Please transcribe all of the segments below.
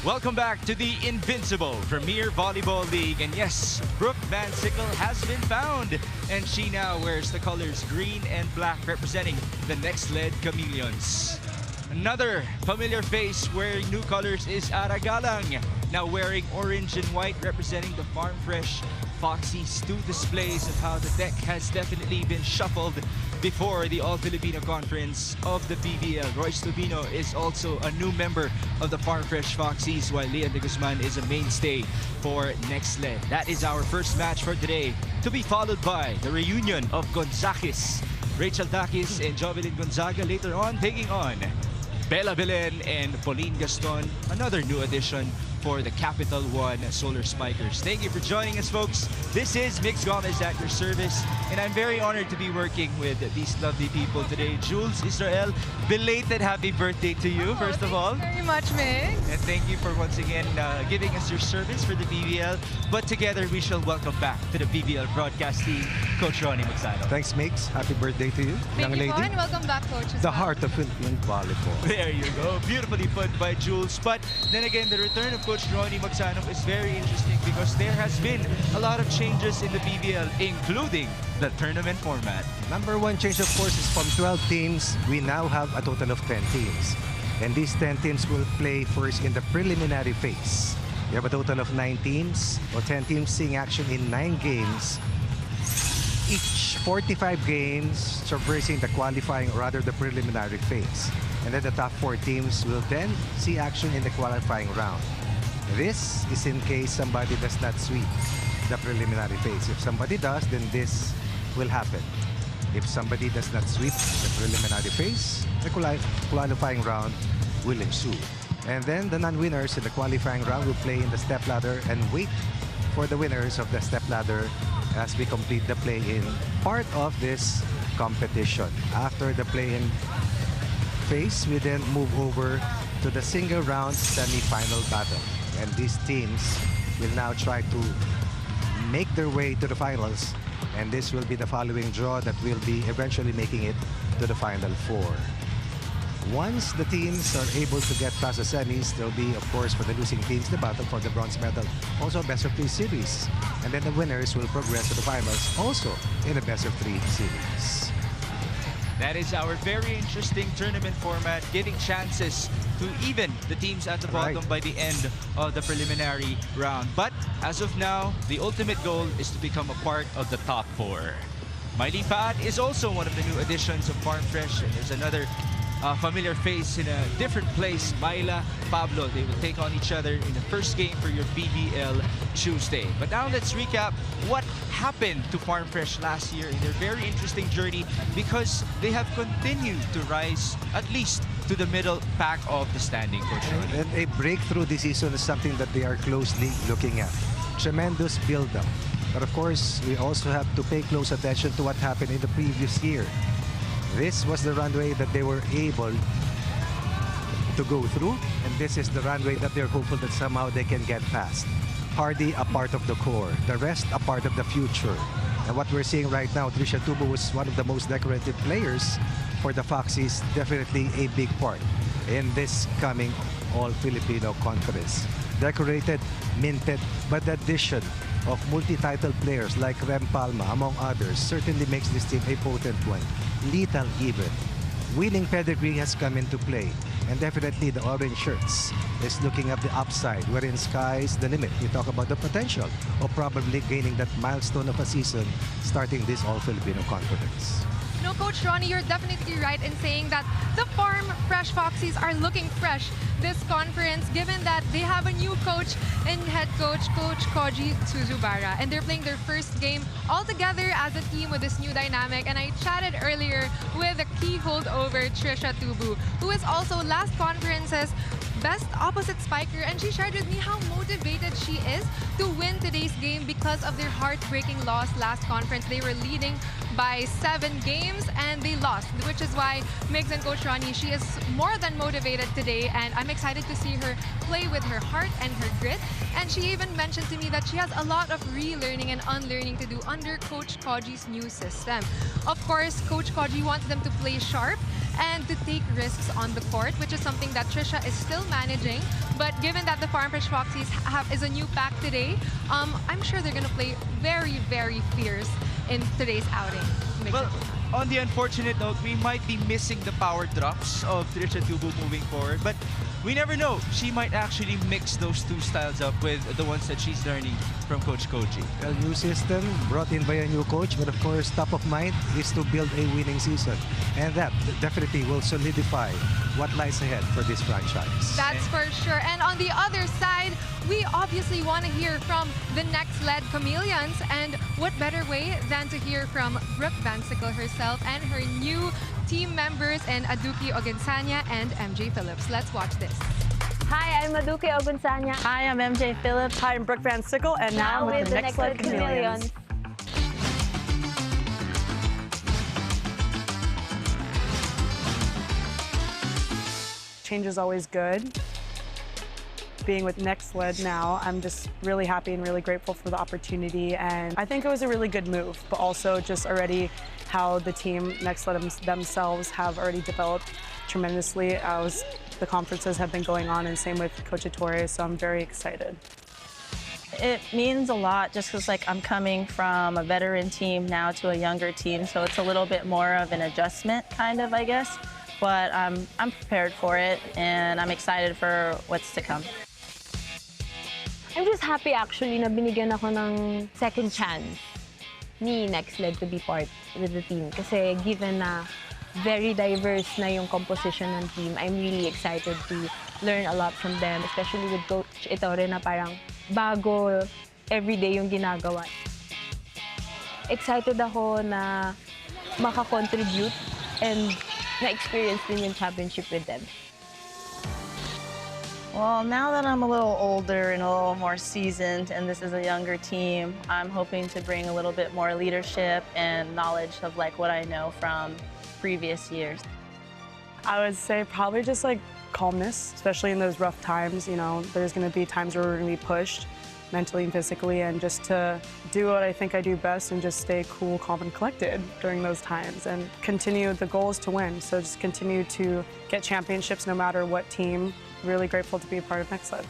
Welcome back to the Invincible Premier Volleyball League. And yes, Brooke Van Sickle has been found. And she now wears the colors green and black, representing the NXLED Chameleons. Another familiar face wearing new colors is Ara Galang, now wearing orange and white, representing the Farm Fresh Foxies. Two displays of how the deck has definitely been shuffled before the All-Filipino Conference of the PVL. Royce Lubino is also a new member of the Farm Fresh Foxies, while Leon de Guzman is a mainstay for Nexled. That is our first match for today, to be followed by the reunion of Gonzakis, Rachel Takis and Jovelyn Gonzaga, later on taking on Bella Belen and Pauline Gaston, another new addition for the Capital One Solar Spikers. Thank you for joining us, folks. This is Mix Gomez at your service, and I'm very honored to be working with these lovely people today. Jules, Israel, belated happy birthday to you, first of all. Thank you very much, Mix. And thank you for once again giving us your service for the PVL. But together, we shall welcome back to the PVL broadcast team, Coach Ronnie Magsano. Thanks, Mix. Happy birthday to you, young Thank you, lady. and welcome back, Coach. The heart of Philippine volleyball. There you go. Beautifully put by Jules. But then again, the return of Coach Ronnie Magsano is very interesting because there has been a lot of changes in the PVL, including the tournament format. Number one change, of course, is from 12 teams. We now have a total of 10 teams. And these 10 teams will play first in the preliminary phase. We have a total of 9 teams, or 10 teams seeing action in 9 games. Each 45 games traversing the qualifying, or rather the preliminary phase. And then the top 4 teams will then see action in the qualifying round. This is in case somebody does not sweep the preliminary phase. If somebody does, then this will happen. If somebody does not sweep the preliminary phase, the qualifying round will ensue. And then the non-winners in the qualifying round will play in the stepladder and wait for the winners of the stepladder as we complete the play-in part of this competition. After the play-in phase, we then move over to the single round semi-final battle. And these teams will now try to make their way to the finals. And this will be the following draw that will be eventually making it to the Final Four. Once the teams are able to get past the semis, there will be, of course, for the losing teams, the battle for the bronze medal. Also, best of 3 series. And then the winners will progress to the finals, also in a best of 3 series. That is our very interesting tournament format, giving chances to even the teams at the bottom by the end of the preliminary round. But as of now, the ultimate goal is to become a part of the top 4. Miley Pad is also one of the new additions of Farm Fresh, and there's another familiar face in a different place, Myla, Pablo. They will take on each other in the first game for your PVL Tuesday. But now let's recap what happened to Farm Fresh last year in their very interesting journey, because they have continued to rise at least to the middle pack of the standing, Coach Ronnie. And a breakthrough this season is something that they are closely looking at. Tremendous build-up. But of course, we also have to pay close attention to what happened in the previous year. This was the runway that they were able to go through, and this is the runway that they're hopeful that somehow they can get past. Hardy, a part of the core. The rest, a part of the future. And what we're seeing right now, Trisha Tubo was one of the most decorated players for the Foxies, definitely a big part in this coming All-Filipino Conference. Decorated, minted, but the addition of multi-title players like Rem Palma, among others, certainly makes this team a potent one. Lethal even. Winning pedigree has come into play, and definitely the orange shirts is looking at the upside, wherein sky's the limit. You talk about the potential of probably gaining that milestone of a season starting this All-Filipino Conference. No, Coach Ronnie, you're definitely right in saying that the Farm Fresh Foxies are looking fresh this conference, given that they have a new coach and head coach, Coach Koji Suzubara, and they're playing their first game all together as a team with this new dynamic. And I chatted earlier with the key holdover, Trisha Tubu, who is also last conference's best opposite spiker, and she shared with me how motivated she is to win today's game because of their heartbreaking loss last conference. They were leading by 7 games and they lost, which is why Migs and Coach Ronnie, she is more than motivated today, and I'm excited to see her play with her heart and her grit. And she even mentioned to me that she has a lot of relearning and unlearning to do under Coach Koji's new system. Of course, Coach Koji wants them to play sharp and to take risks on the court, which is something that Trisha is still managing. But given that the Farm Fresh Foxies is a new pack today, I'm sure they're going to play very, very fierce in today's outing. Well, on the unfortunate note, we might be missing the power drops of Trisha Tubu moving forward, but we never know. She might actually mix those two styles up with the ones that she's learning from Coach Koji. A new system brought in by a new coach, but of course, top of mind is to build a winning season. And that definitely will solidify what lies ahead for this franchise. That's for sure. And on the other side, we obviously want to hear from the NXLED Chameleons. And what better way than to hear from Brooke Van Sickle herself and her new team members in Aduki Ogunsanya and MJ Phillips. Let's watch this. Hi, I'm Aduki Ogunsanya. Hi, I'm MJ Phillips. Hi, I'm Brooke Van Sickle, and now with the NXLED Chameleons. Change is always good. Being with NXLED now, I'm just really happy and really grateful for the opportunity, and I think it was a really good move, but also just already how the team, NXLED themselves, have already developed tremendously as the conferences have been going on, and same with Coach Ettore, so I'm very excited. It means a lot just because I'm coming from a veteran team now to a younger team, so it's a little bit more of an adjustment kind of, I guess, but I'm prepared for it and I'm excited for what's to come. I'm just happy actually na binigyan ako ng second chance ni NXLED to be part with the team. Kasi given na very diverse na yung composition ng team, I'm really excited to learn a lot from them, especially with Coach Ettore na parang bago everyday yung ginagawa. Excited ako na makakontribute and na-experience din yung championship with them. Well, now that I'm a little older and a little more seasoned and this is a younger team, I'm hoping to bring a little bit more leadership and knowledge of what I know from previous years. I would say probably just calmness, especially in those rough times. You know, there's going to be times where we're going to be pushed mentally and physically, and just to do what I think I do best and just stay cool, calm, and collected during those times and continue. The goal is to win, so just continue to get championships no matter what team. Really grateful to be a part of NXLED.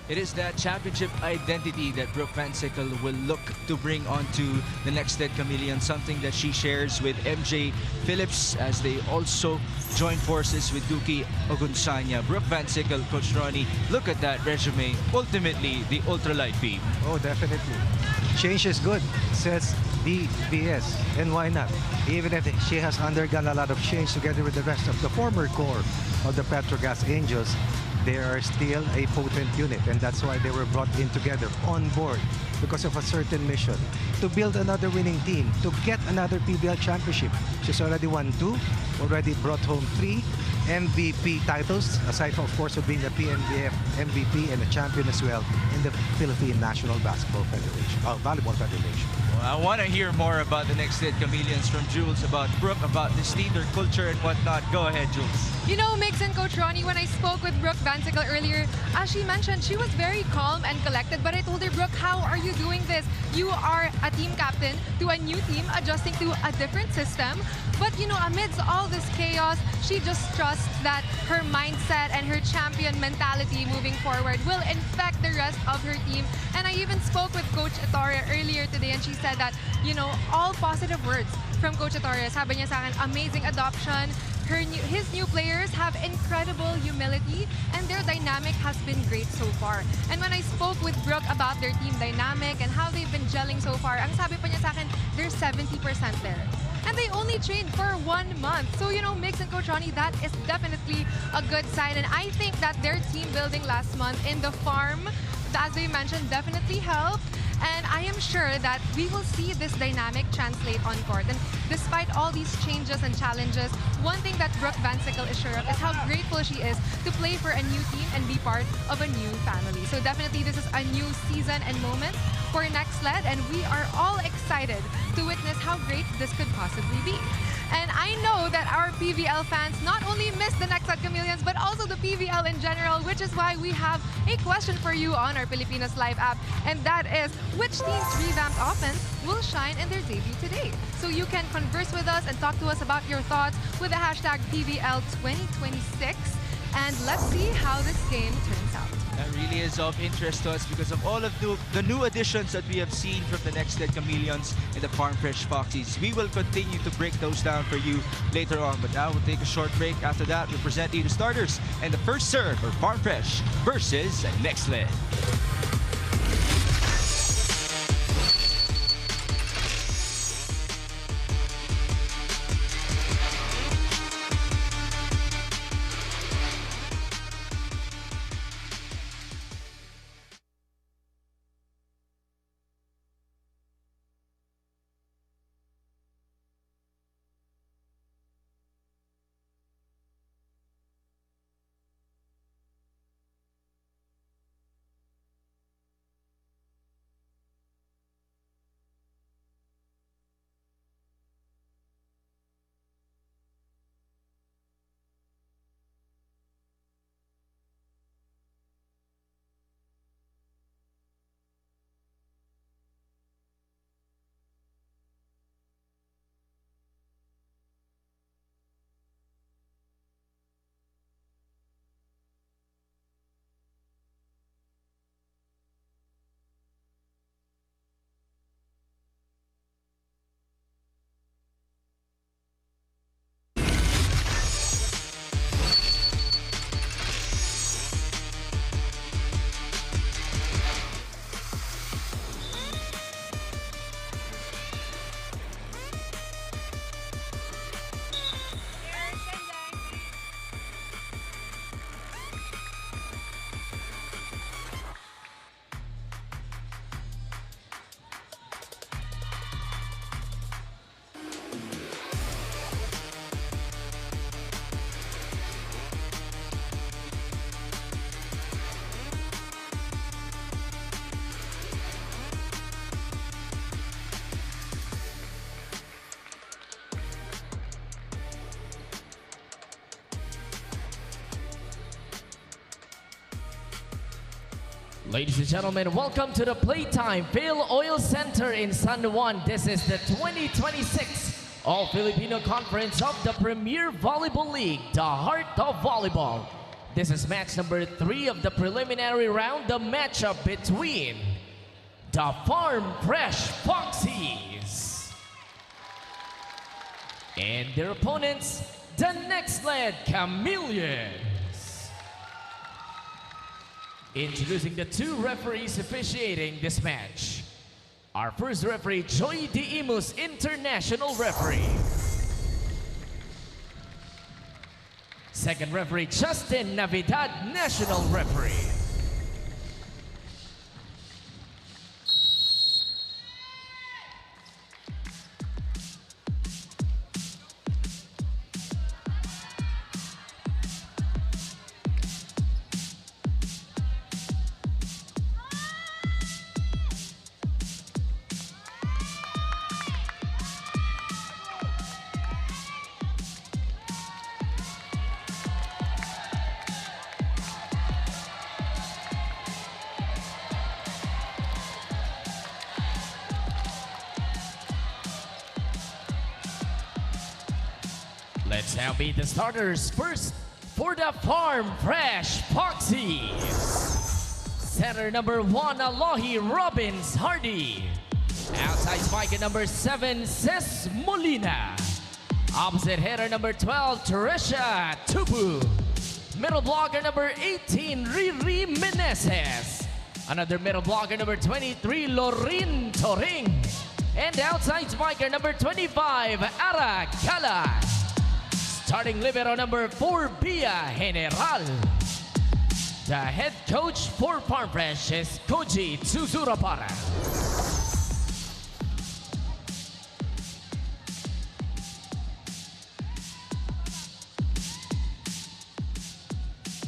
It is that championship identity that Brooke Van Sickle will look to bring onto the NXLED Chameleons, something that she shares with MJ Phillips as they also join forces with Duki Ogunsanya. Brooke Van Sickle, Coach Ronnie, look at that resume. Ultimately, the ultralight beam. Oh, definitely. Change is good, says BBS. And why not? Even if she has undergone a lot of change together with the rest of the former core of the Petrogas Angels, they are still a potent unit, and that's why they were brought in together on board because of a certain mission to build another winning team, to get another PVL championship. She's already won 2, already brought home 3 MVP titles, aside from, of course, of being a PNBF MVP and a champion as well in the Philippine National Volleyball Federation. I want to hear more about the NXLED Chameleons from Jules, about Brooke, about this team, their culture and whatnot. Go ahead, Jules. You know, Mix and Coach Ronnie, when I spoke with Brooke Van Sickle earlier, as she mentioned, she was very calm and collected. But I told her, Brooke, how are you doing this? You are a team captain to a new team, adjusting to a different system. But, you know, amidst all this chaos, she just trusts that her mindset and her champion mentality moving forward will infect the rest of her team. And I even spoke with Coach Ettore earlier today, and she said that, you know, all positive words from Coach Ettore. Sabi niya sa akin, amazing adoption. His new players have incredible humility, and their dynamic has been great so far. And when I spoke with Brooke about their team dynamic and how they've been gelling so far, ang sabi pa niya sa akin, they're 70% there. And they only trained for 1 month. So, you know, Mix and Coach Ronnie, that is definitely a good sign. And I think that their team building last month in the farm, as they mentioned, definitely helped. And I am sure that we will see this dynamic translate on court. And despite all these changes and challenges, one thing that Brooke Van Sickle is sure of is how grateful she is to play for a new team and be part of a new family. So definitely this is a new season and moment for NXLED, and we are all excited to witness how great this could possibly be. And I know that our PVL fans not only miss the Nexled Chameleons, but also the PVL in general, which is why we have a question for you on our Filipinos Live app. And that is, which team's revamped offense will shine in their debut today? So you can converse with us and talk to us about your thoughts with the hashtag PVL2026. And let's see how this game turns out. That really is of interest to us because of all of the new additions that we have seen from the NXLED Chameleons and the Farm Fresh Foxies. We will continue to break those down for you later on, but now we'll take a short break. After that, we'll present you the starters and the first serve for Farm Fresh versus NXLED. Ladies and gentlemen, welcome to the Playtime PVL Oil Center in San Juan. This is the 2026 All-Filipino Conference of the Premier Volleyball League, the heart of volleyball. This is match number 3 of the preliminary round, the matchup between the Farm Fresh Foxies and their opponents, the NXLED Chameleons. Introducing the 2 referees officiating this match. Our first referee, Joy Diimus, International Referee. Second referee, Justin Navidad, National Referee. Let's now meet the starters. First, for the Farm Fresh Foxies. Center number 1, Alohi Robbins Hardy. Outside spiker number 7, Ces Molina. Opposite header number 12, Teresia Tupu. Middle blocker number 18, Riri Meneses. Another middle blocker number 23, Lorin Toring. And outside spiker number 25, Ara Kala. Starting libero number 4, Bia General. The head coach for Farm Fresh is Koji Tsusurapara.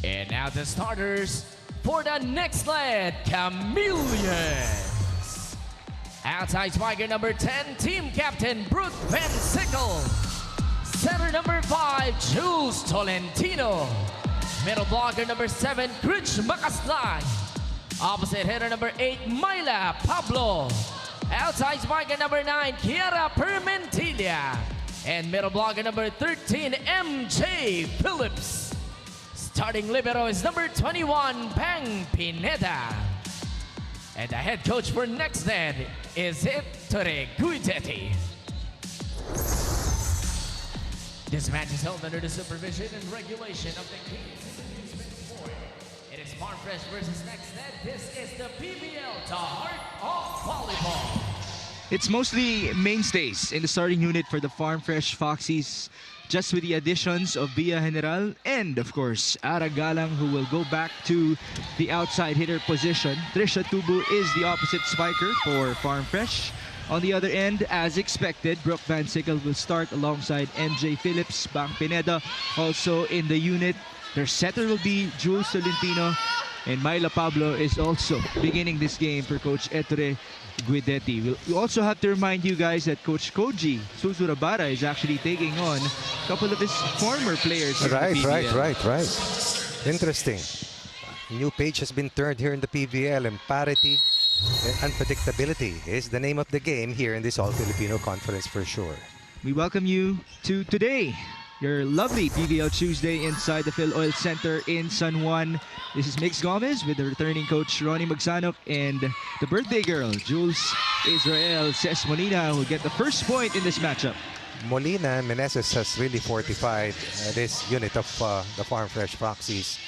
And now the starters for the NXLED Chameleons. Outside spiker number 10, team captain Brooke Van Sickle. Center number 5, Jules Tolentino. Middle blocker number 7, Rich Macaslan. Opposite hitter number 8, Myla Pablo. Outside spiker number 9, Kiara Permentilla. And middle blocker number 13, MJ Phillips. Starting libero is number 21, Bang Pineda. And the head coach for NXLED is Ettore Guidetti. This match is held under the supervision and regulation of the Kings Amusement Board. It is Farm Fresh versus NXLED. This is the PVL, the heart of volleyball. It's mostly mainstays in the starting unit for the Farm Fresh Foxies, just with the additions of Villa General and, of course, Ara Galang, who will go back to the outside hitter position. Trisha Tubu is the opposite spiker for Farm Fresh. On the other end, as expected, Brooke Van Sickle will start alongside MJ Phillips. Bang Pineda also in the unit. Their setter will be Jules Tolentino, and Myla Pablo is also beginning this game for Coach Ettore Guidetti. We also have to remind you guys that Coach Koji Susurabara is actually taking on a couple of his former players. Right. Interesting. New page has been turned here in the PVL, and parity and unpredictability is the name of the game here in this All-Filipino conference for sure. We welcome you to today, your lovely PVL Tuesday inside the Phil Oil Center in San Juan. This is Mix Gomez with the returning coach Ronnie Magsanok and the birthday girl Jules Israel Ces Molina, who will get the first point in this matchup. Molina Meneses has really fortified this unit of the Farm Fresh Foxies.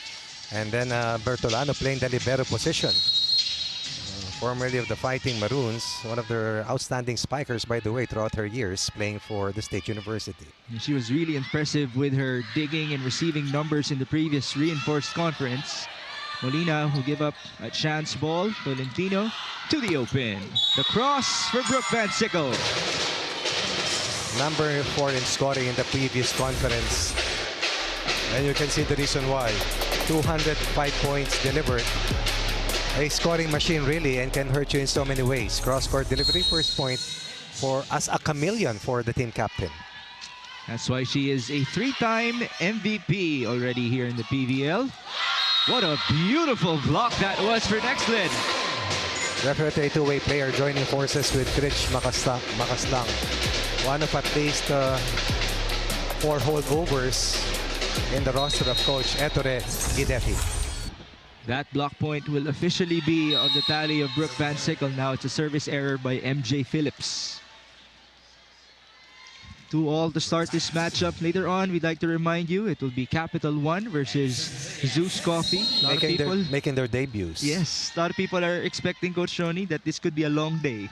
And then Bertolano playing the libero position. Formerly of the Fighting Maroons, one of their outstanding spikers, by the way, throughout her years playing for the State University. She was really impressive with her digging and receiving numbers in the previous reinforced conference. Molina, who give up a chance ball. Tolentino to the open. The cross for Brooke Van Sickle. Number 4 in scoring in the previous conference. And you can see the reason why. 205 points delivered. A scoring machine really, and can hurt you in so many ways. Cross-court delivery, first point for as a chameleon for the team captain. That's why she is a 3-time MVP already here in the PVL. What a beautiful block that was for NXLED. Definitely a two-way player joining forces with Rich Macaslang. One of at least 4 holdovers in the roster of Coach Ettore Guidetti. That block point will officially be of the tally of Brooke Van Sickle. Now it's a service error by MJ Phillips. 2-all to start this matchup. Later on, we'd like to remind you it will be Capital One versus Zeus Coffee. Making their debuts. Yes, a lot of people are expecting, Coach Ronnie, that this could be a long day.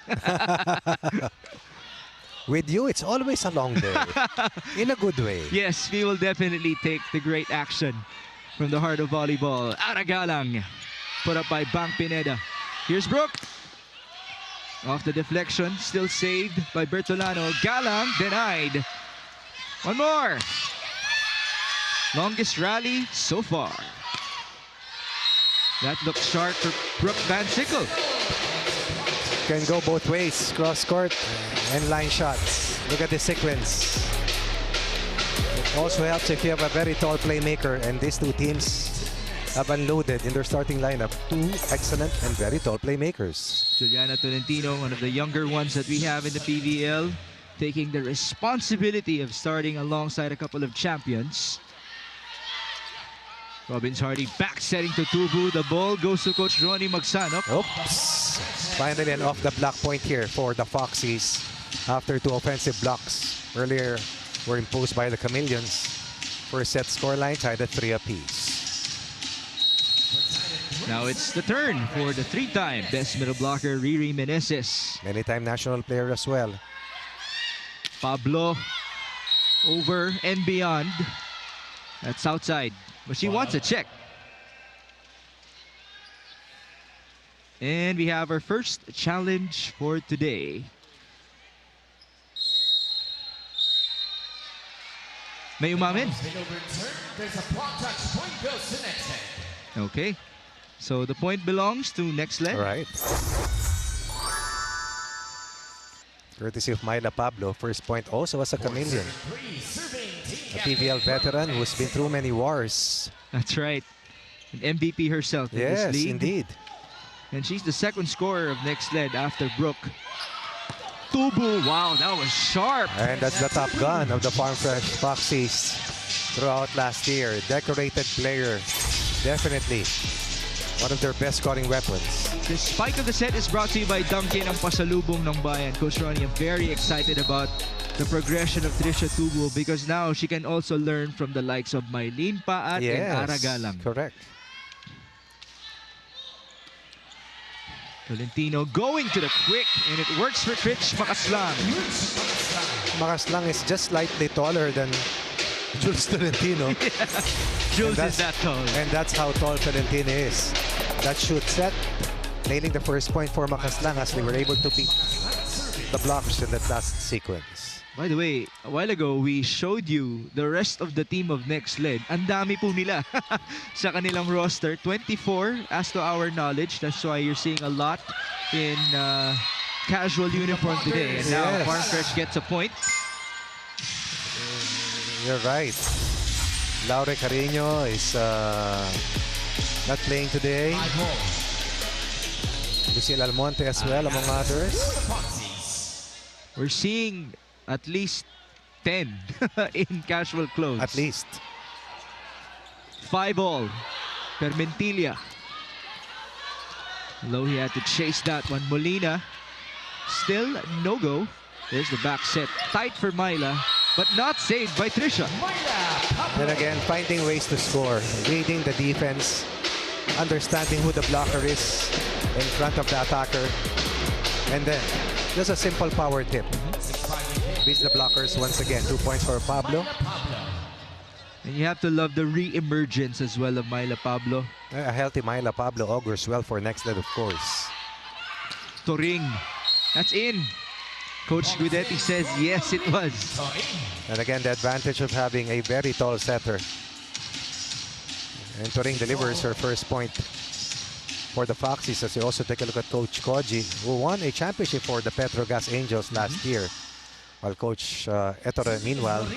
With you, it's always a long day. In a good way. Yes, we will definitely take the great action from the heart of volleyball. Aragalang, put up by Bang Pineda. Here's Brooke. Off the deflection, still saved by Bertolano. Galang denied. One more. Longest rally so far. That looks sharp for Brooke Van Sickle. Can go both ways, cross court and line shots. Look at the sequence. It also helps if you have a very tall playmaker, and these two teams have unloaded in their starting lineup 2 excellent and very tall playmakers. Juliana Tolentino, one of the younger ones that we have in the PVL, taking the responsibility of starting alongside a couple of champions. Robbins Hardy back setting to Tubu. The ball goes to Coach Ronnie Magsanok. Oops. Finally an off the block point here for the Foxies after 2 offensive blocks. Earlier were imposed by the Chameleons. First set scoreline tied at 3 apiece. Now it's the turn for the 3-time best middle blocker, Riri Meneses. Many-time national player as well. Pablo over and beyond. That's outside, but she wants a check. And we have our first challenge for today. May umamin. Okay. So the point belongs to NXLED. Right. Courtesy of Myla Pablo. First point also as a chameleon. a PVL veteran who's been through many wars. That's right. An MVP herself in this Yes, league. indeed. And she's the second scorer of Nexled after Brooke. Tubu, wow, that was sharp. And that's the top gun of the Farm Fresh Foxies throughout last year. Decorated player, definitely one of their best scoring weapons. The spike of the set is brought to you by Dunkin' ang pasalubong ng bayan. Coach Ronnie, I'm very excited about the progression of Trisha Tubu because now she can also learn from the likes of Mylene Paat and Aragalang. Correct. Tolentino going to the quick, and it works for Trish Makaslang. Makaslang is just slightly taller than Jules Tolentino. Jules is that tall. And that's how tall Tolentino is. That shoot set, nailing the first point for Makaslang as they were able to beat the blockers in that last sequence. By the way, a while ago, we showed you the rest of the team of NXLED. Ang dami po nila sa kanilang roster. 24 as to our knowledge. That's why you're seeing a lot in casual uniform today. And now Farm Fresh gets a point. You're right. Laure Carino is not playing today. Lucille Almonte as well, among others. We're seeing at least 10 in casual clothes. At least. 5-all. Permentilla. Low, he had to chase that one. Molina. Still no go. There's the back set. Tight for Myla, but not saved by Trisha. And again, finding ways to score. Reading the defense. Understanding who the blocker is in front of the attacker. And then, just a simple power tip. Beats the blockers once again. 2 points for Pablo. And you have to love the re-emergence as well of Myla Pablo. A healthy Myla Pablo augurs well for Nexled, of course. Turing. That's in. Coach Guidetti says yes, it was. And again, the advantage of having a very tall setter. And Turing delivers her first point for the Foxies as you also take a look at Coach Koji, who won a championship for the Petrogas Angels last year. While Coach Ettore, meanwhile,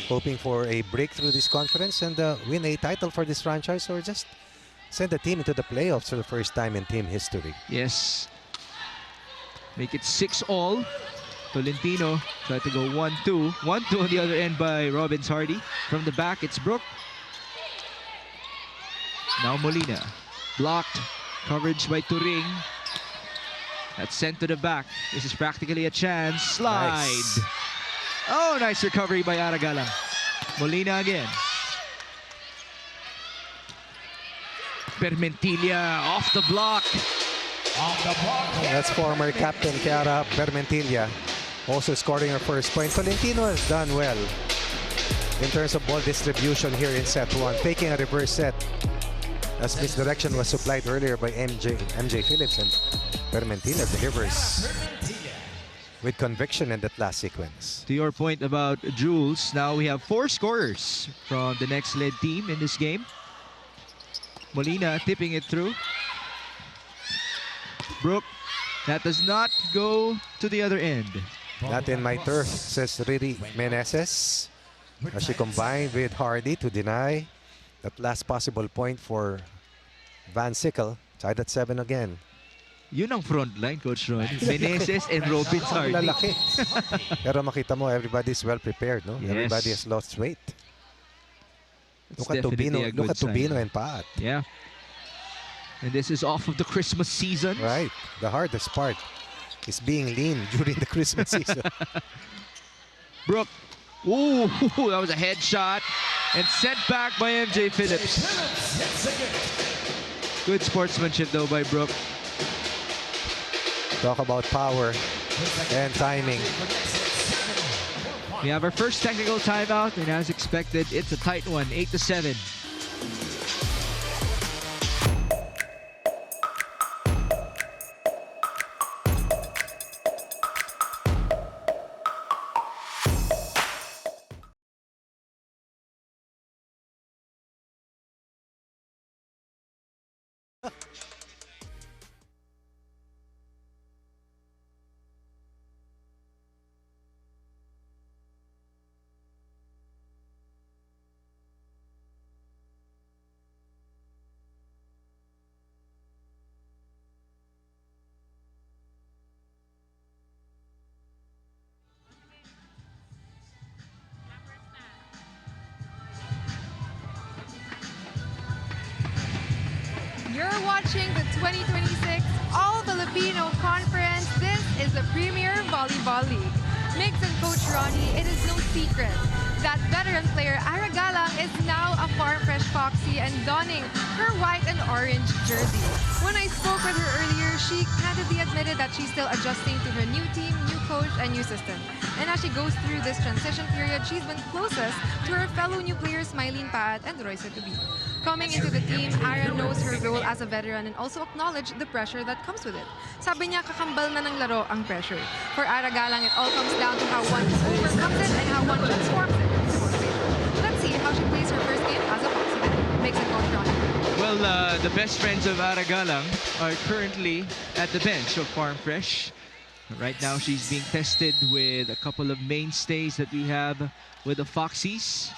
hoping for a breakthrough this conference and win a title for this franchise or just send the team into the playoffs for the first time in team history. Yes. Make it 6-all. Tolentino try to go 1-2. 1-2 on the other end by Robbins Hardy. From the back, it's Brooke. Now Molina. Blocked. Coverage by Turing. That's sent to the back. This is practically a chance. Slide. Nice. Oh, nice recovery by Aragalang. Molina again. Permentilla off the block. That's former captain Chiara Permentilla, also scoring her first point. Tolentino has done well in terms of ball distribution here in set 1, taking a reverse set as misdirection was supplied earlier by MJ Phillips, and Permentilla delivers with conviction in that last sequence. To your point about Jules, now we have 4 scorers from the NXLED team in this game. Molina tipping it through. Brooke, that does not go to the other end. Not in my turf, says Riri Meneses, as she combined with Hardy to deny that last possible point for Van Sickle. Tied at 7 again. Yun ang front line, Coach Ron. Meneses and Robin Hardy. Lalaki. Pero makita mo, everybody's well prepared, no? Yes. Everybody has lost weight. It's Look at definitely a good sign. Tubino and Paat. Yeah. And this is off of the Christmas season. Right. The hardest part is being lean during the Christmas season. Brooke. Ooh, that was a headshot. And sent back by MJ Phillips. Good sportsmanship though by Brooke. Talk about power and timing. We have our first technical timeout, and as expected, it's a tight one, 8-7. You're watching the 2026 All-Filipino Conference. This is the Premier Volleyball League. Mix and Coach Ronnie, it is no secret that veteran player Ara Galang is now a Farm Fresh Foxy and donning her white and orange jersey. When I spoke with her earlier, she candidly admitted that she's still adjusting to her new team, new coach, and new system. And as she goes through this transition period, she's been closest to her fellow new players Mylene Paat and Royce Tubi. Coming into the team, Ara knows her role as a veteran and also acknowledged the pressure that comes with it. Sabi niya, kakambal na ng laro ang pressure. For Ara Galang, it all comes down to how one overcomes it and how one transforms it into motivation. Let's see how she plays her first game as a Foxy veteran. Makes it Coach Ronnie. Well, the best friends of Ara Galang are currently at the bench of Farm Fresh. Right now, she's being tested with a couple of mainstays that we have with the Foxies.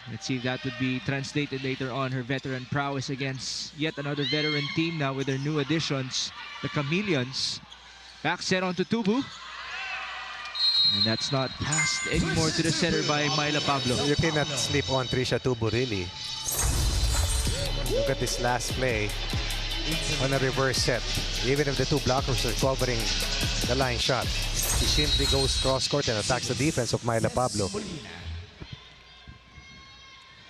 Let's see if that would be translated later on. Her veteran prowess against yet another veteran team now with their new additions, the Chameleons. Back set onto Tubu. And that's not passed anymore to the center by Myla Pablo. You cannot sleep on Trisha Tubu, really. Look at this last play on a reverse set. Even if the two blockers are covering the line shot, she simply goes cross-court and attacks the defense of Myla Pablo.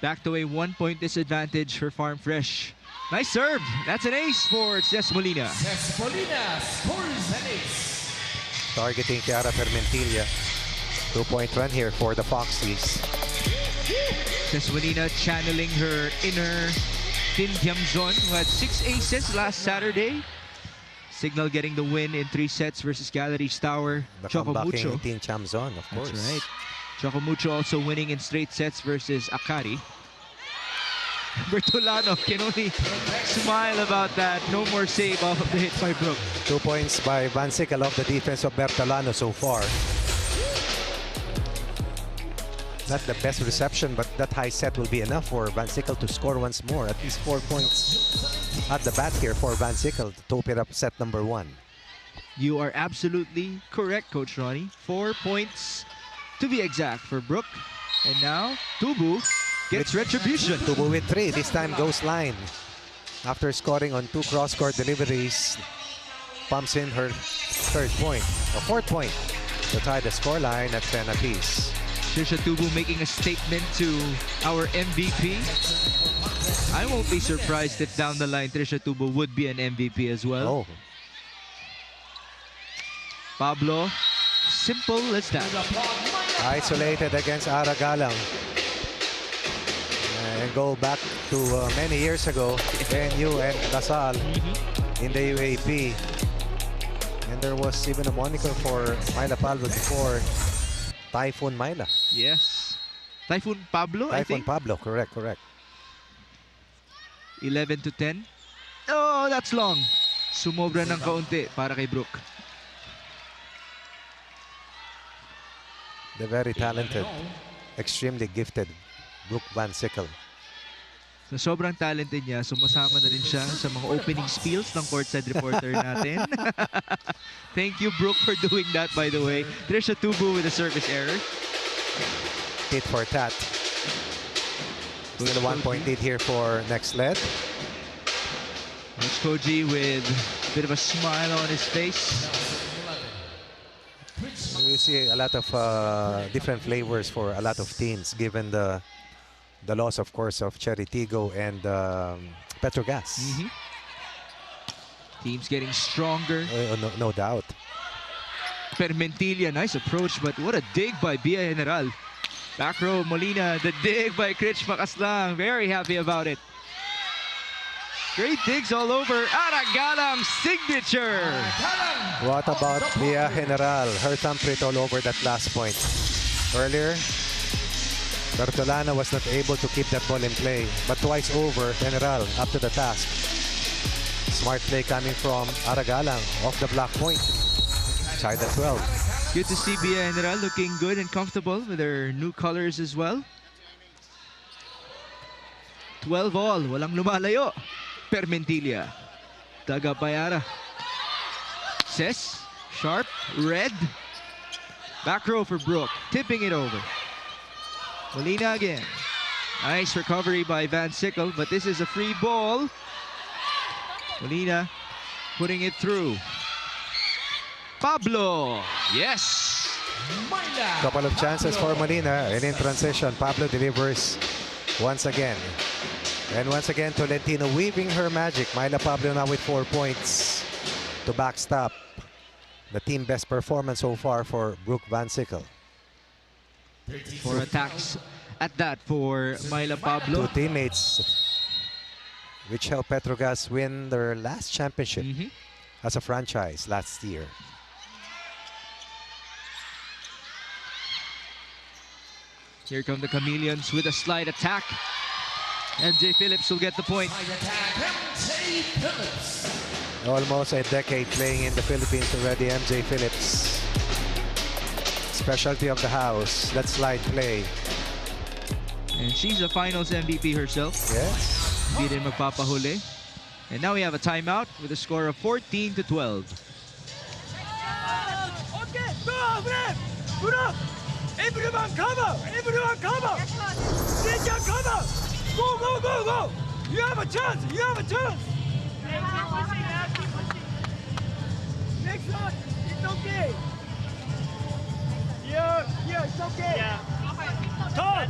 Back to a 1-point disadvantage for Farm Fresh. Nice serve. That's an ace for Ces Molina. Ces Molina scores an ace. Targeting Chiara Permentilla. 2-point run here for the Foxies. Ces Molina channeling her inner Tin Diamzon, who had 6 aces last Saturday. Signal getting the win in 3 sets versus Galleries Tower. The Choco comebacking Mucho. Tin Diamzon, of course. That's right. Choco Mucho also winning in straight sets versus Akari. Bertolano can only smile about that. No more save off of the hit by Brooke. 2 points by Van Sickle off the defense of Bertolano so far. Not the best reception, but that high set will be enough for Van Sickle to score once more. At least 4 points at the bat here for Van Sickle to top it up set number 1. You are absolutely correct, Coach Ronnie. 4 points to be exact for Brooke. And now, Tubu gets retribution. Tubu with 3. This time goes line. After scoring on 2 cross-court deliveries, pumps in her 3rd point, or 4th point, to tie the scoreline at 10 apiece. Trisha Tubu making a statement to our MVP. I won't be surprised if down the line Trisha Tubu would be an MVP as well. Oh. Pablo, simple as that. Isolated against Ara Galang. And go back to many years ago, NU and Lasal in the UAP. And there was even a moniker for Myla Pablo before, Typhoon Myla. Yes. Typhoon Pablo, I Typhoon think. Pablo, correct. 11 to 10. Oh, that's long. Sumobra ng kaunti para kay Brooke. The very talented, extremely gifted Brooke Van Sickle. So sobrang talented niya, sumasama na rin siya sa mga opening spiels ng courtside reporter natin. Thank you, Brooke, for doing that, by the way. Trisha Tubu with a service error. Tit for tat. Still a 1-point lead here for Nexled. Coach Koji with a bit of a smile on his face. You see a lot of different flavors for a lot of teams, given the loss, of course, of Cherry Tigo and Petrogas. Teams getting stronger. No doubt. Permentilla, nice approach, but what a dig by Bia General. Back row, Molina, the dig by Critch Makaslang. Very happy about it. Great digs all over. Ara Galang signature. What about Bia General? Her thumbprint all over that last point. Earlier, Bertolano was not able to keep that ball in play, but twice over, General up to the task. Smart play coming from Ara Galang off the block point. Tied at 12. Good to see Bia General looking good and comfortable with her new colors as well. 12 all, walang lumalayo. Permentilla. Dug up by Ara. Ces, sharp, red. Back row for Brooke, tipping it over. Molina again. Nice recovery by Van Sickle, but this is a free ball. Molina putting it through. Pablo, yes! Couple of chances for Molina, and in transition, Pablo delivers once again. And once again, Tolentino weaving her magic. Myla Pablo now with 4 points to backstop the team best performance so far for Brooke Van Sickle. 4 attacks at that for Myla Pablo. 2 teammates which helped Petrogas win their last championship as a franchise last year. Here come the Chameleons with a slide attack. MJ Phillips will get the point. Almost a decade playing in the Philippines already, MJ Phillips. Specialty of the house, that slide play. And she's a finals MVP herself. Yes. Hindi rin magpapahuli. And now we have a timeout with a score of 14-12. Okay, go, everyone cover! Everyone cover! Ninja cover! Go, go, go, go! You have a chance! You have a chance! Next one, it's okay. Yeah, it's okay. Yeah. Turn.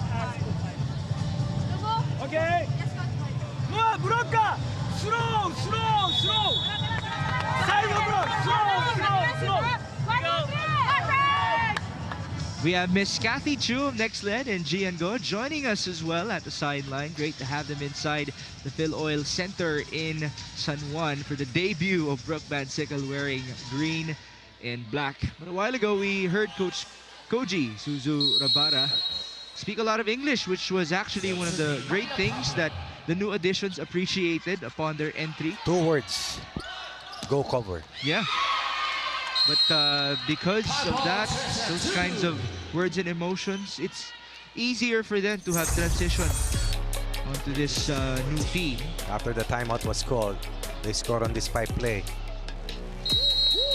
Okay. No, blocker! Slow, slow, slow! Side block! Slow, slow, slow! We have Miss Kathy Chu of NXLED and Gian Go joining us as well at the sideline. Great to have them inside the Phil Oil Center in San Juan for the debut of Brooke Van Sickle wearing green and black. But a while ago, we heard Coach Koji Suzu Rabara speak a lot of English, which was actually one of the great things that the new additions appreciated upon their entry. 2 words, go cover. Yeah. But because of that, those kinds of words and emotions, it's easier for them to have transitioned onto this new team. After the timeout was called, they scored on this 5 play.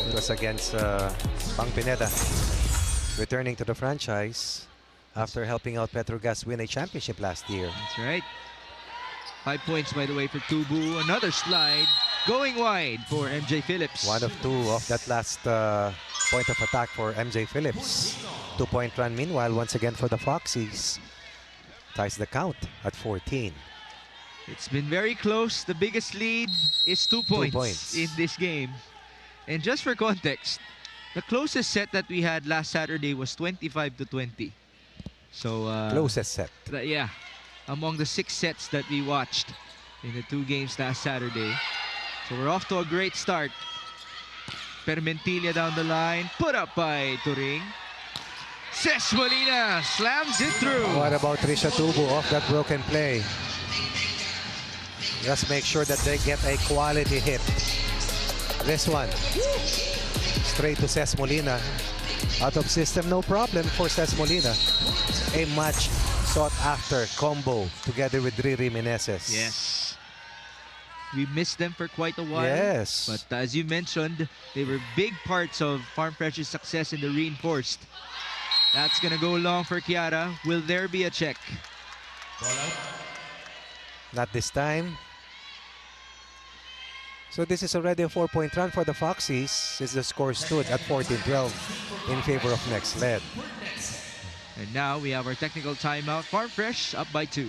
It was against Pang Pineda, returning to the franchise after helping out Petrogas win a championship last year. That's right. 5 points, by the way, for Tubu. Another slide. Going wide for MJ Phillips. 1 of 2 of that last point of attack for MJ Phillips. 2-point run meanwhile once again for the Foxies. Ties the count at 14. It's been very close. The biggest lead is 2 points in this game. And just for context, the closest set that we had last Saturday was 25-20. So closest set. Yeah, among the 6 sets that we watched in the 2 games last Saturday. So we're off to a great start. Permentilla down the line, put up by Turing. Ces Molina slams it through. What about Trisha Tubu off that broken play? Just make sure that they get a quality hit. This one, straight to Ces Molina. Out of system, no problem for Ces Molina. A much sought after combo together with Riri Meneses. Yes. We missed them for quite a while. Yes. But as you mentioned, they were big parts of Farm Fresh's success in the reinforced. That's going to go long for Kiara. Will there be a check? Not this time. So this is already a 4-point run for the Foxies since the score stood at 14-12 in favor of NXLED. And now we have our technical timeout. Farm Fresh up by 2.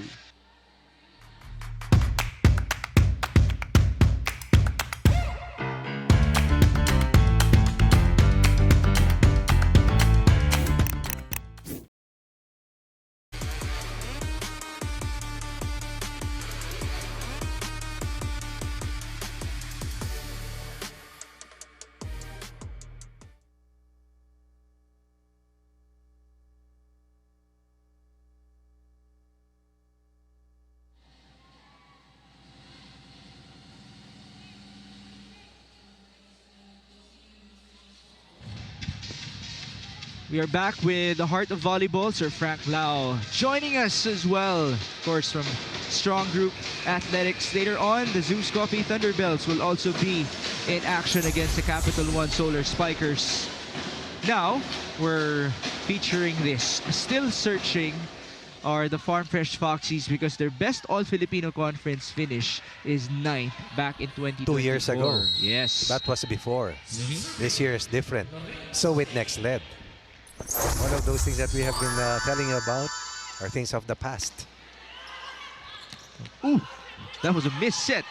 We are back with the heart of volleyball, Sir Frank Lau, joining us as well, of course, from Strong Group Athletics. Later on, the Zeus Coffee Thunderbelts will also be in action against the Capital One Solar Spikers. Now, we're featuring this, still searching are the Farm Fresh Foxies because their best All-Filipino Conference finish is 9th back in 2024. 2 years ago. Yes. That was before. This year is different. So with NXLED, one of those things that we have been telling you about are things of the past. Ooh, that was a miss set.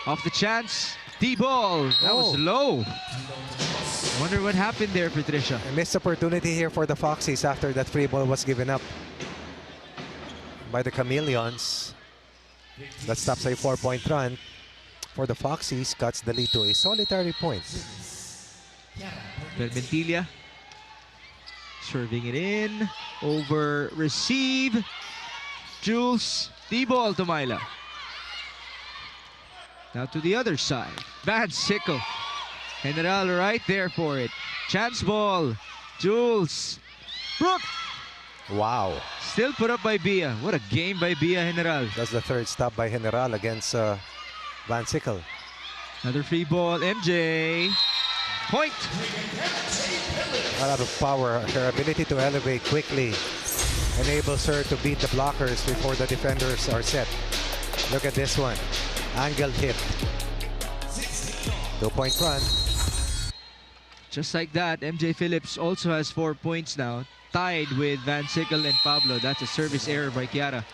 Off the chance, D-ball. That was low. Wonder what happened there for Trisha. A missed opportunity here for the Foxies after that free ball was given up by the Chameleons. That stops a 4-point run for the Foxies, cuts the lead to a solitary point. Belmentilla serving it in, over receive. Jules, D-ball to Myla. Now to the other side. Van Sickle. General right there for it. Chance ball. Jules. Brooke. Wow. Still put up by Bia. What a game by Bia General. That's the third stop by General against Van Sickle. Another free ball. MJ. Point. A lot of power. Her ability to elevate quickly enables her to beat the blockers before the defenders are set. Look at this one. Angled hit. 2-point run. Just like that, MJ Phillips also has 4 points now, tied with Van Sickle and Pablo. That's a service error by Kiara.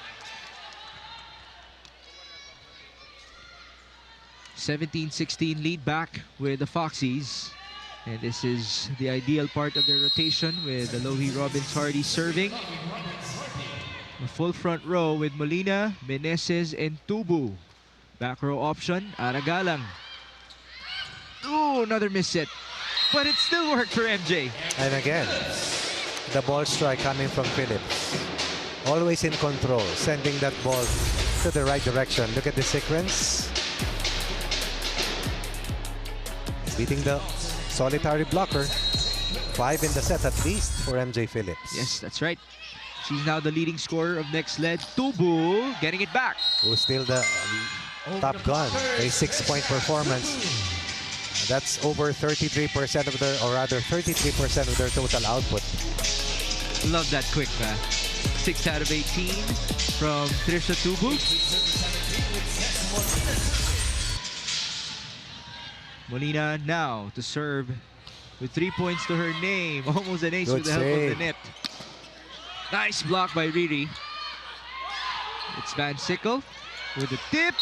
17-16 lead back with the Foxies. And this is the ideal part of their rotation with Alohi Robbins Hardy serving. A full front row with Molina, Meneses, and Tubu. Back row option, Aragalang. Ooh, another miss set. But it still worked for MJ. And again, the ball strike coming from Phillips. Always in control, sending that ball to the right direction. Look at the sequence. Beating the solitary blocker. 5 in the set at least for MJ Phillips. Yes, that's right. She's now the leading scorer of Nexled. Tubu getting it back. Who's still the top gun. A 6-point performance. That's over 33% of their, or rather 33% of their total output. Love that quick math. 6 out of 18 from Trisha Tubu. Molina now to serve with 3 points to her name. Almost an ace Good with the help save. of the net. Nice block by Riri. It's Van Sickle with a tip.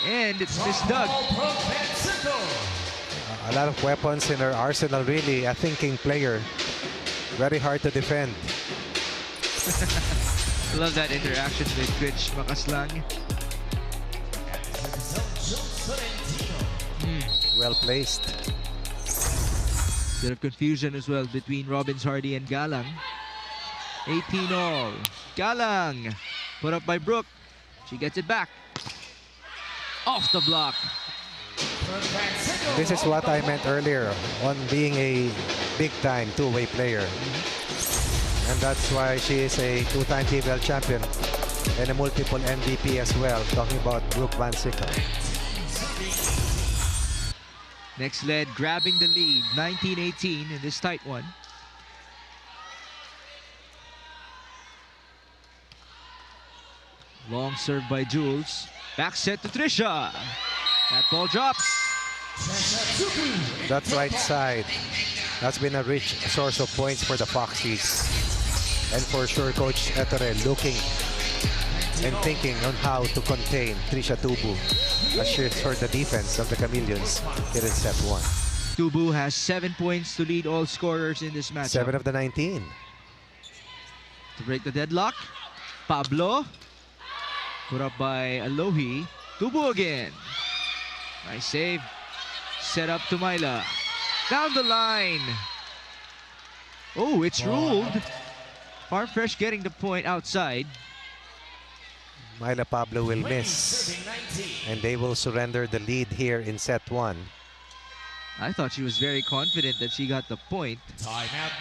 And it's Miss Doug. A lot of weapons in her arsenal, really. A thinking player. Very hard to defend. Love that interaction with Twitch Makaslang. Well placed. Bit of confusion as well between Robbins Hardy and Galang. 18 all. Galang put up by Brooke. She gets it back. Off the block. This is what I meant earlier on being a big-time two-way player. And that's why she is a 2-time PVL champion and a multiple MVP as well. Talking about Brooke Van Sickle. Nexled grabbing the lead, 19-18 in this tight one. Long serve by Jules. Back set to Trisha. That ball drops. That right side. That's been a rich source of points for the Foxies. And for sure, Coach Ettore looking and thinking on how to contain Trisha Tubu as she's for the defense of the Chameleons here in set 1. Tubu has 7 points to lead all scorers in this match. 7 of the 19. To break the deadlock, Pablo. Put up by Alohi. Tubu again. Nice save. Set up to Myla. Down the line. Oh, it's ruled. Farm Fresh getting the point outside. Myla Pablo will miss. And they will surrender the lead here in set 1. I thought she was very confident that she got the point.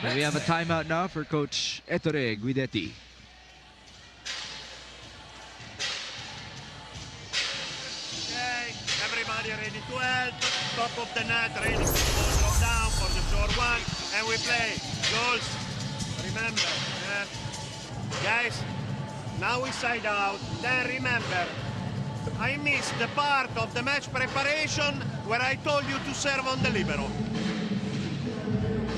But we have a timeout now for Coach Ettore Guidetti. Okay, everybody ready to help. Top of the net, ready to drop down for the short one. And we play. Goals. Remember, Guys, now we side out. Then remember, I missed the part of the match preparation where I told you to serve on the libero.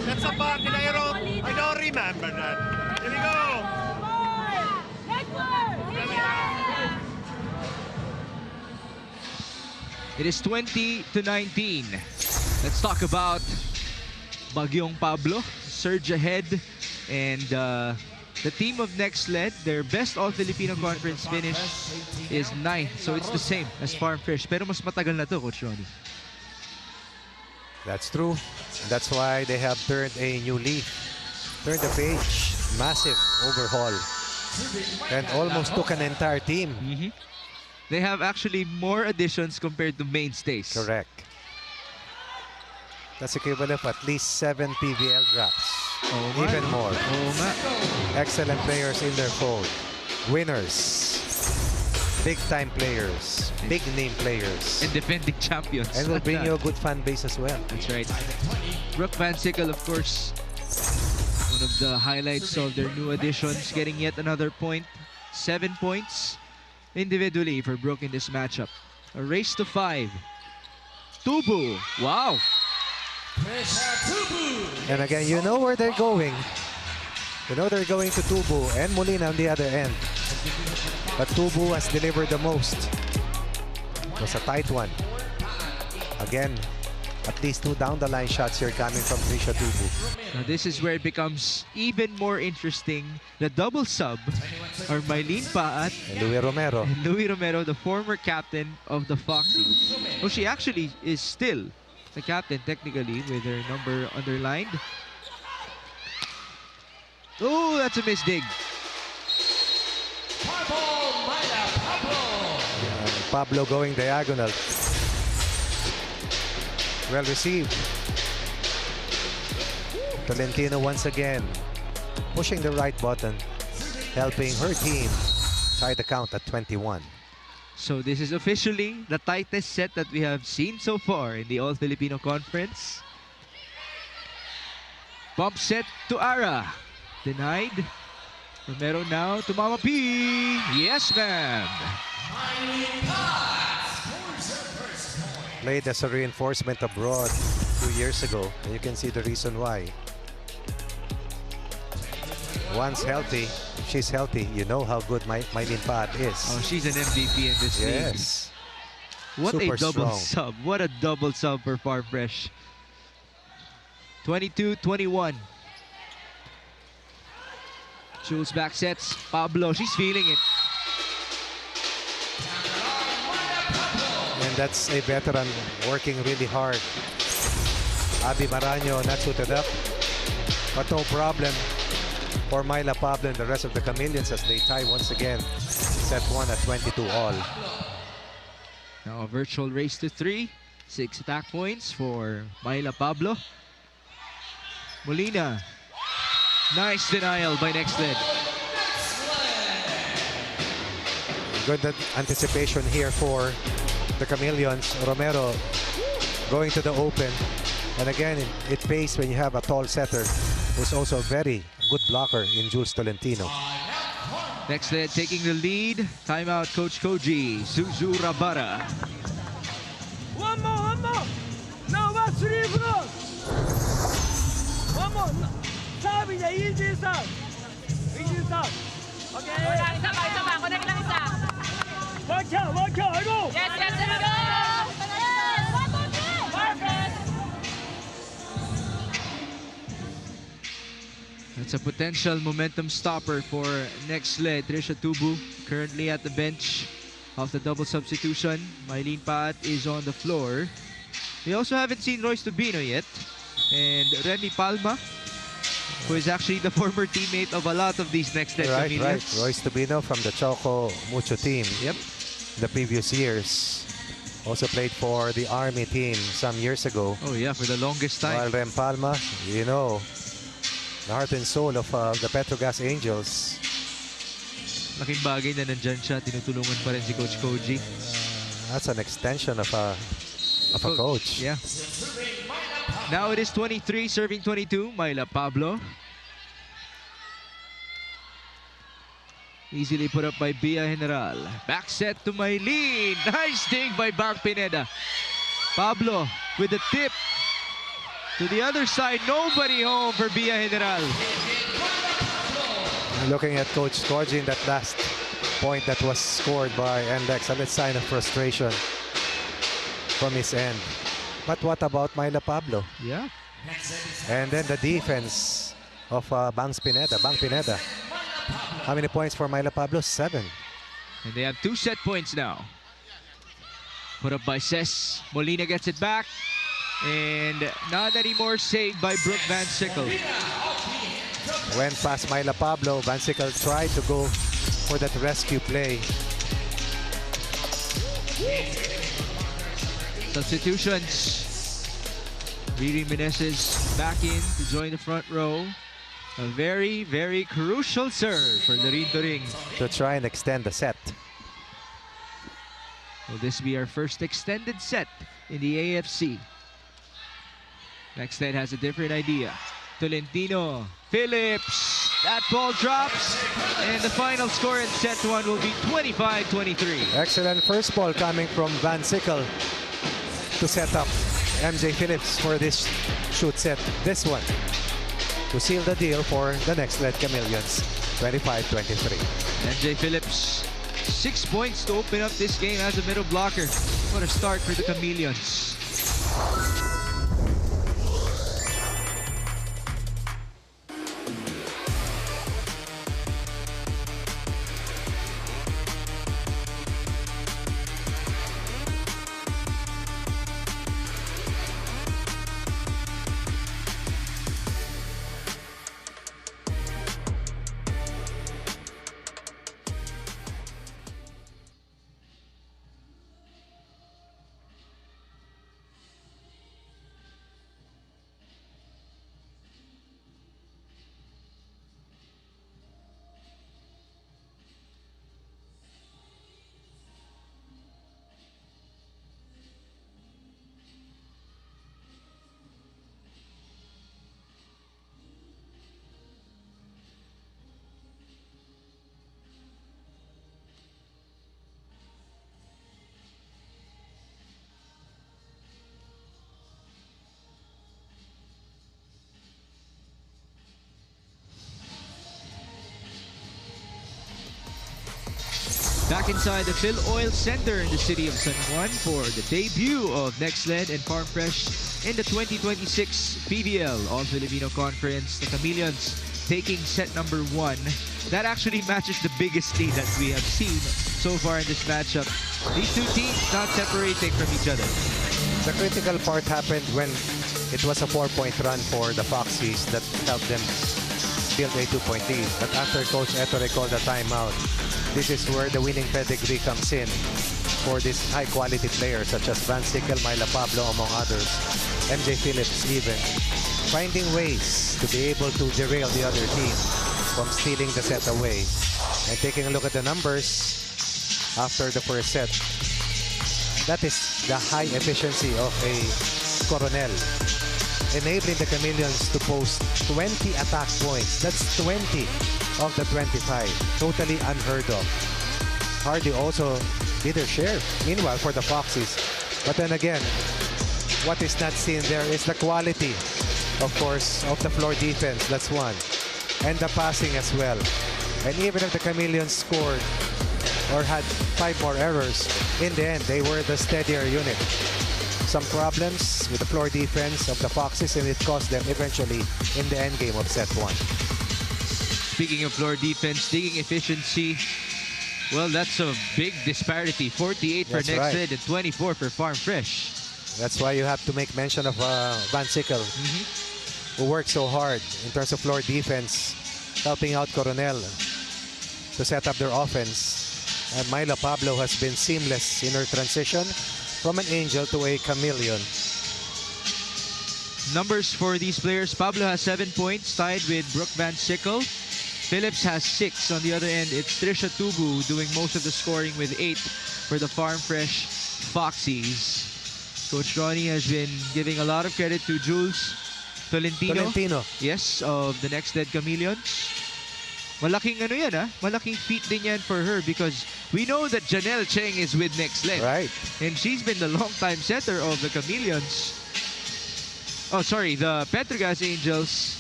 That's a part that I don't remember that. Here we go. There we go. It is 20-19. Let's talk about Bagyong Pablo. Surge ahead, and the team of Nexled, their best All-Filipino Conference finish is 9th. So it's the same as Farm Fresh. Pero mas matagal na to, Coach Ronnie. That's true. And that's why they have turned a new leaf. Turned the page. Massive overhaul. And almost took an entire team. They have actually more additions compared to mainstays. Correct. That's equivalent of at least 7 PVL drops. Even more. Excellent players in their fold. Winners. Big-time players. Big-name players. And defending champions. And will bring you a good fan base as well. That's right. Brooke Van Sickle, of course, one of the highlights of their new additions, getting yet another point. 7 points individually for Brooke in this matchup. A race to 5. Tubu. Wow. And again, you know where they're going. You know they're going to Tubu and Molina on the other end. But Tubu has delivered the most. It was a tight one. Again, at least 2 down-the-line shots here coming from Trisha Tubu. Now this is where it becomes even more interesting. The double sub are Mylene Paat and Louis Romero. And Louis Romero, the former captain of the Foxy. Well, she actually is still the captain technically with her number underlined. Oh, that's a misdig. Pablo going diagonal. Well received. Tolentino once again pushing the right button, helping her team tie the count at 21. So this is officially the tightest set that we have seen so far in the All-Filipino Conference. Bump set to Ara. Denied. Romero now to Mama P. Yes, ma'am. Played as a reinforcement abroad 2 years ago, and you can see the reason why. Once healthy, she's healthy. You know how good Mylene Pat is. Oh, she's an MVP in this league. Yes. What Super a double strong. sub. What a double sub for Farm Fresh. 22-21. Jules back sets. Pablo, she's feeling it. And that's a veteran working really hard. Abby Maraño not suited up. But no problem for Myla Pablo and the rest of the Chameleons as they tie once again. Set 1 at 22 all. Now a virtual race to 3. 6 attack points for Myla Pablo. Molina. Nice denial by Nexled. Good anticipation here for the Chameleons. Romero going to the open. And again, it pays when you have a tall setter who's also a very good blocker in Jules Tolentino. Nexled taking the lead. Timeout, Coach Koji. Suzu Rabara. One more. Now what, 3 blocks. One more. Serve is easy serve. Easy serve. Okay. Watch out, I go. Yes, That's a potential momentum stopper for Nexled. Trisha Tubu currently at the bench of the double substitution. Mylene Pat is on the floor. We also haven't seen Royce Tubino yet. And Remy Palma, who is actually the former teammate of a lot of these Nexled Right. Chameleons. Royce Tubino from the Choco Mucho team. Yep. The previous years. Also played for the Army team some years ago. Oh yeah, for the longest time. While Rem Palma, you know, the heart and soul of the Petrogas Angels. Laking bagay na nandyan siya. Tinutulungan pa rin si Coach Koji. That's an extension of a coach. Yeah. Now it is 23, serving 22. Myla Pablo. Easily put up by Bia General. Back set to Maylene. Nice dig by Bang Pineda. Pablo with the tip. To the other side, nobody home for Bia General. Looking at Coach Koji in that last point that was scored by NX, a sign of frustration from his end. But what about Myla Pablo? Yeah. And then the defense of Bang Pineda. Bang Pineda. How many points for Myla Pablo? 7. And they have 2 set points now. Put up by Ses. Molina gets it back. And not anymore saved by Brooke Van Sickle. Went past Myla Pablo. Van Sickle tried to go for that rescue play. Substitutions. Riri Meneses back in to join the front row. A very, very crucial serve for Larin Turing. To try and extend the set. Will this be our first extended set in the AFC? NXLED has a different idea. Tolentino, Phillips, that ball drops, and the final score in set 1 will be 25-23. Excellent first ball coming from Van Sickle to set up MJ Phillips for this shoot set. This one to seal the deal for the NXLED Chameleons, 25-23. MJ Phillips, 6 points to open up this game as a middle blocker. What a start for the Chameleons. Back inside the Phil Oil Center in the city of San Juan for the debut of NXLED and Farm Fresh in the 2026 PVL All-Filipino Conference. The Chameleons taking set number 1. That actually matches the biggest lead that we have seen so far in this matchup. These two teams not separating from each other. The critical part happened when it was a 4-point run for the Foxies that helped them build a 2-point lead. But after Coach Ettore called the timeout, this is where the winning pedigree comes in for these high-quality players such as Van Sickle, Myla Pablo, among others, MJ Phillips even, finding ways to be able to derail the other team from stealing the set away. And taking a look at the numbers after the first set, that is the high efficiency of a Coronel, enabling the Chameleons to post 20 attack points. That's 20 of the 25. Totally unheard of. Hardy also did her share, meanwhile, for the Foxies. But then again, what is not seen there is the quality, of course, of the floor defense. That's one. And the passing as well. And even if the Chameleons scored or had 5 more errors, in the end, they were the steadier unit. Some problems with the floor defense of the Foxes, and it cost them eventually in the end game of set 1. Speaking of floor defense, digging efficiency, well, that's a big disparity. 48 for NXLED and 24 for Farm Fresh. That's why you have to make mention of Van Sickle, who worked so hard in terms of floor defense, helping out Coronel to set up their offense. And Myla Pablo has been seamless in her transition from an angel to a chameleon. Numbers for these players: Pablo has 7 points, tied with Brooke Van Sickle. Phillips has 6. On the other end, it's Trisha Tubu doing most of the scoring with 8 for the Farm Fresh Foxies. Coach Ronnie has been giving a lot of credit to Jules Tolentino. Yes, of the NXLED Chameleons. Malaking ano yan, ah. Malaking feat din yan for her because we know that Janelle Cheng is with NXLED. Right. And she's been the long-time setter of the Chameleons. Oh, sorry, the Petrogas Angels,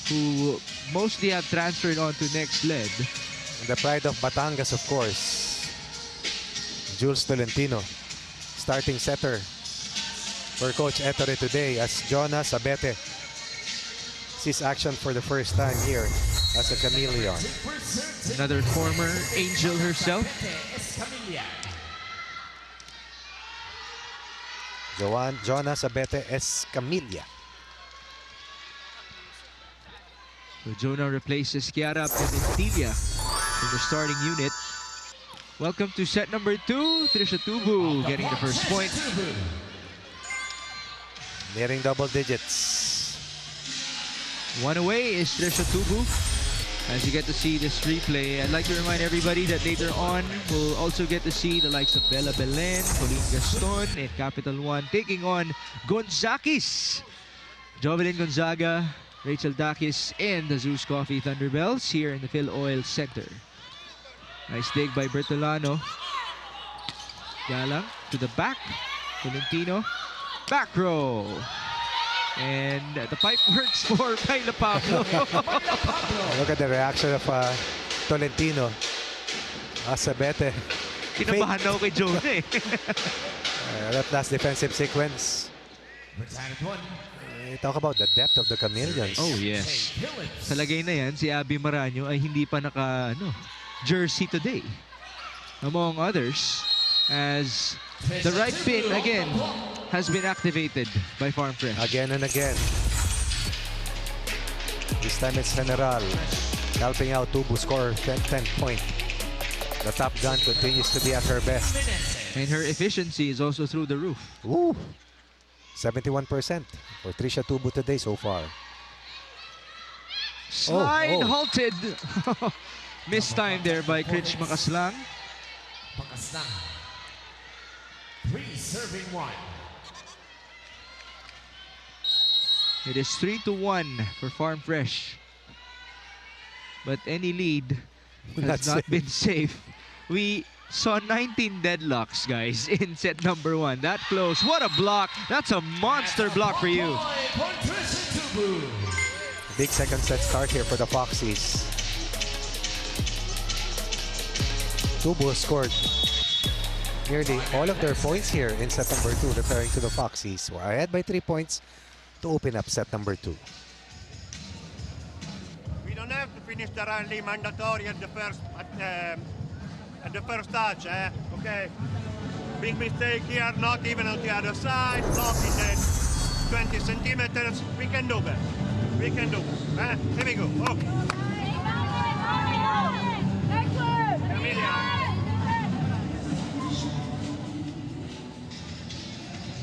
who mostly have transferred on to NXLED. The pride of Batangas, of course. Jules Tolentino, starting setter for Coach Ettore today as Jonas Abete sees action for the first time here as a Chameleon. Another former Angel herself. Jonas Abete Escamilla. So Jonah replaces Kiara Pimentelia in the starting unit. Welcome to set number 2. Trisha Tubu getting the first point. Nearing double digits. One away is Trisha Tubu. As you get to see this replay, I'd like to remind everybody that later on, we'll also get to see the likes of Bella Belen, Pauline Gaston, and Capital One taking on Gonzakis. Jovelyn Gonzaga, Rachel Dakis, and the Zeus Coffee Thunderbells here in the Phil Oil Center. Nice dig by Bertolano. Galang to the back. Tolentino. Back row. And the pipe works for Myla Pablo. Look at the reaction of Tolentino. Asabete. Kinabahan na ako kay Jonah eh. That last defensive sequence. Talk about the depth of the Chameleons. Oh yes. Sa lagay na yan, si Abby Maraño ay hindi pa naka jersey today. Among others, as the right pin again has been activated by Farm Fresh. Again and again. This time it's General helping out Tubu score 10 point. The top gun continues to be at her best. And her efficiency is also through the roof. Ooh, 71% for Trisha Tubu today so far. Slide halted. Missed time there by Critch Makaslang. Three serving one. It is 3-1 for Farm Fresh. But any lead has not been safe. We saw 19 deadlocks, guys, in set number 1. That close. What a block. That's a monster block for you. Big second set start here for the Foxies. Tubu scored nearly all of their points here in set number 2, referring to the Foxies. We're ahead by 3 points to open up set number 2. We don't have to finish the rally mandatory at the first touch, eh? Okay. Big mistake here, not even on the other side, blocking it 20 centimeters. We can do that. We can do it. Eh? Here we go. Oh.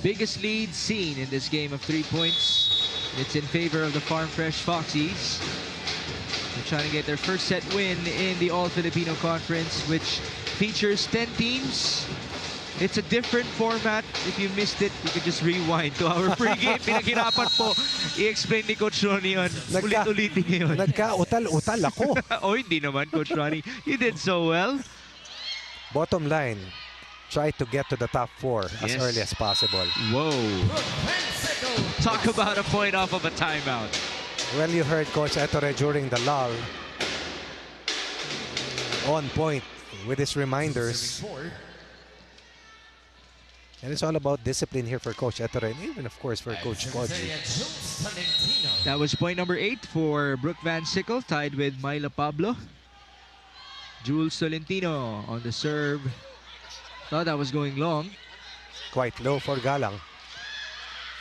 Biggest lead seen in this game of 3 points. It's in favor of the Farm Fresh Foxies. They're trying to get their first set win in the All-Filipino Conference, which features 10 teams. It's a different format. If you missed it, you can just rewind to our pregame. Pinaghirapan po i-explain ni Coach Ronnie yun. Ulit-ulitin ngayon. Nagka-utal-utal ako. Oh, hindi naman, Coach Ronnie. You did so well. Bottom line, try to get to the top 4 as early as possible. Whoa. Talk about a point off of a timeout. Well, you heard Coach Ettore during the lull. On point with his reminders. And it's all about discipline here for Coach Ettore and even, of course, for Coach Koji. That was point number 8 for Brooke Van Sickle, tied with Myla Pablo. Jules Tolentino on the serve. Thought that was going long. Quite low for Galang.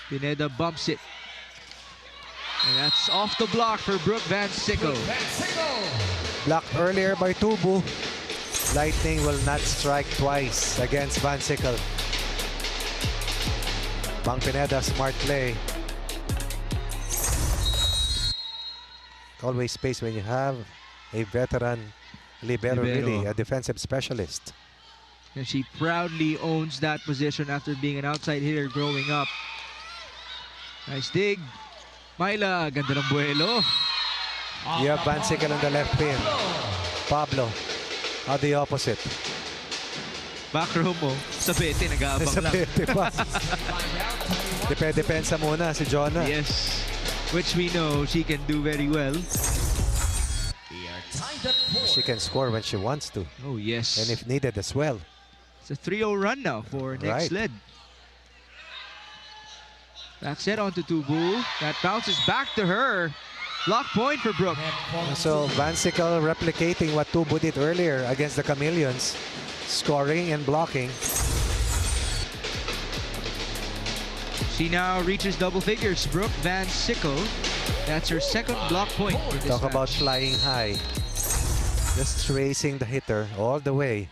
Pineda bumps it. And that's off the block for Brooke Van Sickle. Blocked earlier by Tubu. Lightning will not strike twice against Van Sickle. Bang Pineda, smart play. Always space when you have a veteran libero, really, a defensive specialist. And she proudly owns that position after being an outside hitter growing up. Nice dig. Myla, ganda ng buwelo. You have Van Sickle on the left pin. Pablo on the opposite. Back row mo, sa bete, nag-aabang Sa lang. bete pa. Depensa muna si Jonah. Yes, which we know she can do very well. She can score when she wants to. Oh, yes. And if needed as well. It's a 3-0 run now for NXLED. Back set onto Tubu. That bounces back to her. Block point for Brooke. So Van Sickle replicating what Tubu did earlier against the Chameleons. Scoring and blocking. She now reaches double figures. Brooke Van Sickle. That's her second block point in this Talk match. about flying high. Just tracing the hitter all the way.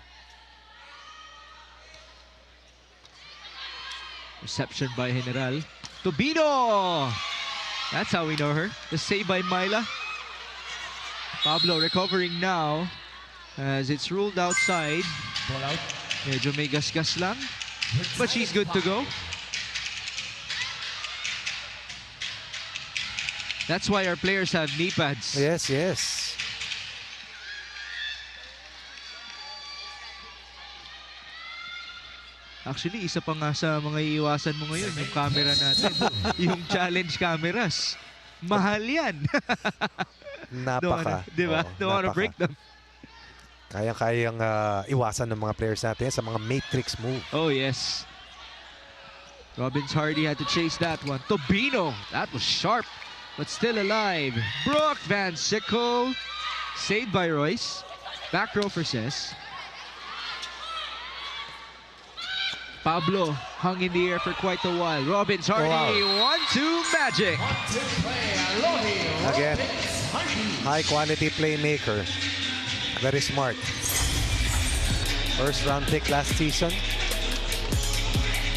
Reception by General. Tobino! That's how we know her. The save by Myla. Pablo recovering now as it's ruled outside. Medyo may gasgas lang. But she's good to go. That's why our players have knee pads. Yes, yes. Actually, isa pa nga sa mga iiwasan mo ngayon, yung camera natin. Yung challenge cameras. Mahal yan. Napaka. Di ba? Oo, Don't wanna napaka. break them. Kayang-kayang iwasan ng mga players natin sa mga matrix move. Oh, yes. Robbins Hardy had to chase that one. Tobino, that was sharp, but still alive. Brooke Van Sickle, saved by Royce. Back row for Cess. Pablo hung in the air for quite a while. Robbins Hardy, 1-2 magic. Again, high quality playmaker. Very smart. First round pick last season.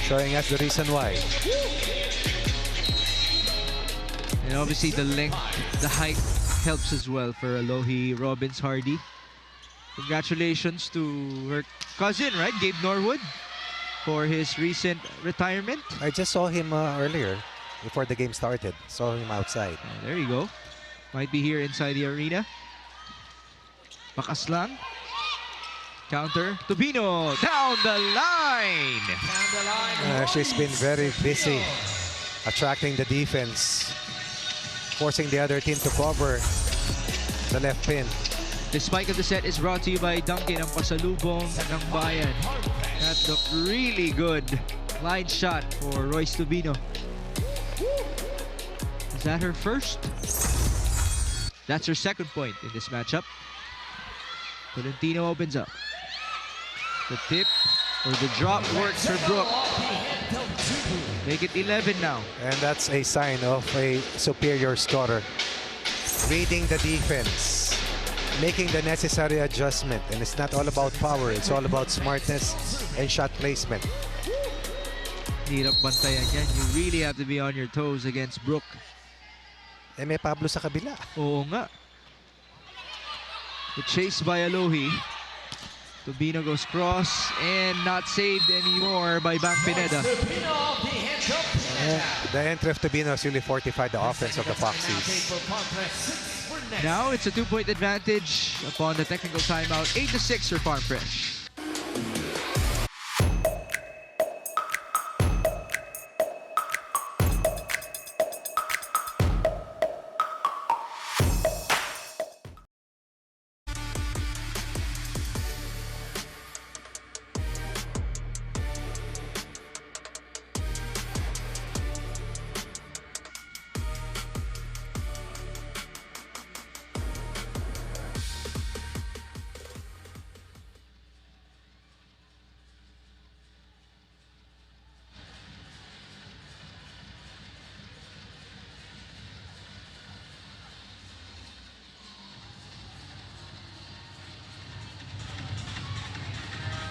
Showing us the reason why. And obviously the length, the height helps as well for Alohi Robbins Hardy. Congratulations to her cousin, right? Gabe Norwood, for his recent retirement. I just saw him earlier before the game started. Saw him outside. There you go. Might be here inside the arena. Bakas lang. Counter. Tobino down the line. She's been very busy attracting the defense, forcing the other team to cover the left pin. The spike of the set is brought to you by Duncan ang pasalubong ng bayan. That looked really good. Line shot for Royce Tobino. Is that her first? That's her second point in this matchup. Tolentino opens up. The tip or the drop works for Brooke. Make it 11 now. And that's a sign of a superior scorer. Reading the defense, making the necessary adjustment. And it's not all about power, it's all about smartness and shot placement. Hirap bantayan yan. You really have to be on your toes against Brooke. Eh, may Pablo sa kabila. Oo nga. The chase by Alohi. Tobino goes cross and not saved anymore by Bang Pineda. The entry of Tobino has really fortified the offense of the Foxies. Now it's a 2-point advantage upon the technical timeout. 8-6 for Farm Fresh.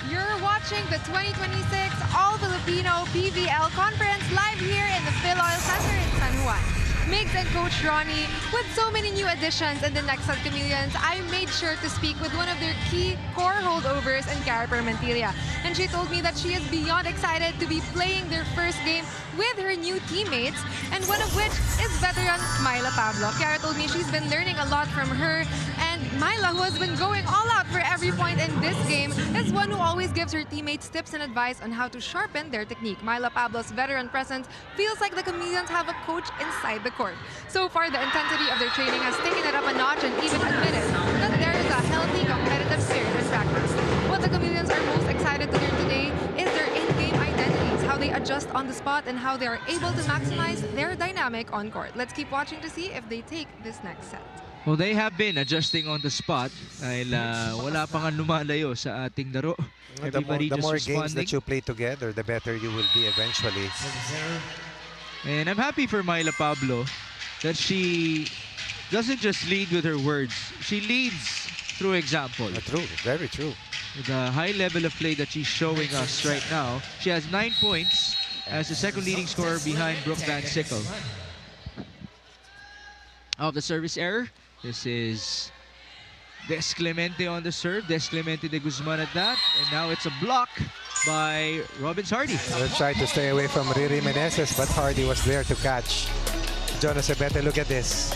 You're watching the 2026 All-Filipino PVL Conference live here in the Phil Oil Center in San Juan. Migs and Coach Ronnie, with so many new additions in the Nexled Chameleons, I made sure to speak with one of their key core holdovers in Cara Permentilla. And she told me that she is beyond excited to be playing their first game with her new teammates, and one of which is veteran Myla Pablo. Cara told me she's been learning a lot from her, and Myla, who has been going all out for every point in this game, is one who always gives her teammates tips and advice on how to sharpen their technique. Myla Pablo's veteran presence feels like the Chameleons have a coach inside the court. So far, the intensity of their training has taken it up a notch and even admitted that there is a healthy competitive spirit in practice. What the Chameleons are most excited to learn today is their in-game identities, how they adjust on the spot, and how they are able to maximize their dynamic on court. Let's keep watching to see if they take this next set. Well, they have been adjusting on the spot dahil wala pa nga lumalayo sa ating laro. Everybody The just more responding. games that you play together, the better you will be eventually. And I'm happy for Myla Pablo that she doesn't just lead with her words. She leads through example. True, very true. With the high level of play that she's showing us right now, she has 9 points as the second leading scorer behind Brooke Van Sickle. Of the service error, this is Des Clemente on the serve. Des Clemente de Guzman at that. And now it's a block by Robbins Hardy. They're trying to stay away from Riri Meneses, but Hardy was there to catch. Jonas Sabete, look at this.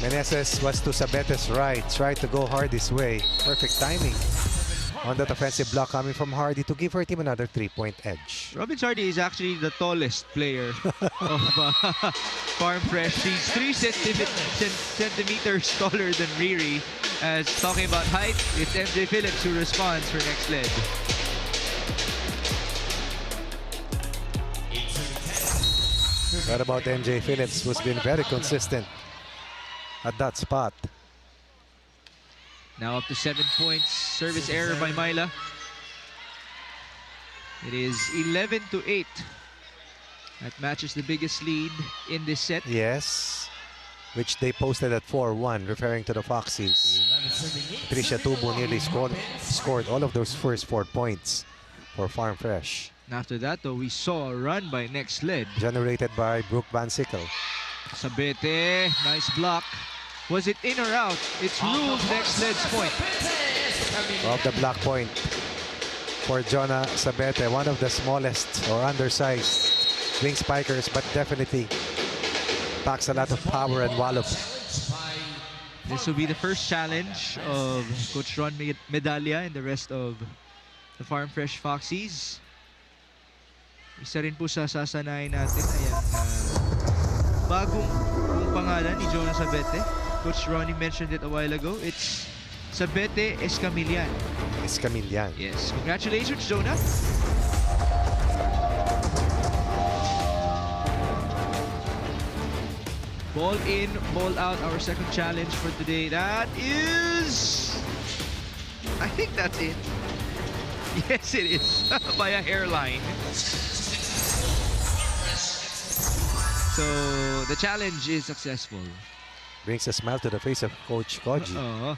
Meneses was to Sabete's right, tried to go Hardy's way. Perfect timing on that offensive block coming from Hardy to give her team another 3-point edge. Robbins Hardy is actually the tallest player of Farm Fresh. She's 3 centimeters taller than Riri. As talking about height, it's MJ Phillips who responds for Nexled. What about MJ Phillips, who's been very consistent at that spot? Now up to 7 points. Service error by Myla. It is 11-8. That matches the biggest lead in this set. Yes, which they posted at 4-1, referring to the Foxies. Tricia Tubo nearly scored all of those first 4 points for Farm Fresh. And after that, though, we saw a run by Nexled. Generated by Brooke Van Sickle. Sabete, nice block. Was it in or out? It's ruled Nexled's point. Off the block point for Jonah Sabete, one of the smallest or undersized wing spikers, but definitely packs a lot of power and wallop. This will be the first challenge of Coach Ron Medalla and the rest of the Farm Fresh Foxies. Isa rin po sa sasanayin natin. Ayan, bagong pangalan ni Jonah Sabete. Coach Ronnie mentioned it a while ago. It's Sabete Escamillan. Escamillan. Yes. Congratulations, Jonah. Ball in, ball out. Our second challenge for today. That is... I think that's it. Yes, it is. By a hairline. So, the challenge is successful. Brings a smile to the face of Coach Koji.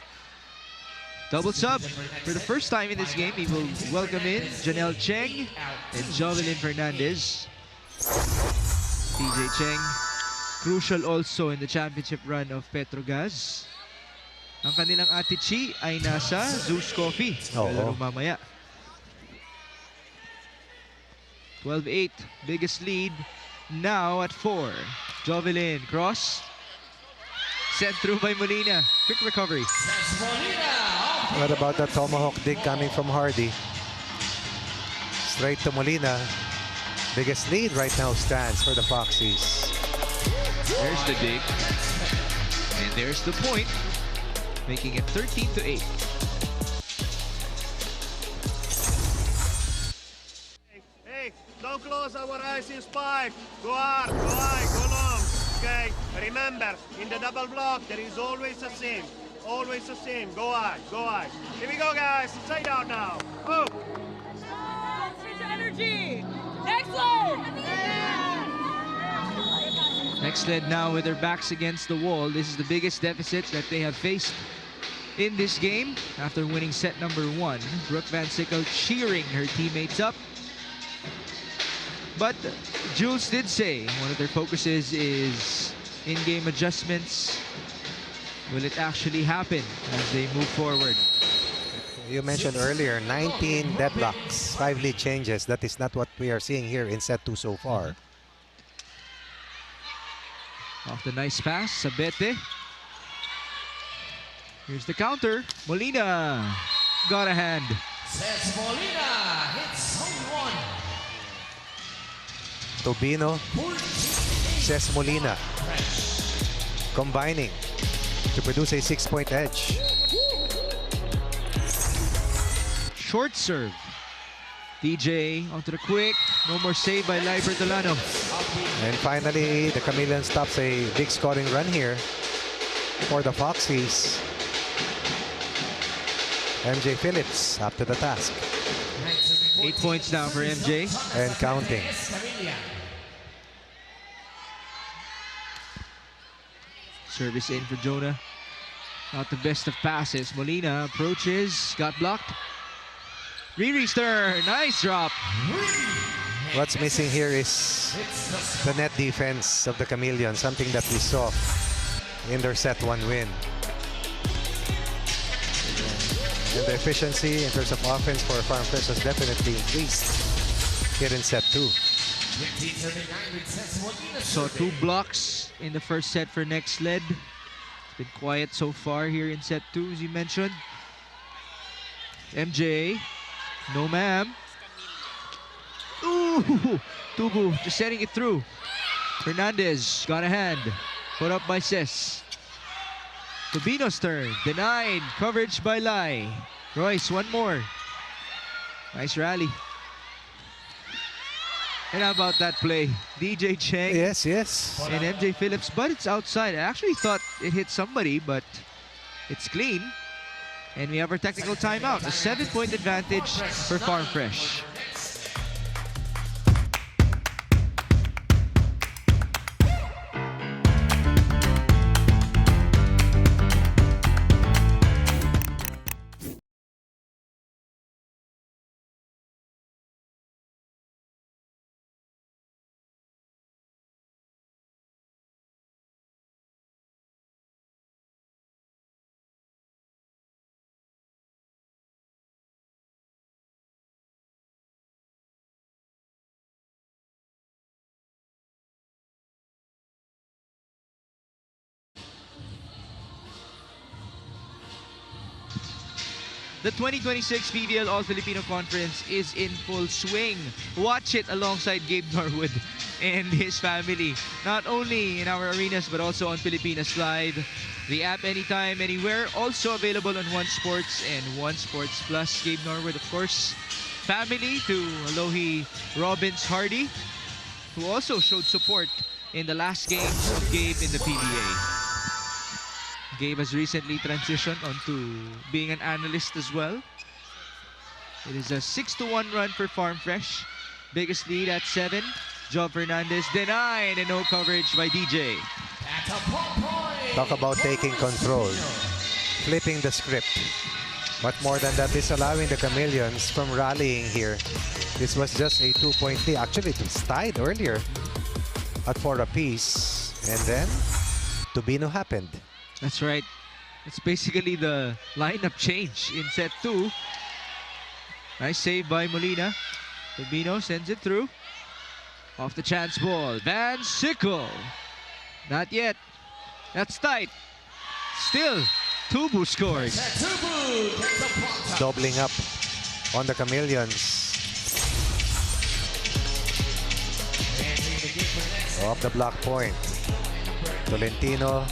Double sub. For the first time in this game, he will welcome in Janelle Cheng and Jovelyn Fernandez. TJ Cheng, crucial also in the championship run of Petrogas. Ang kanilang ate Chi ay nasa Zeus Coffee. Laro mamaya. 12-8, biggest lead now at 4. Jovelyn, cross. Sent through by Molina. Quick recovery. What about that tomahawk dig coming from Hardy? Straight to Molina. Biggest lead right now stands for the Foxies. There's the dig. And there's the point. Making it 13-8. Hey, don't close our eyes in spike. Go hard, go high, go long. Okay, remember, in the double block, there is always a seam. Always a seam. Go high, go high. Here we go, guys. Side out now. Move. Energy. Nexled. Nexled now with their backs against the wall. This is the biggest deficit that they have faced in this game after winning set number 1. Brooke Van Sickle cheering her teammates up. But Jules did say one of their focuses is in-game adjustments. Will it actually happen as they move forward? You mentioned earlier, 19 deadlocks, 5 lead changes. That is not what we are seeing here in set 2 so far. Off the nice pass, Sabete. Here's the counter. Molina got a hand. Says Molina hits home one. Tobino, Ces Molina, combining to produce a 6-point edge. Short serve. DJ onto the quick. No more save by Lai Bertolano. And finally, the Chameleon stops a big scoring run here for the Foxies. MJ Phillips up to the task. 8 points now for MJ. And counting. Service in for Jonah. Not the best of passes. Molina approaches. Got blocked. Riri's turn. Nice drop. What's missing here is the net defense of the Chameleon, something that we saw in their set 1 win. And the efficiency in terms of offense for Farm Fresh has definitely increased here in set 2. Saw 2 blocks in the first set for Nexled. It's been quiet so far here in set 2, as you mentioned. MJ, no ma'am. Ooh, Tubu just setting it through. Fernandez got a hand. Put up by Ces. Tobino's turn. Denied. Coverage by Lai. Royce, one more. Nice rally. And how about that play? DJ Cheng. Yes, yes. And MJ Phillips, but it's outside. I actually thought it hit somebody, but it's clean. And we have our technical timeout. A 7-point advantage for Farm Fresh. The 2026 PVL All-Filipino Conference is in full swing. Watch it alongside Gabe Norwood and his family. Not only in our arenas, but also on Pilipinas Live. The app anytime, anywhere. Also available on One Sports and One Sports Plus. Gabe Norwood, of course, family to Alohi Robbins Hardy, who also showed support in the last games of Gabe in the PBA. Gabe has recently transitioned onto being an analyst as well. It is a 6-1 run for Farm Fresh. Biggest lead at 7. Job Fernandez denied and no coverage by DJ. Talk about taking control, flipping the script. But more than that, disallowing the Chameleons from rallying here. This was just a 2-point lead. Actually, it was tied earlier at 4 apiece. And then, Tobino happened. That's right. It's basically the lineup change in set 2. Nice save by Molina. Tobino sends it through. Off the chance ball. Van Sickle. Not yet. That's tight. Still, Tubu scores. Doubling up on the Chameleons. Off the block point. Tolentino,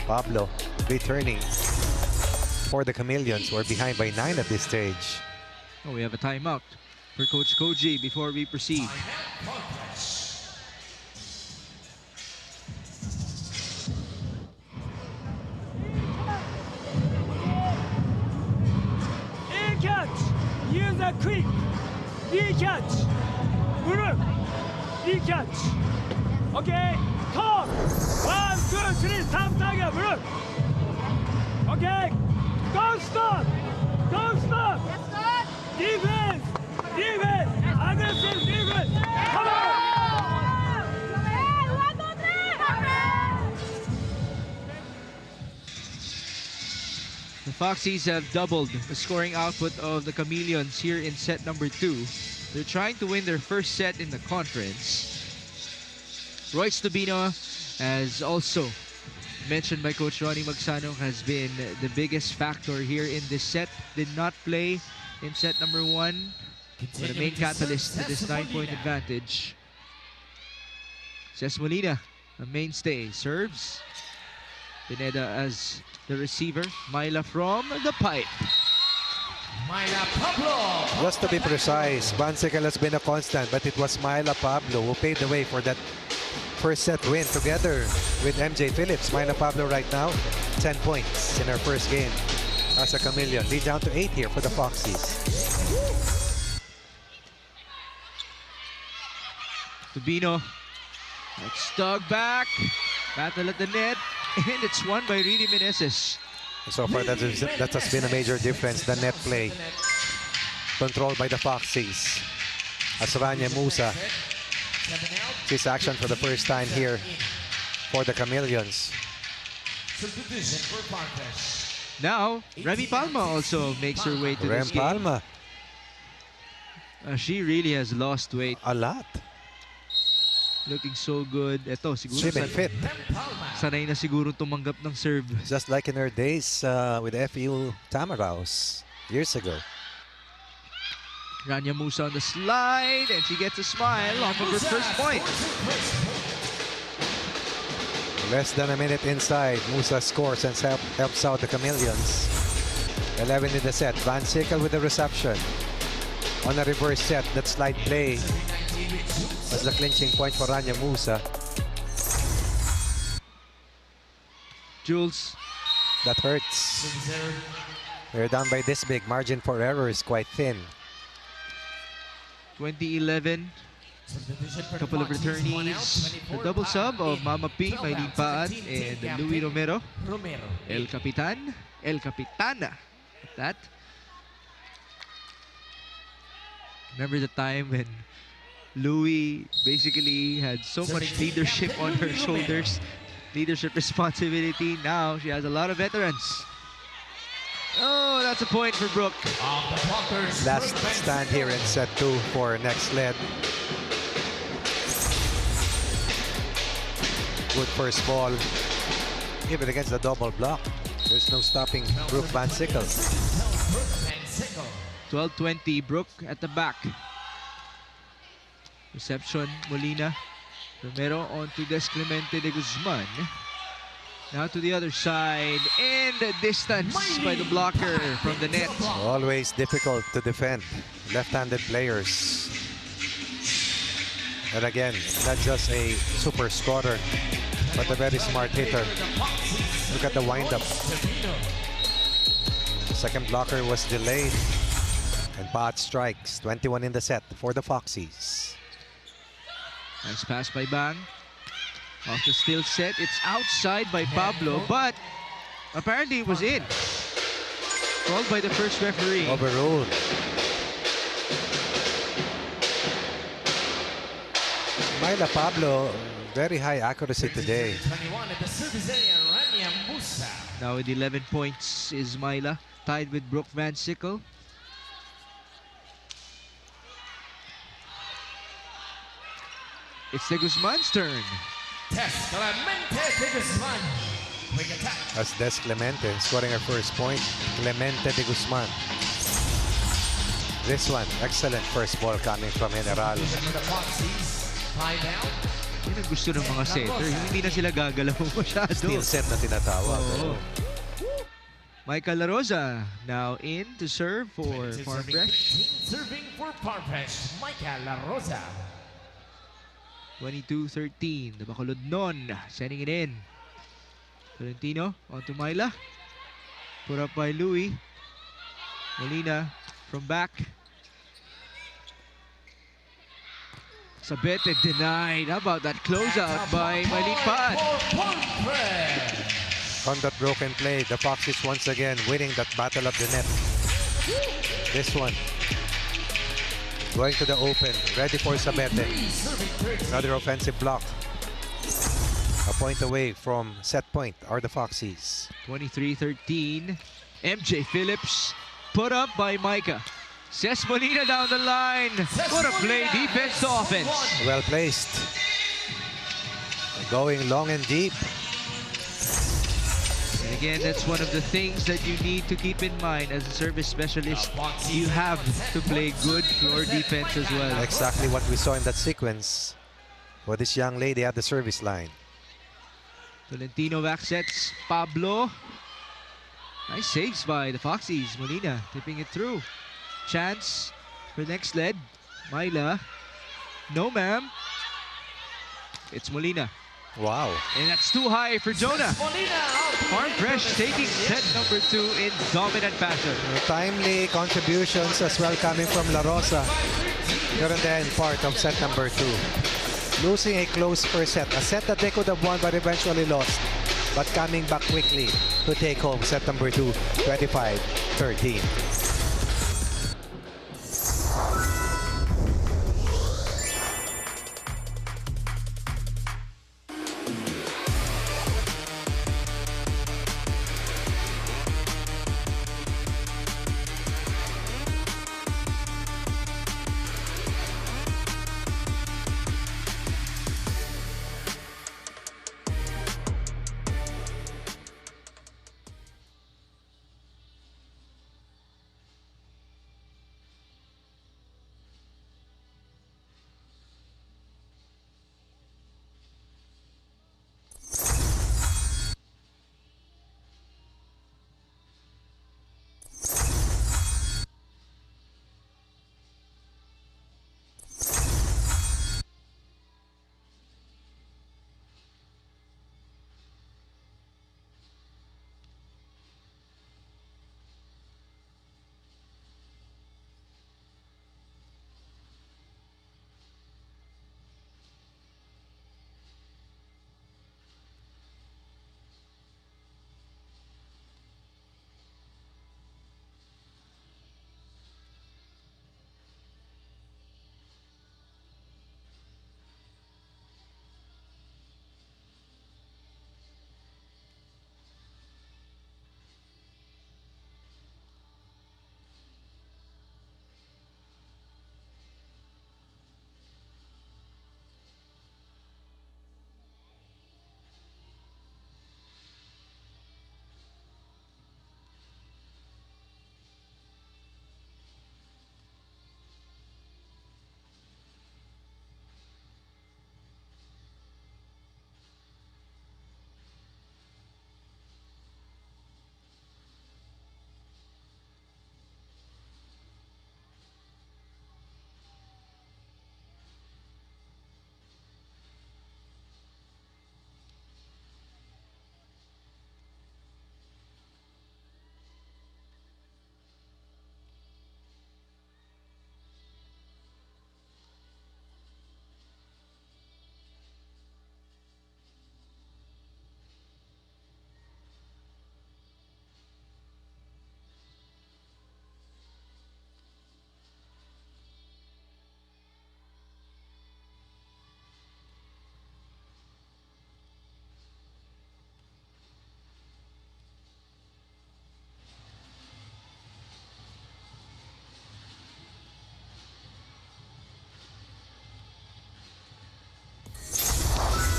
Pablo returning for the Chameleons, who are behind by 9 at this stage. Oh, we have a timeout for Coach Koji before we proceed. A catch. Use a quick. B catch. Blue. B catch. Okay. Top. 1, 2, 3. Top target. Blue. Okay. Don't stop. Don't stop. Defense. Defense. Aggressive defense. Come on. The Foxies have doubled the scoring output of the Chameleons here in set number 2. They're trying to win their first set in the conference. Royce Tubino, as also mentioned by Coach Ronnie Magsano, has been the biggest factor here in this set. Did not play in set number 1, but the main catalyst to this 9-point advantage. Ces Molina, a mainstay, serves. Pineda as the receiver. Myla from the pipe. Myla Pablo. Just to be precise, Bansical has been a constant, but it was Myla Pablo who paved the way for that first set win together with MJ Phillips. Myla Pablo right now, 10 points in her first game as a Chameleon. Lead down to 8 here for the Foxies. Tubino. That's dug back. Battle at the net. And it's won by Riri Meneses. So far, that has been a major difference. The net play controlled by the Foxies. As Rania Musa sees action for the first time here for the Chameleons. Now, Remy Palma also makes her way to this game. Palma. She really has lost weight. A lot. Looking so good. Ito, siguro Slim and fit. sanay na siguro tumanggap ng serve. Just like in her days with FEU Tamaraos years ago. Rania Musa on the slide, and she gets a smile off of her first point. Less than a minute inside, Musa scores and helps out the Chameleons. 11 in the set. Van Sickle with the reception. On a reverse set, that slide play was the clinching point for Rania Musa. Jules. That hurts. They're down by this big. Margin for error is quite thin. 2011. Couple of returnees. The double sub of Mama P, Maylene Paat, and Louis Romero. El Capitan. El Capitana. That. Remember the time when Louis basically had so much leadership on her shoulders. Leadership responsibility. Now she has a lot of veterans. Oh, that's a point for Brooke. Last stand here in set 2 for Nexled. Good first ball. Even against the double block, there's no stopping Brooke Van Sickle. 12-20, Brooke at the back. Reception, Molina. Romero on to Des Clemente de Guzman. Now to the other side, and distance by the blocker from the net. Always difficult to defend left-handed players. And again, not just a super scorer, but a very smart hitter. Look at the wind-up. Second blocker was delayed. And Pat strikes. 21 in the set for the Foxies. Nice pass by Bang. Off the still set. It's outside by Pablo, but apparently it was in. Called by the first referee. Overruled. Myla Pablo, very high accuracy today. Now with 11 points is Myla, tied with Brooke Van Sickle. It's the Guzman's turn. As Des Clemente scoring her first point. Clemente de Guzman. This one, excellent first ball coming from General. Yun ang gusto ng mga setter. Hindi na sila gagalaw masyado. Steel set na tinatawag. Oh. Michael La Rosa now in to serve for Farm Fresh. Serving for Farm Fresh, Michael La Rosa. 22-13, the Bacolod Non sending it in. Tolentino onto Myla. Put up by Louis. Molina from back. Sabete denied. How about that closeout by Maylene Paat? On that broken play, the Foxes once again winning that battle of the net. This one. Going to the open, ready for Sabete. Another offensive block. A point away from set point are the Foxies. 23-13. MJ Phillips put up by Micah. Ces Molina down the line. What a play, defense to offense. Well placed. Going long and deep. And again, that's one of the things that you need to keep in mind as a service specialist. You have to play good floor defense as well. Exactly what we saw in that sequence for this young lady at the service line. Tolentino back sets Pablo. Nice saves by the Foxies. Molina tipping it through. Chance for Nexled. Myla. No, ma'am. It's Molina. Wow. And that's too high for Jonah. Farm Fresh taking set number 2 in dominant fashion. Timely contributions as well coming from La Rosa. Here and then part of set number 2. Losing a close first set. A set that they could have won but eventually lost. But coming back quickly to take home set number 2, 25-13.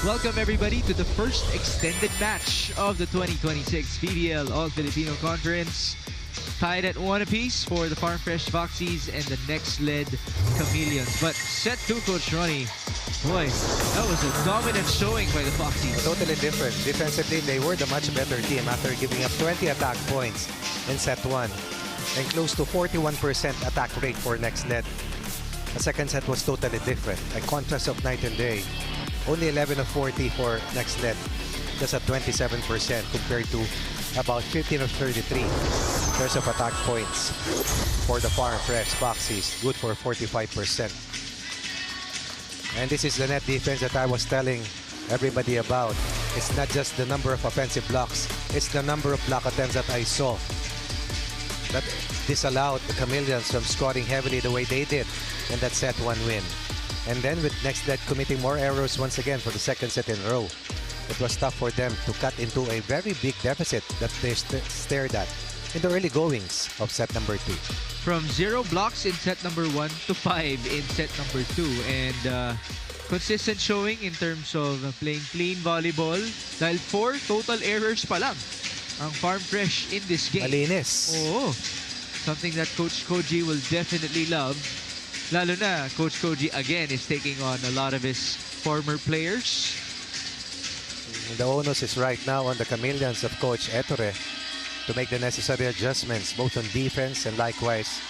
Welcome everybody to the first extended match of the 2026 PVL All-Filipino Conference. Tied at 1 apiece for the Farm Fresh Foxies and the NXLED Chameleons. But set 2, Coach Ronnie. Boy, that was a dominant showing by the Foxies. Totally different. Defensively, they were the much better team after giving up 20 attack points in set 1 and close to 41% attack rate for NXLED. The second set was totally different, a contrast of night and day. Only 11 of 40 for NXLED. That's at 27% compared to about 15 of 33 in terms of attack points for the Farm Fresh Foxies. Good for 45%. And this is the net defense that I was telling everybody about. It's not just the number of offensive blocks, it's the number of block attempts that I saw that disallowed the Chameleons from scoring heavily the way they did in that set 1 win. And then with NXLED committing more errors once again for the second set in a row, it was tough for them to cut into a very big deficit that they stared at in the early goings of set number 2. From 0 blocks in set number 1 to 5 in set number 2. And consistent showing in terms of playing clean volleyball. Dahil 4 total errors pa lang ang Farm Fresh in this game. Malinis. Oo. Something that Coach Koji will definitely love. Lalo na, Coach Koji again is taking on a lot of his former players. The onus is right now on the Chameleons of Coach Ettore to make the necessary adjustments both on defense and likewise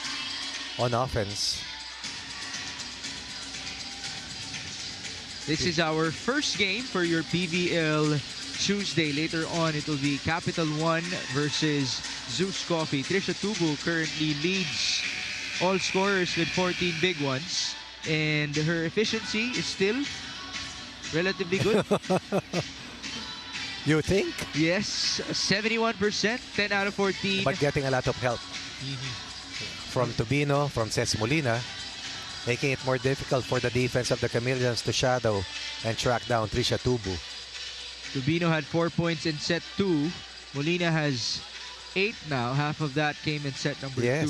on offense. This is our first game for your PVL Tuesday. Later on, it will be Capital One versus Zeus Coffee. Trisha Tubu currently leads all scorers with 14 big ones. And her efficiency is still relatively good. You think? Yes, 71%, 10 out of 14. But getting a lot of help from Tubino, from Cez Molina, making it more difficult for the defense of the Chameleons to shadow and track down Trisha Tubu. Tubino had 4 points in set 2. Molina has 8 now. Half of that came in set number 2.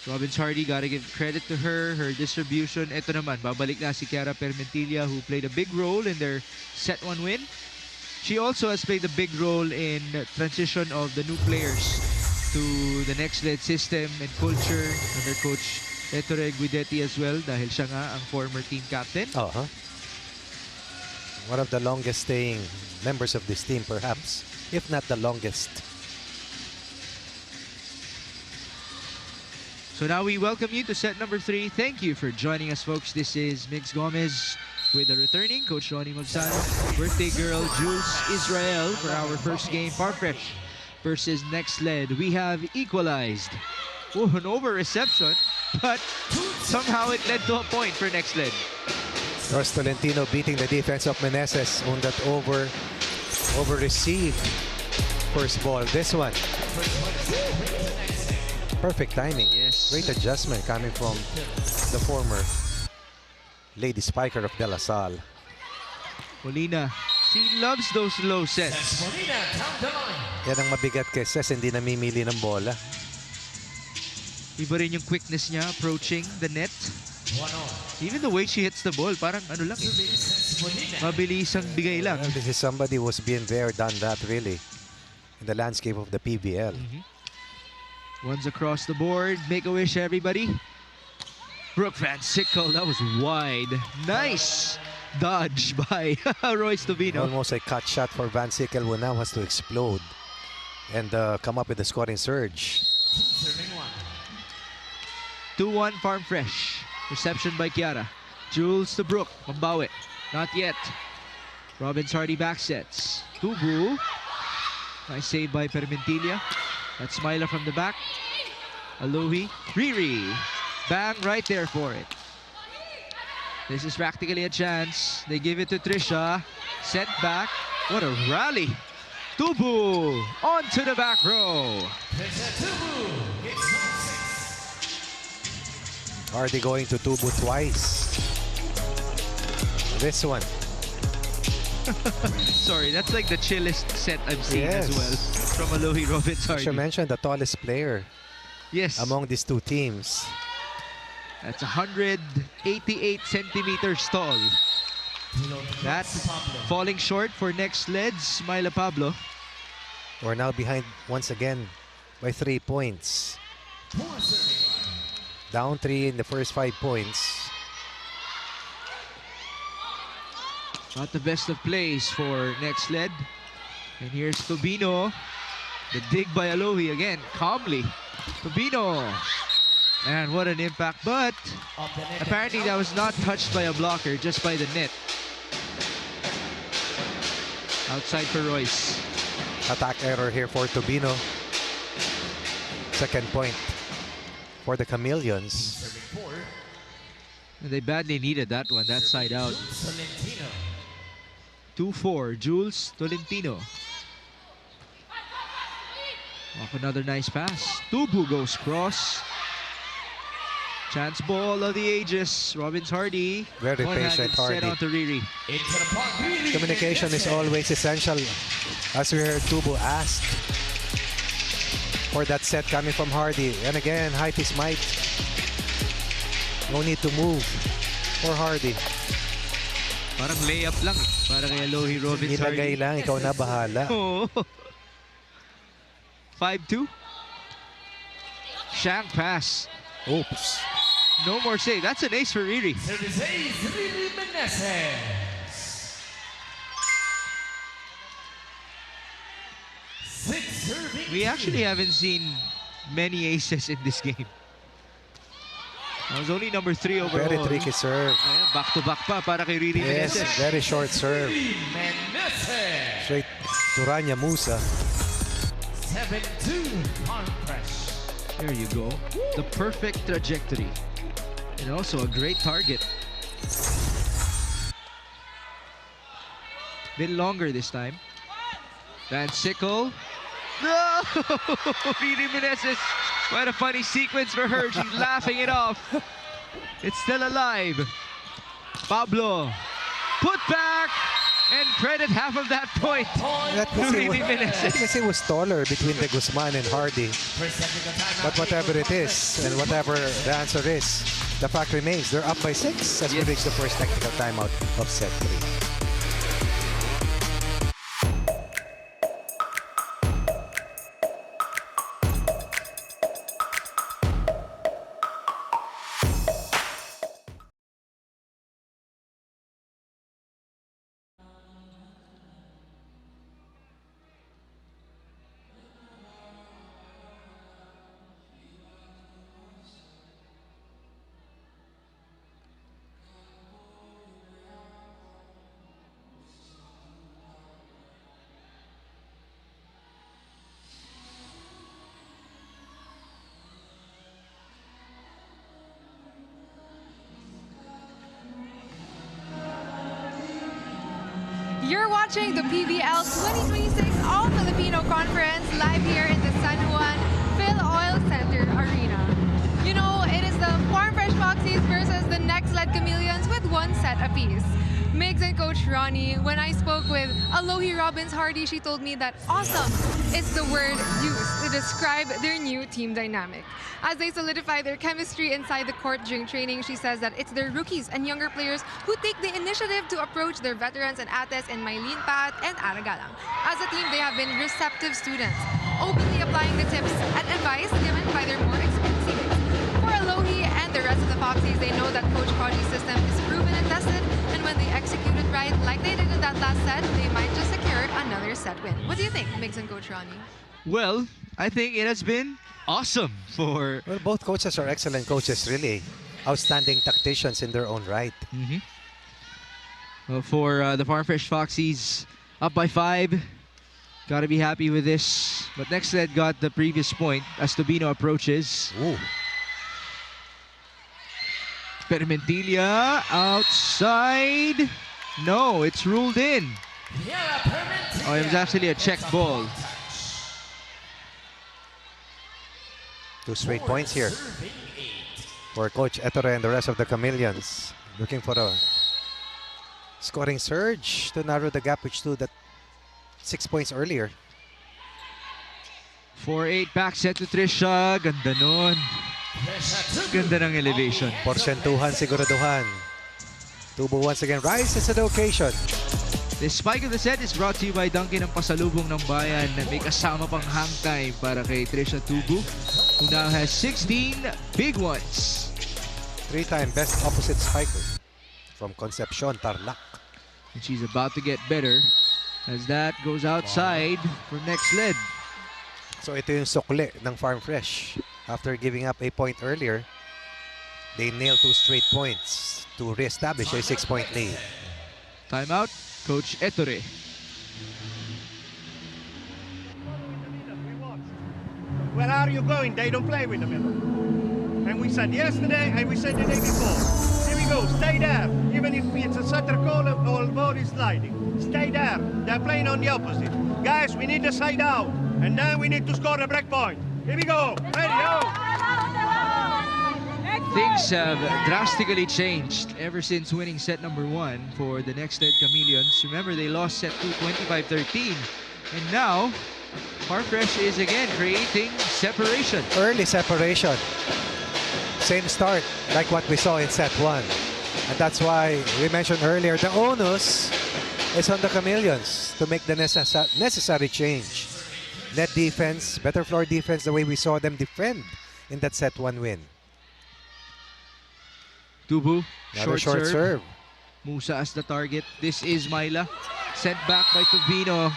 Robbins Hardy, gotta give credit to her. Her distribution. Ito naman, babalik na si Chiara Permentilla, who played a big role in their set 1 win. She also has played a big role in transition of the new players to the NXLED system and culture under Coach Ettore Guidetti as well, dahil siya nga ang former team captain. One of the longest staying members of this team, perhaps, if not the longest. So now we welcome you to set number 3. Thank you for joining us, folks. This is Mix Gomez with the returning Coach Ronnie Magsano, birthday girl Jules Israel for our first game, Farm Fresh versus NXLED. We have equalized. Oh, an over-reception, but somehow it led to a point for NXLED. Ross Tolentino beating the defense of Meneses on that over-received first ball. This one. Perfect timing. Yes. Great adjustment coming from the former lady spiker of De La Salle. Molina, she loves those low sets. Yan ang mabigat kay Cez, hindi namimili ng bola. Iba rin yung quickness niya approaching the net. Even the way she hits the ball, parang ano lang eh. Mabilisang bigay lang. Well, this is somebody who's been there, done that really in the landscape of the PVL. One's across the board. Make a wish, everybody. Brooke Van Sickle, that was wide. Nice dodge by Royce Tubino. Almost a cut shot for Van Sickle, who now has to explode and come up with a scoring surge. 2-1 Farm Fresh. Reception by Chiara. Jules to Brooke. Mambawi. Not yet. Robbins Hardy back sets. Tubu. Nice save by Permentilla. That's Myla from the back. Alohi. Riri. Bang right there for it. This is practically a chance. They give it to Trisha. Sent back. What a rally. Tubu onto the back row. Hardy going to Tubu twice. This one. Sorry, that's like the chillest set I've seen as well from Alohi Robbins Hardy. I should mention the tallest player among these two teams. That's 188 centimeters tall. That's falling short for NXLED's Myla Pablo. We're now behind once again by 3 points. Down 3 in the first 5 points. Not the best of plays for NXLED. And here's Tubino. The dig by Alohi again, calmly. Tubino. And what an impact. But apparently that was not touched by a blocker, just by the net. Outside for Royce. Attack error here for Tubino. Second point for the Chameleons. And they badly needed that one, that side out. 2-4, Jules Tolentino. Off another nice pass. Tubu goes cross. Chance ball of the ages. Robbins Hardy. Very One-handed patient, set Hardy. onto Riri. Into the park, Riri Communication is Menezes. always essential. As we heard Tubo ask for that set coming from Hardy. And again, height is might. No need to move for Hardy. Parang layup lang eh. Para kay Alohi Robbins Nilagay Hardy. lang, ikaw na bahala. Oo. 5-2. Shank pass. Oops. No more save. That's an ace for Riri. Service ace, Riri Menezes. 6 serving. We actually haven't seen many aces in this game. That was only number 3 overall. Very tricky serve. Ayan, back-to-back pa para kay Riri Yes, Menezes. very short serve. Menezes. Straight to Rania Musa. 7-2 on press. There you go. The perfect trajectory. And also a great target. Bit longer this time. Van Sickle. No! Riri Menezes. What a funny sequence for her. She's laughing it off. It's still alive. Pablo. Put back. And credit half of that point That to kasi Riri Menezes. was taller between the Guzman and Hardy. But whatever it is, and whatever the answer is, the fact remains, they're up by 6 as we reach the first technical timeout of set 3. You're watching the PVL 2026 All-Filipino Conference live here in the San Juan Phil Oil Center Arena. You know, it is the Farm Fresh Foxies versus the Nexled Chameleons with 1 set apiece. Migs and Coach Ronnie, when I spoke with Alohi Robbins Hardy, she told me that awesome is the word used to describe their new team dynamic. As they solidify their chemistry inside the court during training, she says that it's their rookies and younger players who take the initiative to approach their veterans and athletes in Maylene Pat and Aragalang. As a team, they have been receptive students, openly applying the tips and advice given by their more experienced teammates. For Alohi and the rest of the Foxies, they know that Coach Koji's system is proven and tested, and when they execute it right, like they did in that last set, they might just secure another set win. What do you think, Migs and Coach Ronnie? Well, I think it has been awesome for... Well, both coaches are excellent coaches, really. Outstanding tacticians in their own right. Well, for the Farm Fresh Foxies, up by 5. Gotta be happy with this. But Nexled got the previous point as Tobino approaches. Ooh. Permentilla outside. No, it's ruled in. Oh, it was actually a check ball. 2 straight points here for Coach Ettore and the rest of the Chameleons. Looking for a scoring surge to narrow the gap which stood at 6 points earlier. 4-8 back set to Trisha. Ganda nun. Ganda ng elevation. Porsyentuhan, siguraduhan. Tubo once again rises to the occasion. The spike of the set is brought to you by Dunkin' ng Pasalubong ng Bayan na may kasama pang hang time para kay Trisha Tubu, who now has 16 big ones. 3-time best opposite spiker from Concepcion, Tarlac. And she's about to get better as that goes outside for Nexled. So ito yung sukli ng Farm Fresh. After giving up a point earlier, they nailed 2 straight points to re-establish a 6-point lead. Timeout, Coach Ettore. Where are you going? They don't play with the middle. And we said yesterday, and we said the day before. Here we go, stay there. Even if it's a center call or body sliding. Stay there. They're playing on the opposite. Guys, we need the side out. And then we need to score a break point. Here we go. Ready, go. Things have drastically changed ever since winning set number 1 for the Nexled Chameleons. Remember, they lost set 2, 25-13. And now, Farfresh is again creating separation. Early separation. Same start like what we saw in set 1. And that's why we mentioned earlier, the onus is on the Chameleons to make the necessary change. Net defense, better floor defense, the way we saw them defend in that set 1 win. Tubu, Another short serve. Musa as the target. This is Myla. Sent back by Tubino.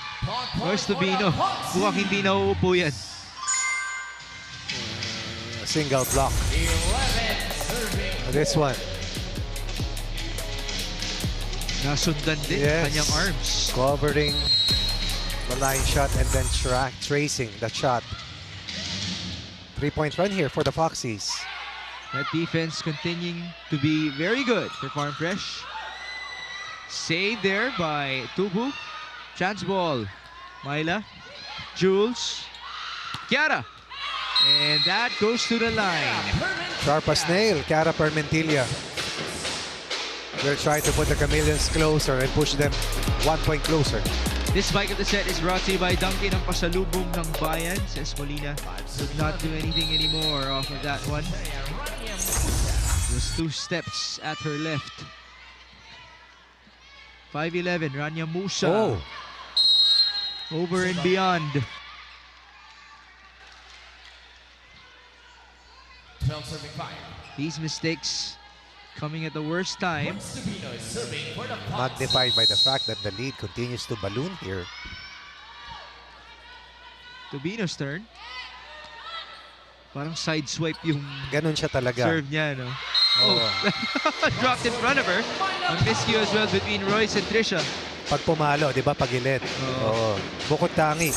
Where's Tubino? Mukhang hindi nauupo yan. Single block. This one. Nasundan din kanyang arms. Covering the line shot and then tracing the shot. 3-point run here for the Foxies. That defense continuing to be very good for Farm Fresh. Saved there by Tubu. Chance ball. Myla. Jules. Kiara. And that goes to the line. Sharp as nail, Kiara Permentilla. They're trying to put the Chameleons closer and push them 1 point closer. This spike of the set is brought to you by Dunkin' ang pasalubong ng bayan. Says Molina would not do anything anymore off of that one. Just 2 steps at her left. 5'11", Rania Musa. Oh. Over and beyond. 12-5. These mistakes coming at the worst time. Magnified by the fact that the lead continues to balloon here. Tubino's turn. Parang side swipe yung Ganun siya talaga. serve niya, no? Oh. Dropped in front of her. A miscue as well between Royce and Trisha. Pag pumalo, di ba, pagilid. Oo. Bukod tangi.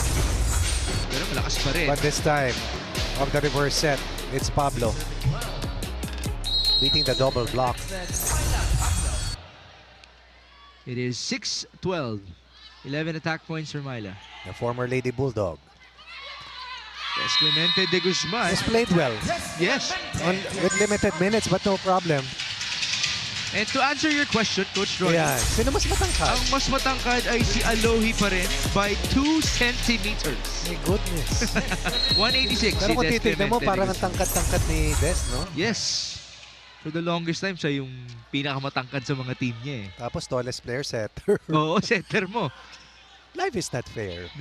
Pero malakas pa rin. But this time, of the reverse set, it's Pablo. Beating the double block. It is 6-12. 11 attack points for Myla. The former Lady Bulldog. Yes, Clemente de Guzman. Has played well. Yes. With limited minutes, but no problem. And to answer your question, Coach Ron, Ayan. Sino mas matangkad? ang mas matangkad ay si Alohi pa rin by 2 centimeters. My goodness. 186 Pero kung Des titignan mo, Clemente de parang ang Guzman. tangkad-tangkad ni Des, no? Yes. For the longest time, siya yung pinakamatangkad sa mga team niya eh. Tapos tallest player setter. Oo, center mo. Life is not fair.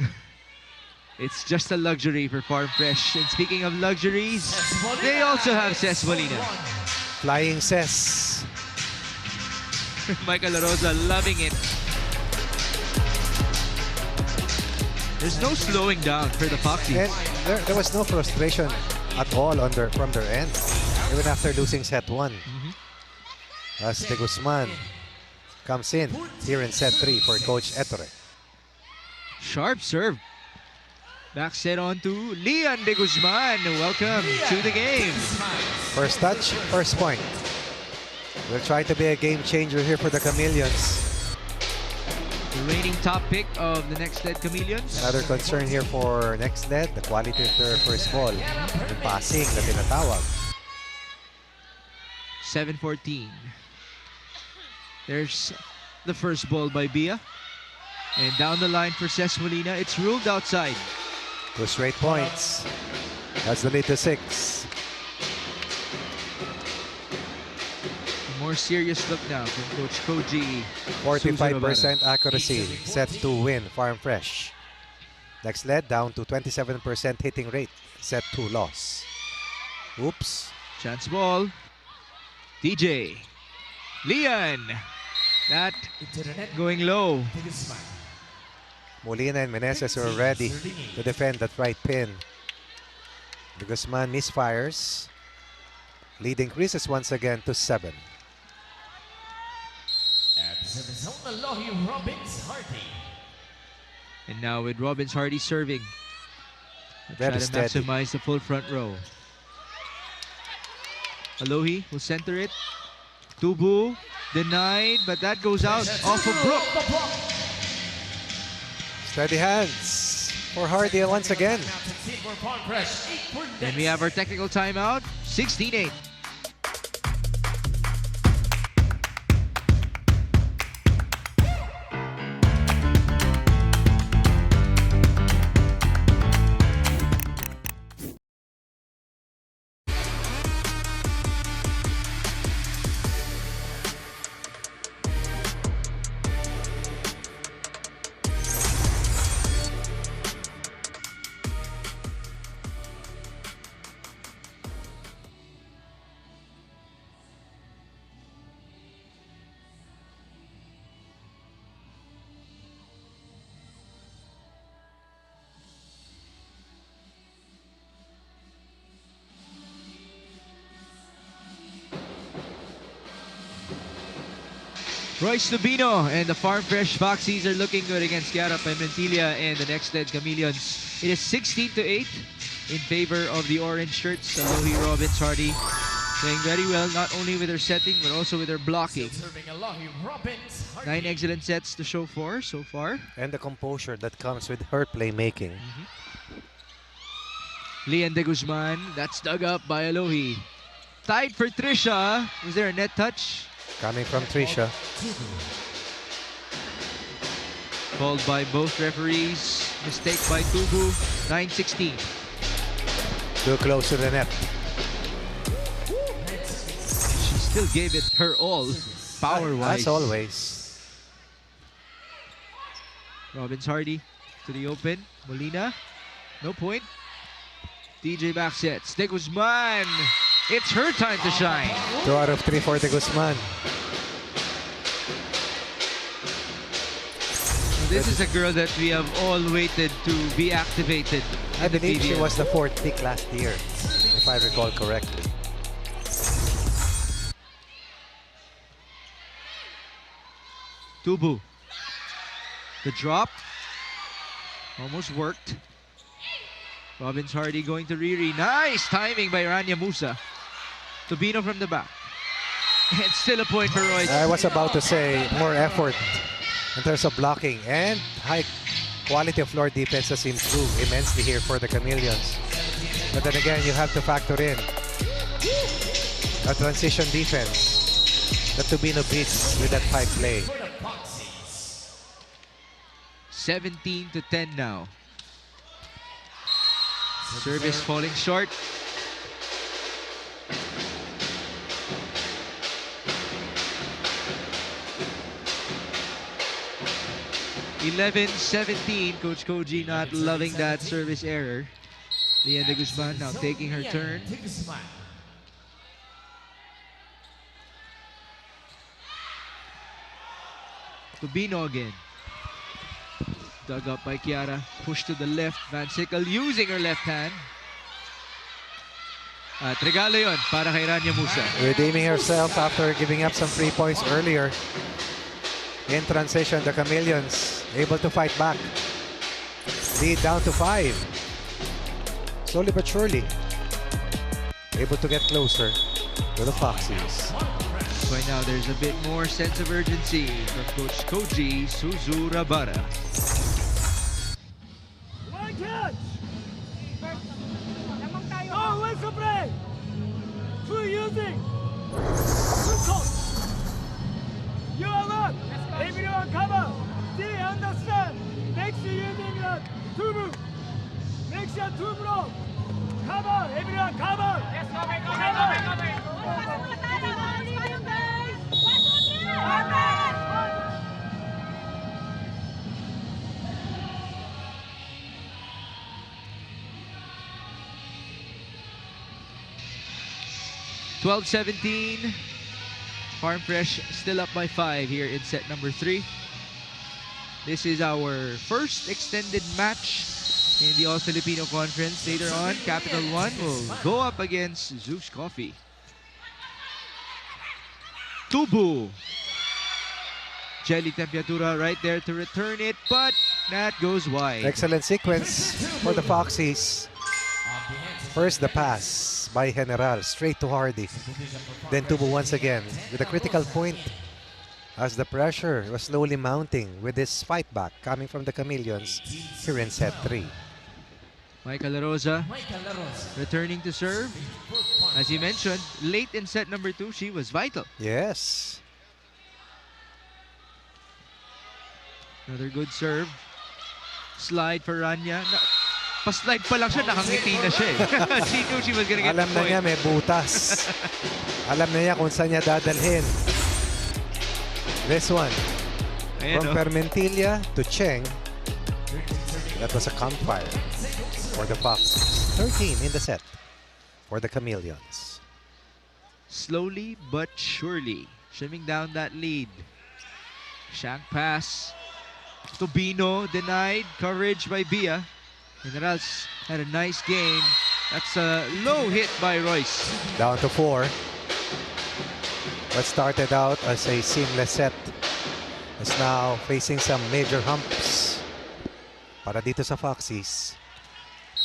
It's just a luxury for Farm Fresh. And speaking of luxuries, they also have Ces Molina. Flying Ses. Michael La Rosa loving it. There's no slowing down for the Foxies. And there was no frustration at all from their end, even after losing set 1. As De Guzman comes in here in set 3 for Coach Ettore. Sharp serve. Back set on to Leon De Guzman. Welcome to the game. First touch, first point. We'll try to be a game changer here for the Chameleons. The reigning top pick of the Nexled Chameleons. Another concern here for Nexled, the quality of their first ball. Yung passing na tinatawag. 7-14. There's the first ball by Bia. And down the line for Ces Molina, it's ruled outside. 2 straight points. That's the lead to 6. A more serious look now from Coach Koji. 45% accuracy, set to win Farm Fresh. Nexled down to 27% hitting rate, set 2 loss. Oops. Chance ball. DJ. Leon. That going low. Molina and Meneses are ready to defend that right pin. De Guzman misfires. Lead increases once again to 7. At 7 Alohi Robbins Hardy. And now with Robbins Hardy serving. Try Very to steady. maximize the full front row. Alohi will center it. Tubu denied, but that goes out off of Brooke. Steady hands for Hardy once again. And we have our technical timeout, 16-8. Royce Tubino and the Farm Fresh Foxies are looking good against Chiara Pimentilla and the NXLED Chameleons. It is 16-8 in favor of the orange shirts. Alohi Robbins Hardy playing very well, not only with her setting but also with her blocking. 9 excellent sets to show for so far. And the composure that comes with her playmaking. Lian de Guzman, that's dug up by Alohi. Tied for Trisha. Was there a net touch? Coming from Trisha. Called by both referees. Mistake by Tubu. 9-16. Too close to the net. She still gave it her all, power-wise. As always. Robbins Hardy to the open. Molina, no point. DJ back sets. De Guzman. It's her time to shine. 2 out of 3 for De Guzman. This is a girl that we have all waited to be activated. I believe she was the 4th pick last year, if I recall correctly. Tubu. The drop. Almost worked. Robbins Hardy going to Riri. Nice timing by Rania Musa. Tubino from the back. And still a point for Royce. I was about to say more effort in terms of blocking, and high quality of floor defense has improved immensely here for the Chameleons. But then again, you have to factor in a transition defense that Tubino beats with that pipe play. 17-10 now. Service falling short. (11-17). Coach Koji not loving that service error. Lian de Guzman now taking her turn. Tubino again. Dug up by Chiara. Push to the left. Van Sickle using her left hand. Regalo yun para kay Rania Musa. Redeeming herself after giving up some 3 points earlier. In transition, the Chameleons able to fight back. Lead down to 5. Slowly but surely. Able to get closer to the Foxies. So now there's a bit more sense of urgency from Coach Koji Suzurabara. One catch! Oh, where's the play? Two using! Two calls! You are up! Everyone cover! They understand! Next using that two move! Next shot two block! Cover! Everyone cover! Yes, cover! 12-17. Farm Fresh still up by 5 here in set number 3. This is our first extended match in the All-Filipino Conference. Later on, Capital One will go up against Zeus Coffee. Tubu. Jelly Temperatura right there to return it, but that goes wide. Excellent sequence for the Foxies. First, the pass by General straight to Hardy. Then Tubu once again with a critical point as the pressure was slowly mounting with this fight back coming from the Chameleons here in set 3. Michael Larosa returning to serve. As you mentioned, late in set number 2, she was vital. Yes. Another good serve. Slide for Rania. Pa-slide pa lang siya, nakangiti na siya eh. She knew she was gonna get Alam the na point. niya may butas. Alam na niya kung saan niya dadalhin. This one. Ayan, From Permentilla to Cheng. That was a campfire for the Fox. 13 in the set for the Chameleons. Slowly but surely, trimming down that lead. Shank pass. Tubino denied. Coverage by Bia. Generals had a nice game. That's a low hit by Royce. Down to 4. What started out as a seamless set is now facing some major humps para dito sa Foxies.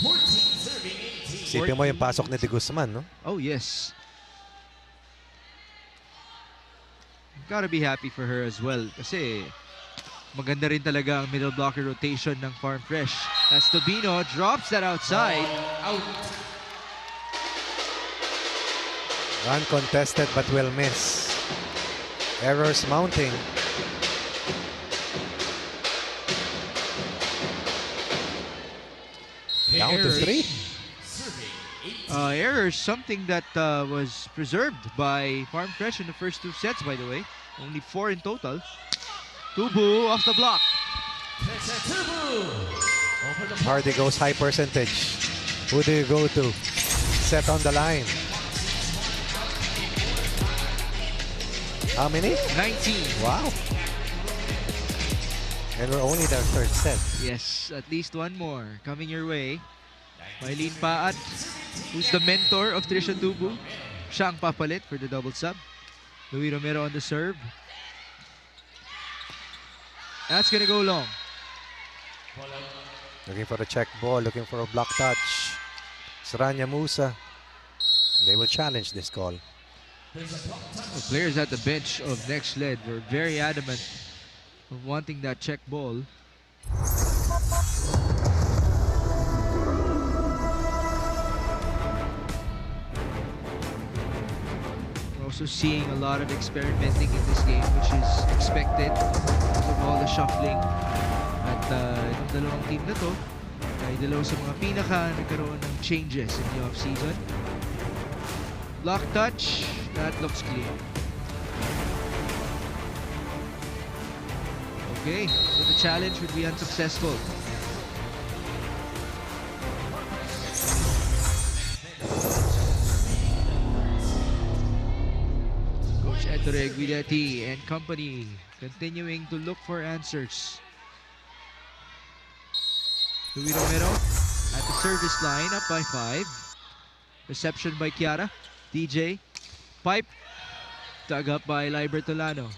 14 serving 18. Isipin mo yung pasok ni De Guzman, no? Oh, yes. Gotta be happy for her as well kasi maganda rin talaga ang middle blocker rotation ng Farm Fresh. As Tobino drops that outside. Out. Uncontested but will miss. Errors mounting. Down to 3. Error, something that was preserved by Farm Fresh in the first 2 sets, by the way. Only 4 in total. Tubu off the block. Hardy goes high percentage. Who do you go to? Set on the line. How many? 19. Wow. And we're only the 3rd set. Yes, at least one more coming your way. Mylene Paat, who's the mentor of Trisha Tubu. Siya ang papalit for the double sub. Louis Romero on the serve. That's gonna go long. Looking for a check ball, looking for a block touch. Saranya Musa. They will challenge this call. The players at the bench of NXLED were very adamant of wanting that check ball. We're also seeing a lot of experimenting in this game, which is expected because of all the shuffling. At itong dalawang team na to ay dalawa sa mga pinaka nagkaroon ng changes in the off-season. Block touch, that looks clear. Okay, so the challenge would be unsuccessful. Coach Ettore Guidetti and company continuing to look for answers. Louis Romero at the service line, up by 5. Reception by Chiara. DJ. Pipe. Dug up by Liber Tolano.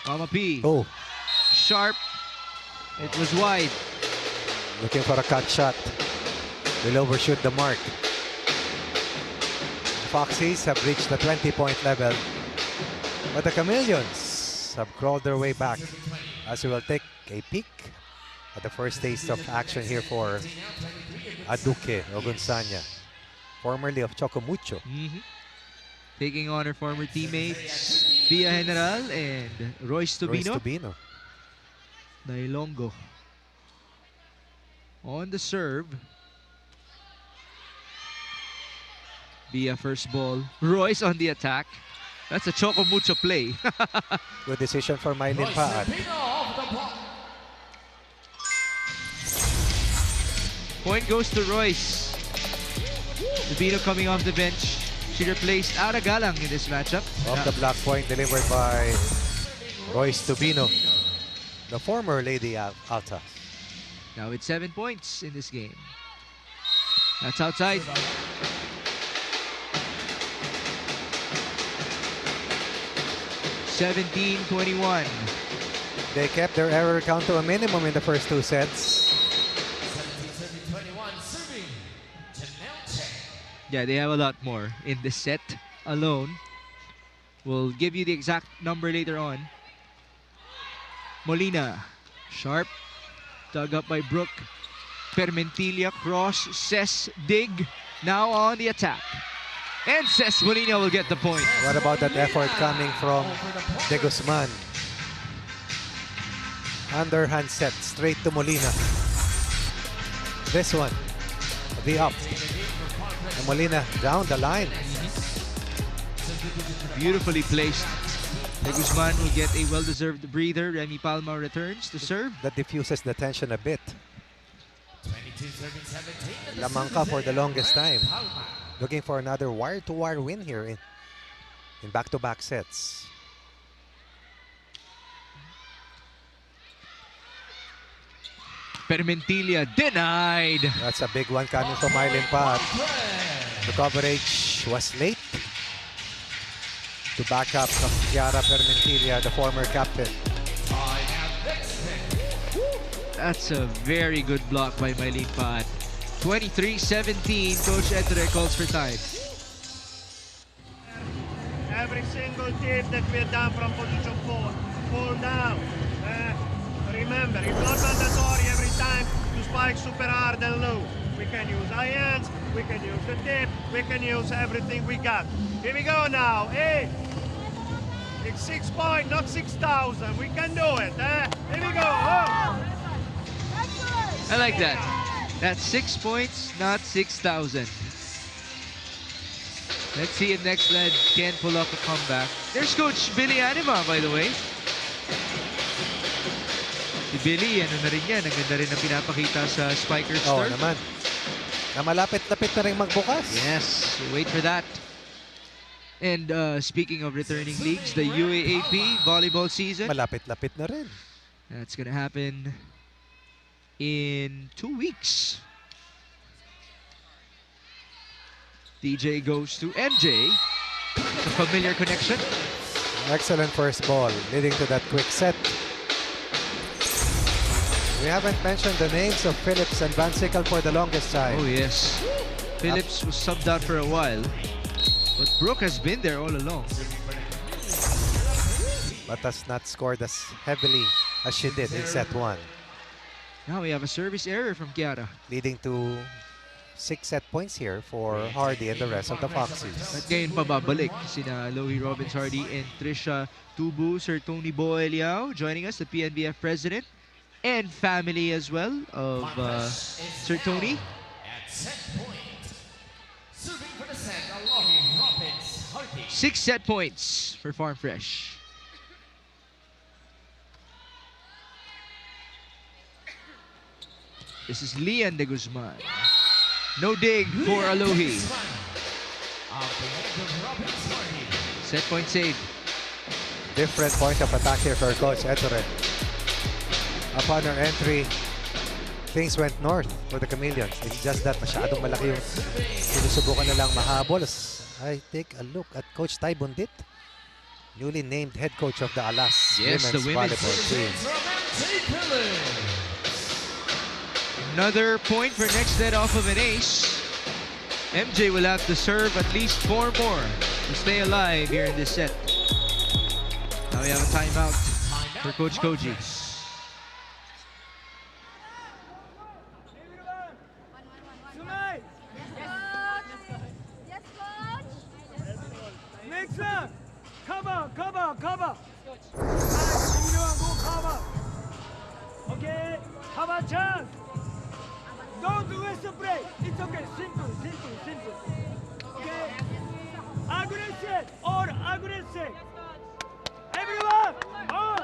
Mama P. Oh. Sharp. It was wide. Looking for a cut shot. Will overshoot the mark. The Foxies have reached the 20-point level. But the Chameleons have crawled their way back as we will take a peek at the first taste of action here for Aduke Ogunsanya, formerly of Chocomucho. Taking on her former teammates, Pia General and Royce Tubino. Nailongo. On the serve. Pia first ball. Royce on the attack. That's a Chocomucho play. Good decision for Mylene Paat. Point goes to Royce. Tubino coming off the bench. She replaced Ara Galang in this matchup. Off the block point delivered by Royce Tubino, the former Lady Alta. Now it's 7 points in this game. That's outside. (17-21). They kept their error count to a minimum in the first 2 sets. Yeah, they have a lot more in this set alone. We'll give you the exact number later on. Molina, sharp, dug up by Brooke. Permentilla, cross, Ces, dig, now on the attack. And Ces Molina will get the point. What about that effort coming from De Guzman? Underhand set, straight to Molina. This one, the up. And Molina down the line. Beautifully placed. De Guzman will get a well-deserved breather. Remy Palma returns to serve. That diffuses the tension a bit. Lamangka for the longest time. Looking for another wire-to-wire win here in back-to-back sets. Permentilla denied. That's a big one coming from Mylene Paat. The coverage was late to back up from Chiara Permentilla, the former captain. That's a very good block by Mylene Paan. 23-17, Coach Edre calls for time. Every single tip that we have done from position 4, fall down. Remember, it's not mandatory every time to spike super hard and low. We can use high hands, we can use the tip, we can use everything we got. Here we go now. Hey, it's 6 points, not 6,000. We can do it. Here we go. Oh. I like that. That's 6 points, not 6,000. Let's see if Nexled can pull off a comeback. There's Coach Billy Anima, by the way. Si Billy, ano na rin yan. Ang ganda rin na pinapakita sa Spikers Oo turf. naman. Na malapit-lapit na rin magbukas. Yes, wait for that. And speaking of returning leagues, the UAAP volleyball season. Malapit-lapit na rin. That's gonna happen in 2 weeks. DJ goes to MJ. The familiar connection. Excellent first ball, leading to that quick set. We haven't mentioned the names of Phillips and Van Sickle for the longest time. Oh yes. Phillips was subbed out for a while, but Brooke has been there all along. But has not scored as heavily as she did in set 1. Now we have a service error from Kiara. Leading to 6 set points here for Hardy and the rest of the Foxes. At ngayon pababalik sina Lohi Robbins Hardy and Trisha Tubu, Sir Tony Boy Liao joining us, the PNBF president and family as well of Sir Tony. At set point, serving for the set, Lohi Robbins Hardy. 6 set points for Farm Fresh. This is Lian de Guzman. No dig for Alohi. Set point save. Different point of attack here for Coach Ettore. Upon her entry, things went north for the Chameleons. It's just that masyadong malaki yung sinusubukan na lang mahabol. I take a look at Coach Ty Bundit, newly named head coach of the Alas Yes, the women's volleyball team. Another point for Nexled off of an ace. MJ will have to serve at least 4 more to stay alive here in this set. Now we have a timeout for Coach Koji. Nexled, cover, cover, cover. Nice, go cover. Okay, cover chance. Don't waste the play. It's okay. Simple, simple, simple. Okay. Aggressive or aggressive. Everyone. On.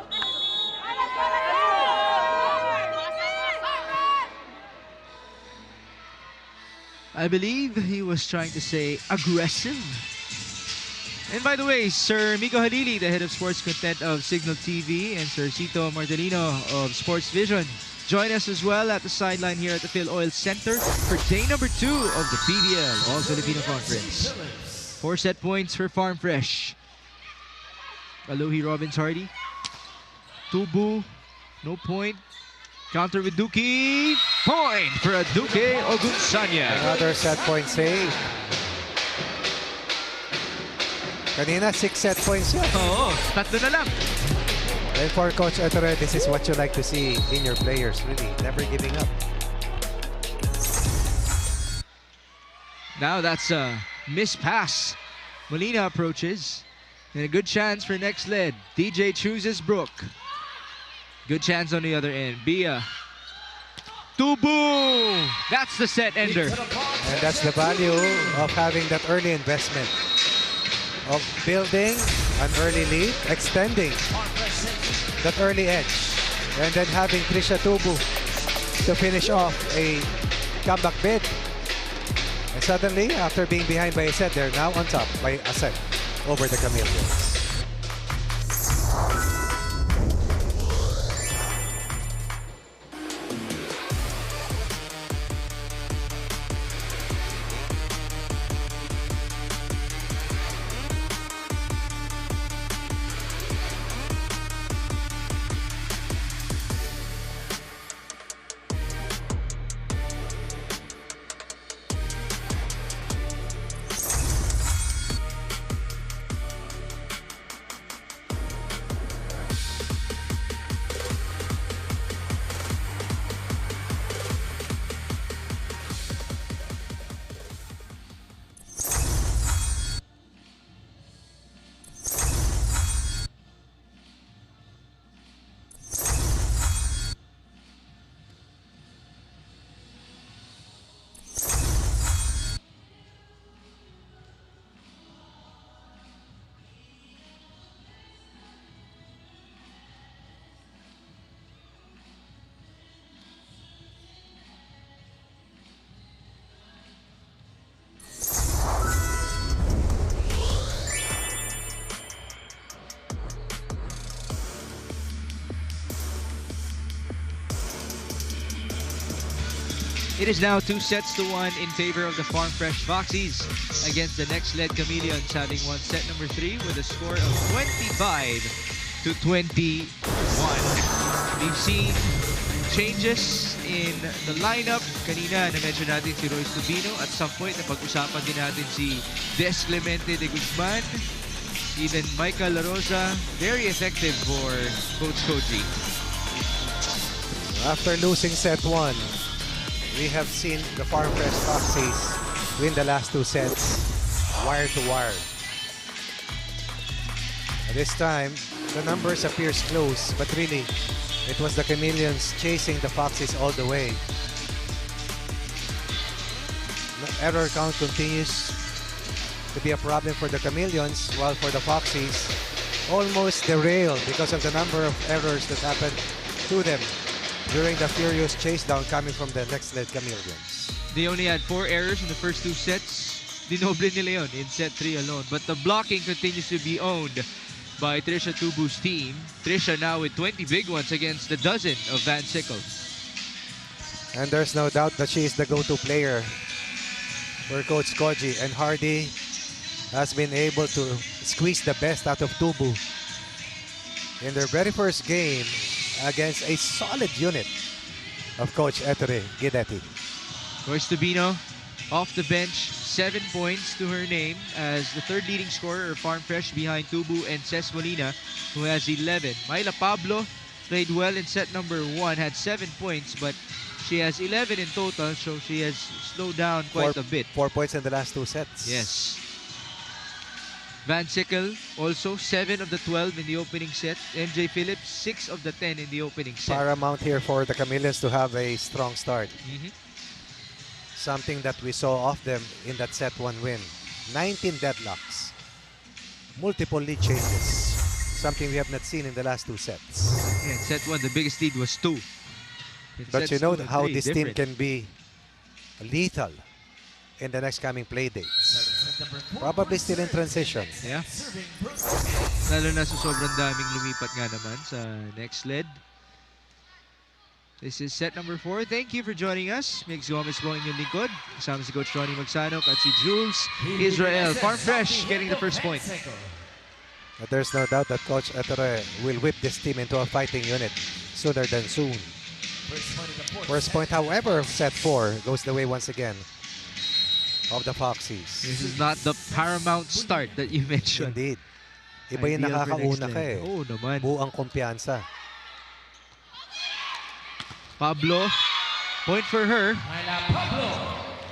I believe he was trying to say aggressive. And by the way, Sir Miko Halili, the head of sports content of Signal TV, and Sir Cito Martelino of Sports Vision, join us as well at the sideline here at the Phil Oil Center for day number 2 of the PVL All-Filipino Conference. 4 set points for Farm Fresh. Alohi Robbins Hardy. Tubu, no point. Counter with Duki. Point for a Duque Ogunsanya. Another set point save. Kanina, 6 set points yan. Oo, 3 na lang. And for Coach Ettore, this is what you like to see in your players, really. Never giving up. Now that's a missed pass. Molina approaches. And a good chance for Nexled. DJ chooses Brooke. Good chance on the other end. Bia. Tubu! That's the set ender. And that's the value of having that early investment. Of building an early lead, extending that early edge, and then having Trisha Tubu to finish off a comeback bid. And suddenly, after being behind by a set, they're now on top by a set over the Chameleons. It is now 2-1 in favor of the Farm Fresh Foxies against the NXLED Chameleons, having won set number 3 with a score of 25-21. We've seen changes in the lineup. Kanina na-mention natin si Royce Tubino. At some point, napag-usapan din natin si Des Clemente de Guzman. Even Michael La Rosa, very effective for Coach Koji. After losing set 1, we have seen the Farm Fresh Foxies win the last 2 sets, wire to wire. At this time, the numbers appears close, but really, it was the Chameleons chasing the Foxies all the way. The error count continues to be a problem for the Chameleons, while for the Foxies, almost derailed because of the number of errors that happened to them during the furious chase down coming from the NXLED Chameleons. They only had 4 errors in the first 2 sets. Dinoble nila yun in set 3 alone. But the blocking continues to be owned by Trisha Tubu's team. Trisha now with 20 big ones against the dozen of Van Sickle. And there's no doubt that she is the go-to player for Coach Koji. And Hardy has been able to squeeze the best out of Tubu in their very first game against a solid unit of Coach Ettore Guidetti. Royce Tubino off the bench, 7 points to her name as the third leading scorer of Farm Fresh behind Tubu and Ces Molina, who has 11. Myla Pablo played well in set number 1, had 7 points, but she has 11 in total, so she has slowed down quite a bit. 4 points in the last 2 sets. Yes. Van Sickle also 7 of the 12 in the opening set. MJ Phillips 6 of the 10 in the opening set. Paramount here for the Chameleons to have a strong start. Something that we saw of them in that set 1 win. 19 deadlocks. Multiple lead changes. Something we have not seen in the last 2 sets. Yeah, in set 1, the biggest lead was 2. But you know how this team can be lethal in the next coming play dates. Probably still in transition. Yeah. Lalo na sa sobrang daming lumipat nga naman sa NXLED. This is set number 4. Thank you for joining us. Mix Gomez po inyong lingkod. Kasama si Coach Ronnie Magsanok at si Jules Israel. Farm Fresh getting the first point. But there's no doubt that Coach Ettore will whip this team into a fighting unit sooner than soon. First point, however, set 4 goes the way once again of the Foxies. This is not the paramount start that you mentioned. Indeed. Iba yung nakakauna ka eh. Oo naman. Buang kumpiyansa. Pablo, point for her.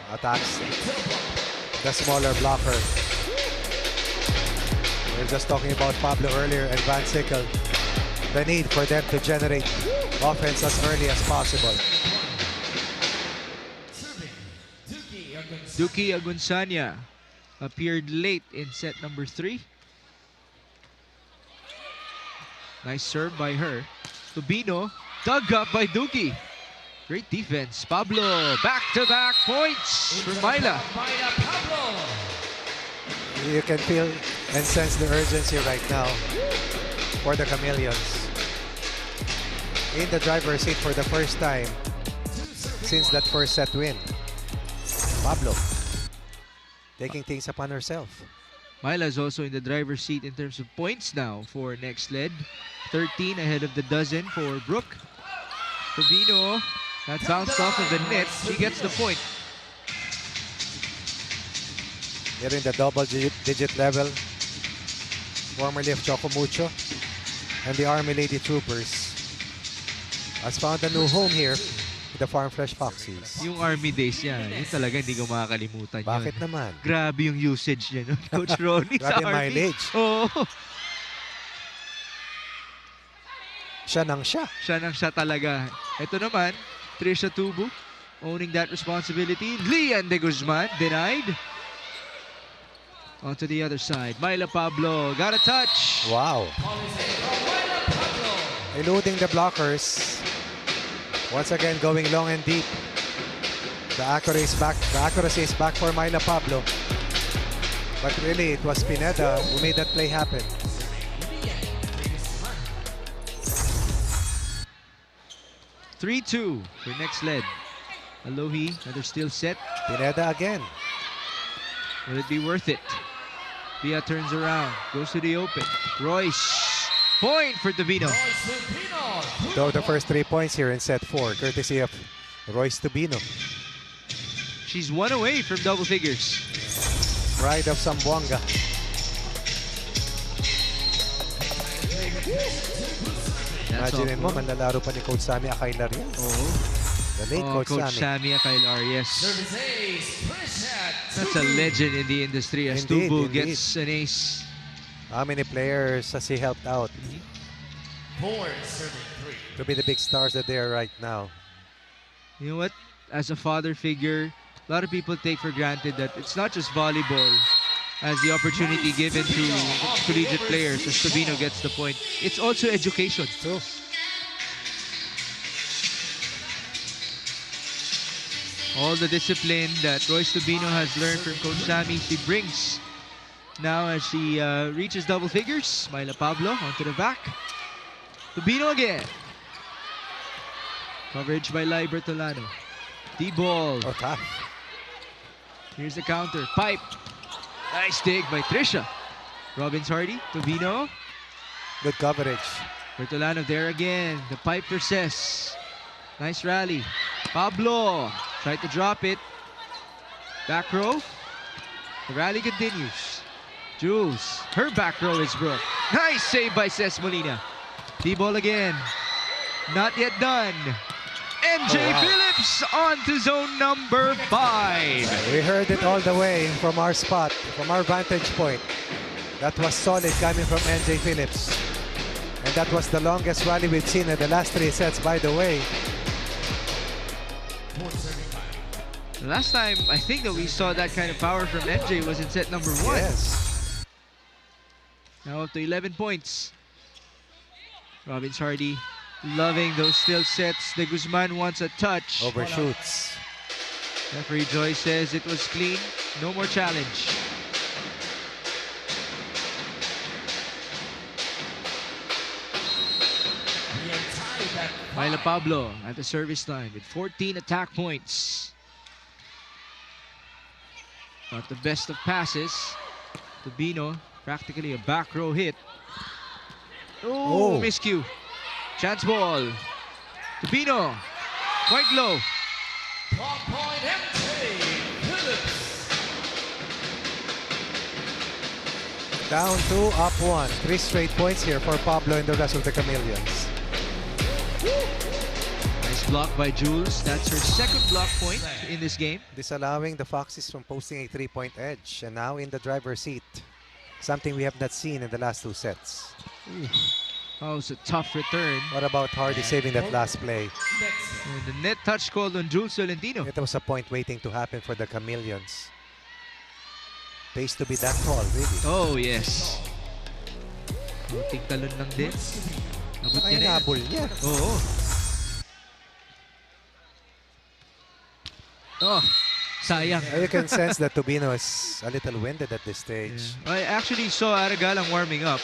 Attacks the smaller blocker. We were just talking about Pablo earlier and Van Sickle. The need for them to generate offense as early as possible. Duki Agunsanya appeared late in set number 3. Nice serve by her. Tubino dug up by Duki. Great defense. Pablo, back-to-back points for Myla. You can feel and sense the urgency right now for the Chameleons. In the driver's seat for the first time since that first set win. Pablo taking things upon herself. Myla is also in the driver's seat in terms of points now for NXLED. 13 ahead of the dozen for Brooke. Tubino, that bounced off of the net. She gets the point. Here in the double-digit level, formerly of Chocomucho and the Army Lady Troopers, has found a new home here with the Farm Fresh Foxies. Yung Army days niya, yun talaga hindi ko makakalimutan. Bakit yun. naman? Grabe yung usage niya, no? Coach Ronnie sa Grabe Army. mileage. Oo. Siya nang siya. Siya nang siya talaga. Ito naman, Trisha Tubu owning that responsibility. Lian de Guzman denied. Onto the other side. Myla Pablo got a touch. Wow. Eluding the blockers. Once again going long and deep. The accuracy is back for Myla Pablo. But really it was Pineda who made that play happen. (3-2) for NXLED. Alohi, another still set. Pineda again. Will it be worth it? Bia turns around, goes to the open. Royce, point for Tubino. Though the first 3 points here in set 4, courtesy of Royce Tubino. She's 1 away from double figures. Pride of Zamboanga. Imagine mo, manlalaro pa ni Coach Sammy Akailar yan. Oo. The late Coach Sammy Akailar, yes. That's a legend in the industry as Indeed, Tubu indeed. gets an ace. How many players has he helped out to be the big stars that they are right now? You know what? As a father figure, a lot of people take for granted that it's not just volleyball as the opportunity given to collegiate players as Tubino gets the point. It's also education. True. All the discipline that Royce Tubino has learned from Coach Sammy, she brings now as she reaches double figures. Myla Pablo onto the back. Tubino again. Coverage by Lai Bertolano. D-ball. Oh, tough. Here's the counter. Pipe. Nice dig by Trisha. Robbins Hardy. Tubino. Good coverage. Bertolano there again. The pipe process. Nice rally. Pablo. Tried to drop it. Back row. The rally continues. Jules. Her back row is broke. Nice save by Ces Molina. D-ball again. Not yet done. MJ Phillips on to zone number 5. We heard it all the way from our spot, from our vantage point. That was solid coming from NJ Phillips. And that was the longest rally we've seen in the last 3 sets, by the way. The last time I think that we saw that kind of power from MJ was in set number 1. Yes. Now up to 11 points. Robbins Hardy loving those still sets. De Guzman wants a touch. Overshoots. Referee Joy says it was clean. No more challenge. Myla Pablo at the service line with 14 attack points. Not the best of passes. Tubino, practically a back row hit. Oh, miscue. Chance ball. Tubino, quite low. Point MJ Phillips. Down 2, up 1. 3 straight points here for Pablo and the rest of the Chameleons. Nice block by Jules. That's her second block point in this game. Disallowing the Foxes from posting a 3-point edge. And now in the driver's seat. Something we have not seen in the last 2 sets. Oh, it's a tough return. What about Hardy saving that last play? And the net touch called on Jules Tolentino. It was a point waiting to happen for the Chameleons. Pays to be that tall, really. Oh, yes. Kunting talon lang din. Abot Ay, niya na yan. nabol niya. Oo. Oh, sayang. You can sense that Tubino is a little winded at this stage. Yeah. I actually saw Aragalang warming up.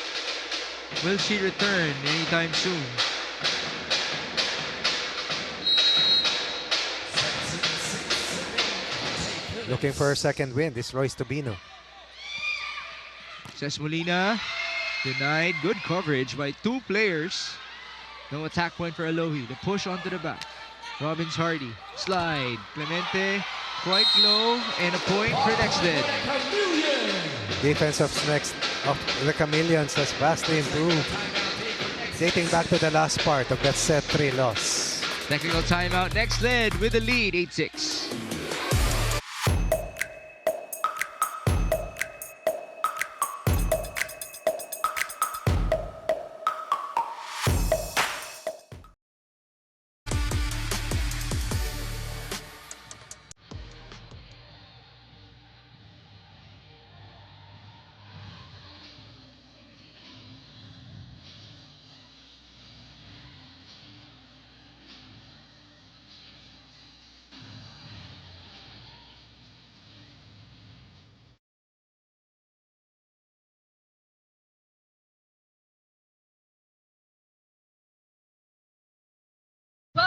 Will she return anytime soon? Looking for a second win, this Royce Tubino. Ces Molina denied. Good coverage by 2 players. No attack point for Alohi. The push onto the back. Robbins Hardy. Slide. Clemente quite low. And a point for Nexled. Defense of the Chameleons has vastly improved. Dating back to the last part of that set 3 loss. Technical timeout. Nexled with the lead. 8-6.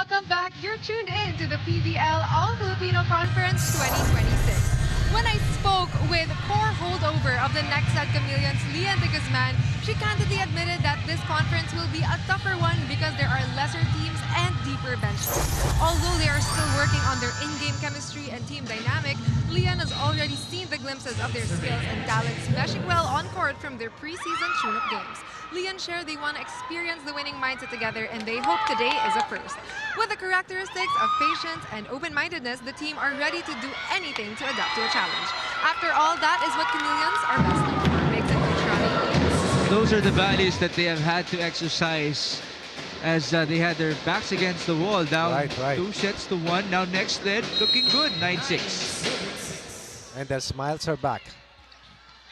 welcome back. You're tuned in to the PVL All-Filipino Conference 2026. When I spoke with core holdover of the Nexled Chameleons, Lian de Guzman, she candidly admitted that this conference will be a tougher one because there are lesser teams and deeper benches. Although they are still working on their in-game chemistry and team dynamic, Lian has already seen the glimpses of their skills and talents meshing well on court from their preseason tune-up games. Lian shared they want to experience the winning mindset together and they hope today is a first. With the characteristics of patience and open-mindedness, the team are ready to do anything to adapt to a challenge. After all, that is what Chameleons are best known for. Makes a huge rally. Those are the values that they have had to exercise as they had their backs against the wall, down 2-1. Now Nexled looking good, 9-6. And the smiles are back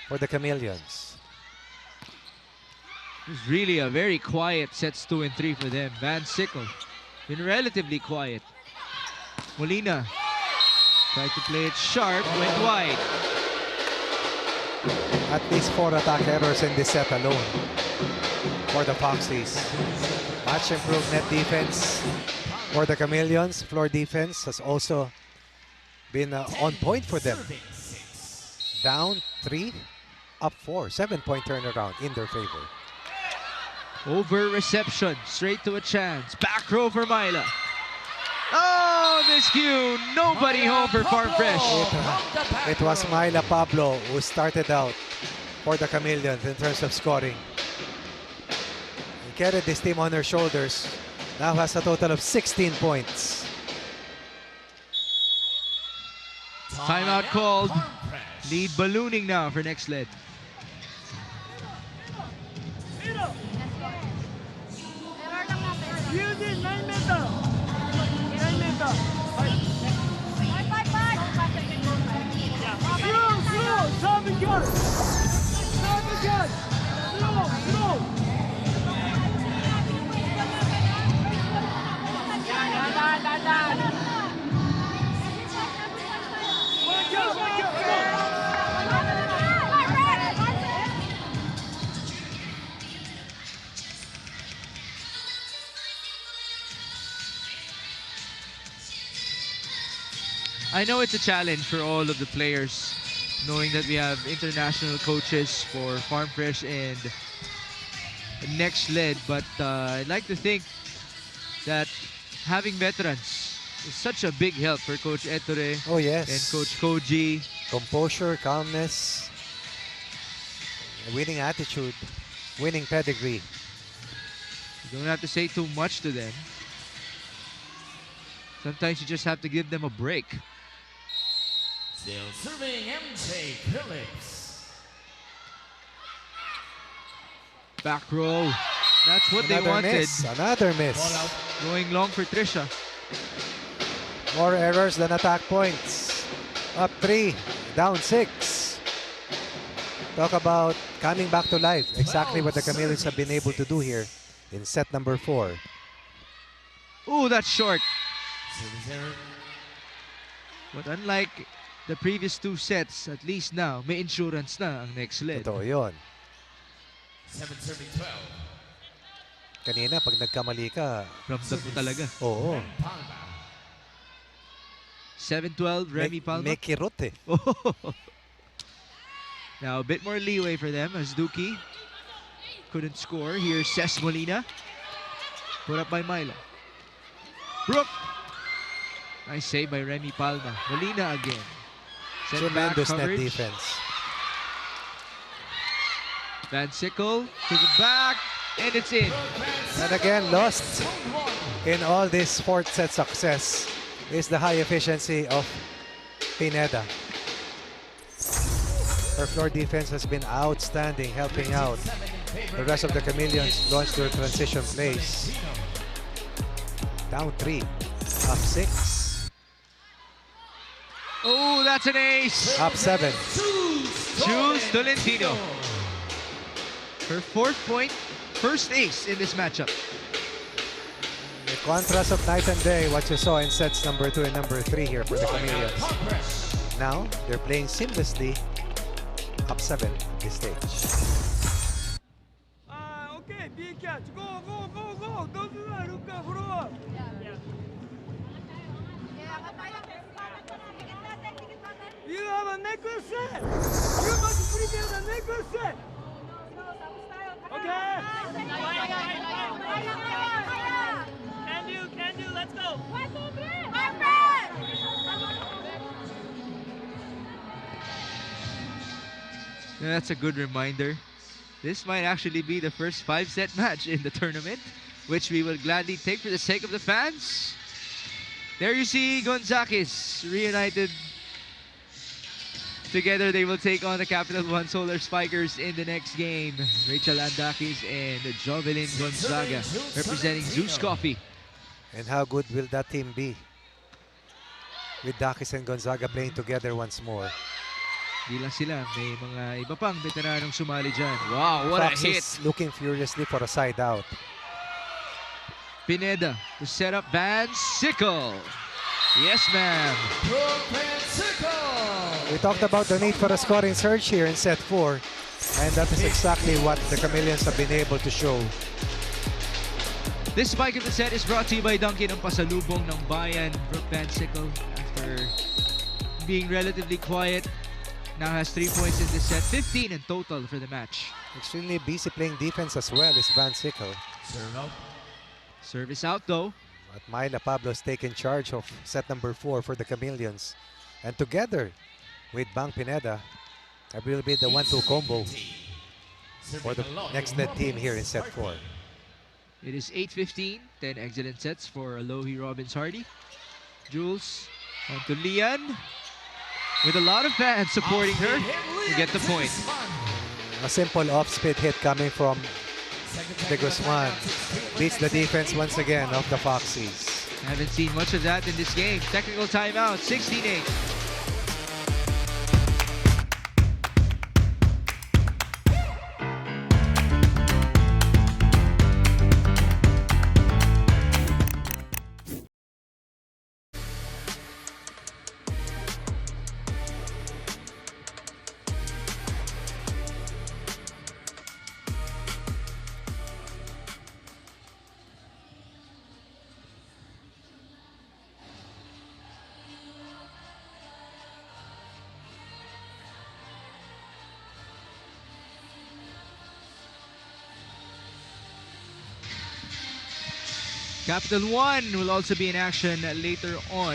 for the Chameleons. It was really a very quiet sets 2 and 3 for them. Van Sickle been relatively quiet. Molina tried to play it sharp, went wide. At least 4 attack errors in this set alone for the Foxies. Much improved net defense for the Chameleons. Floor defense has also been on point for them. Down 3, up 4. 7-point turnaround in their favor. Over reception, straight to a chance. Back row for Myla. Oh, miscue. Nobody home for Farm Fresh. It was Myla Pablo who started out for the Chameleons in terms of scoring. He carried this team on her shoulders. Now has a total of 16 points. Timeout called. Lead ballooning now for Nexled. Using 9 meter. 9 meter. Slow. Serve again. Slow. I know it's a challenge for all of the players, knowing that we have international coaches for Farm Fresh and Nexled, but I'd like to think that having veterans is such a big help for Coach Ettore and Coach Koji. Composure, calmness, winning attitude, winning pedigree. You don't have to say too much to them. Sometimes you just have to give them a break. Still serving MJ Phillips. Back row. That's what they wanted. Another miss. Going long for Trisha. More errors than attack points. Up 3, down 6. Talk about coming back to life. Exactly what the Chameleons have been able to do here in set number 4. Ooh, that's short. But unlike the previous 2 sets, at least now, may insurance na ang Nexled. Totoo yun. 7-12. Kanina, pag nagkamali ka, ramdam mo talaga. Oo. 7-12, Remy Palma. May kirot eh. Now, a bit more leeway for them as Duki couldn't score. Here's Ces Molina. Put up by Myla. Brooke. Nice save by Remy Palma. Molina again. Tremendous net defense. Van Sickle to the back, and it's in. And again, lost in all this 4th set success is the high efficiency of Pineda. Her floor defense has been outstanding, helping out the rest of the Chameleons launch their transition plays. Down 3, up 6. Oh, that's an ace. Up 7. Jules Tolentino. Her 4th point, first ace in this matchup. The contrast of night and day, what you saw in sets number 2 and number 3 here for the Chameleons. Now, they're playing seamlessly. Up 7 at this stage. Okay, be catch. Go. Don't do that. Look at floor. the necklace set. You must prepare the necklace set. Okay. Can do. Let's go. That's a good reminder. This might actually be the first 5-set match in the tournament, which we will gladly take for the sake of the fans. There you see Gonzakis reunited. Together they will take on the Capital One Solar Spikers in the next game. Rachel Andakis and Jovelyn Gonzaga representing Zeus Coffee. And how good will that team be with Dakis and Gonzaga playing together once more? Di lang sila, may mga iba pang veteranong sumali dyan. Wow, what Fox a hit! is looking furiously for a side out. Pineda to set up Van Sickle. Yes, ma'am. We talked about the need for a scoring surge here in set 4, and that is exactly what the Chameleons have been able to show. This spike of the set is brought to you by Dunkin' ang pasalubong ng bayan. Brooke Van Sickle, after being relatively quiet, now has 3 points in this set, 15 in total for the match. Extremely busy playing defense as well is Van Sickle. Service out though. But Myla Pablo's taken charge of set number 4 for the Chameleons. And together with Bang Pineda, that will be the 1-2 combo for the Nexled team here in set 4. It is 8:15, 10 excellent sets for Alohi Robbins Hardy. Jules on to Lian, with a lot of fans supporting her to get the point. A simple off-speed hit coming from De Guzman beats the defense once again of the Foxies. Haven't seen much of that in this game. Technical timeout, 16-8. Capital One will also be in action later on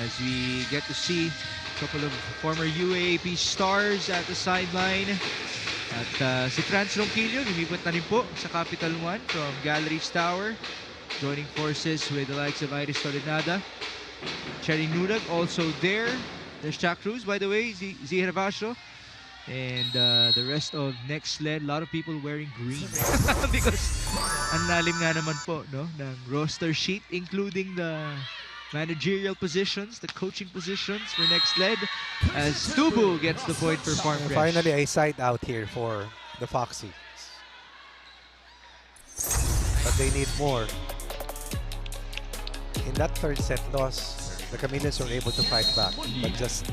as we get to see a couple of former UAAP stars at the sideline. At si Franz Ronquillo, lumipot na rin po sa Capital One from Galleries Tower, joining forces with the likes of Iris Tolednada. Cherry Nudag also there. There's Jack Cruz, by the way, Zihar Vasho. And the rest of Nexled, a lot of people wearing green because ang lalim nga naman po, no, ng roster sheet, including the managerial positions, the coaching positions for Nexled, as Tubu gets the point for Farm Fresh. Finally, a side out here for the Foxies. But they need more. In that third set loss, the Chameleons were able to fight back, but just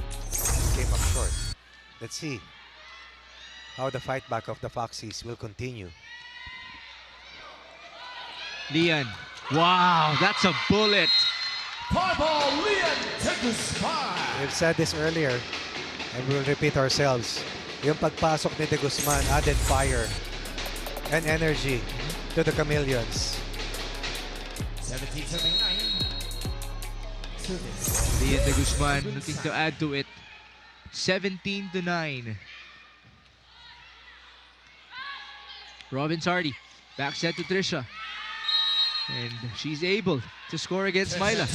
came up short. Let's see how the fight back of the Foxies will continue. Lian, wow, that's a bullet. Volleyball, Lian, take the spot. We've said this earlier, and we'll repeat ourselves. Yung pagpasok ni De Guzman added fire and energy to the Chameleons. 17-79. Lian De Guzman looking to add to it. 17-9. Robbins Hardy, back set to Trisha. And she's able to score against Myla.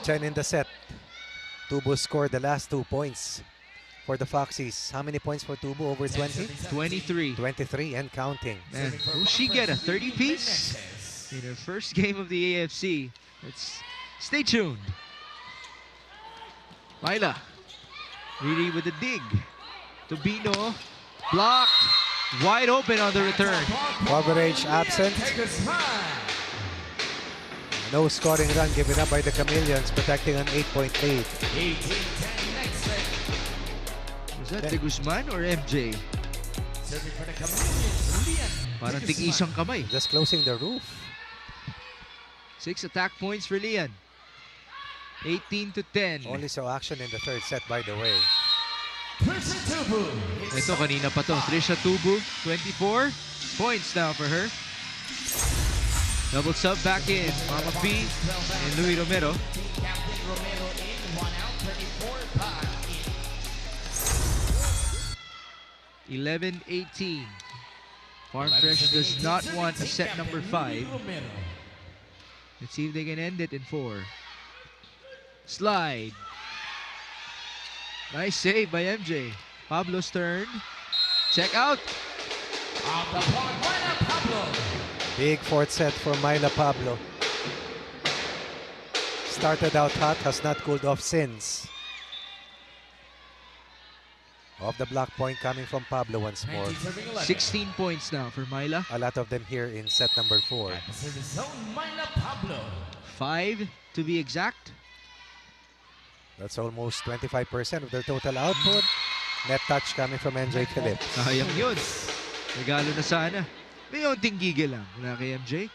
10 in the set. Tubu scored the last 2 points for the Foxies. How many points for Tubu? Over 20? 23. 23 and counting. And will she get a 30-piece in her first game of the AFC? Let's stay tuned. Myla, really with a dig. Tobino, blocked. Wide open on the return. Coverage absent. No scoring run given up by the Chameleons, protecting an 8-point lead. Was that De Guzman or MJ? Parang tig-isang kamay. Just closing the roof. 6 attack points for Lian. 18 to 10. Only saw action in the third set, by the way. Ito, kanina pa to. Trisha Tubu, 24 points now for her. Double sub back in. Mama P and Louis Romero. 11-18. Farm Fresh does not want a set number 5. Let's see if they can end it in 4. Slide. Nice save by MJ. Pablo's turn. Check out. Big fourth set for Myla Pablo. Started out hot, has not cooled off since. Off the block point coming from Pablo once more. 16 points now for Myla. A lot of them here in set number 4. 5 to be exact. That's almost 25% of their total output. Net touch coming from MJ Phillips. Sayang yun. Regalo na sana. May unting gigil lang mula kay MJ.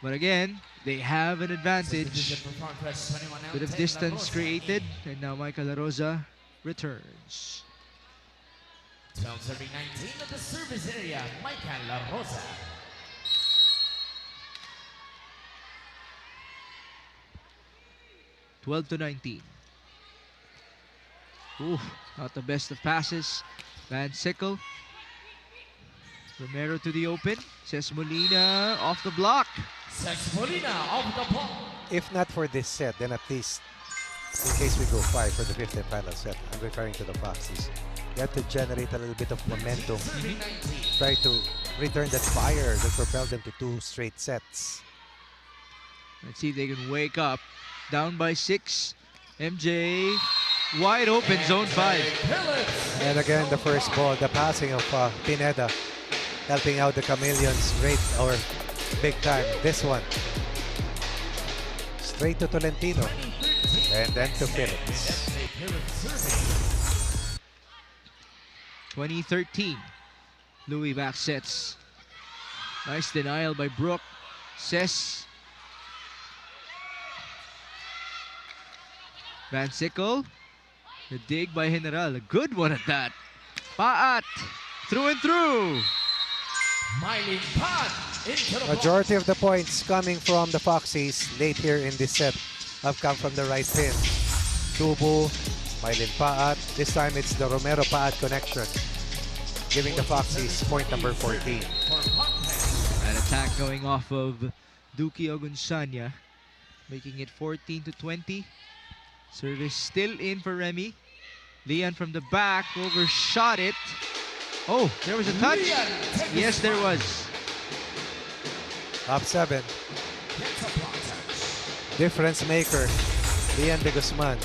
But again, they have an advantage. Bit of distance created. And now Michael La Rosa returns. 12 serving 19 at the service area, Michael La Rosa. to 19. Ooh, not the best of passes. Van Sickle. Romero to the open. Ces Molina off the block. Ces Molina off the block. If not for this set, then at least in case we go 5 for the 5th and final set, I'm referring to the Foxes. You have to generate a little bit of momentum. Try to return that fire that propelled them to 2 straight sets. Let's see if they can wake up. Down by 6. MJ wide open, zone 5. And again, the first ball, the passing of Pineda, helping out the Chameleons great or big time. This one, straight to Tolentino, and then to Phillips. 2013. Louis back sets. Nice denial by Brooke. Ces. Van Sickle. The dig by General. A good one at that. Paat. Through and through. Majority of the points coming from the Foxies late here in this set have come from the right pin. Tubu, Mylin Paat. This time it's the Romero-Paat connection, giving the Foxies point number 14. An attack going off of Duki Ogunsanya, making it 14 to 20. Service still in for Remy. Leon from the back, overshot it. Oh, there was a touch. Yes, there was. Up 7. Difference maker, Leon de Guzman.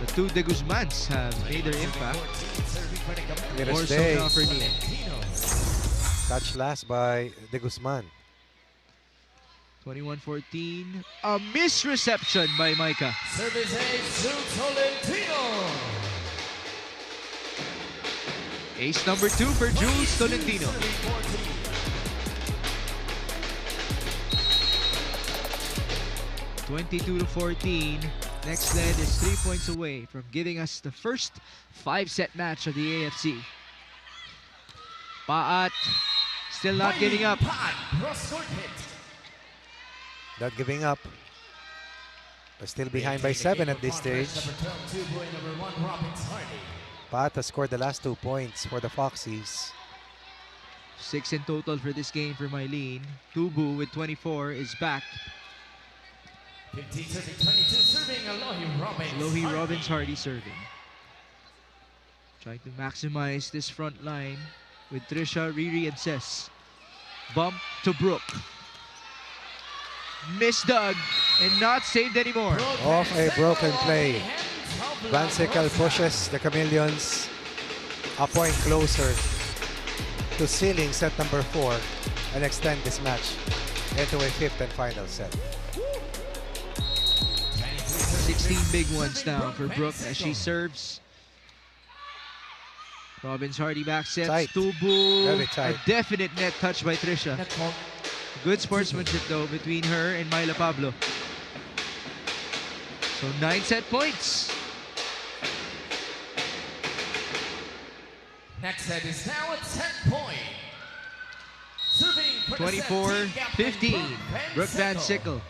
The 2 de Guzmans have made their impact. More so now for Leon. Touch last by de Guzman. 21-14. A misreception by Micah. Service ace to Tolentino. Ace number 2 for Jules Tolentino. (22-14). Nexled is 3 points away from giving us the first 5-set match of the AFC. Paat still not giving up. Not giving up. But still behind by 7 at this stage. Paat has scored the last 2 points for the Foxies. 6 in total for this game for Mylene. Tubu with 24 is back. 15 serving, 22 serving, Alohi Robbins. Alohi Robbins Hardy serving. Trying to maximize this front line with Trisha, Riri, and Ces. Bump to Brooke. Misdug and not saved anymore. Off a broken play. Van Sickle pushes the Chameleons a point closer to sealing set number 4 and extend this match into a 5th and final set. 16 big ones now for Brooke as she serves. Robbins Hardy back sets. Tight. Tubu. Very tight. A definite net touch by Trisha. Good sportsmanship though between her and Myla Pablo. So 9 set points. Next set is now at 10 point. Serving for the set, team captain 24-15. Brooke Van Sickle.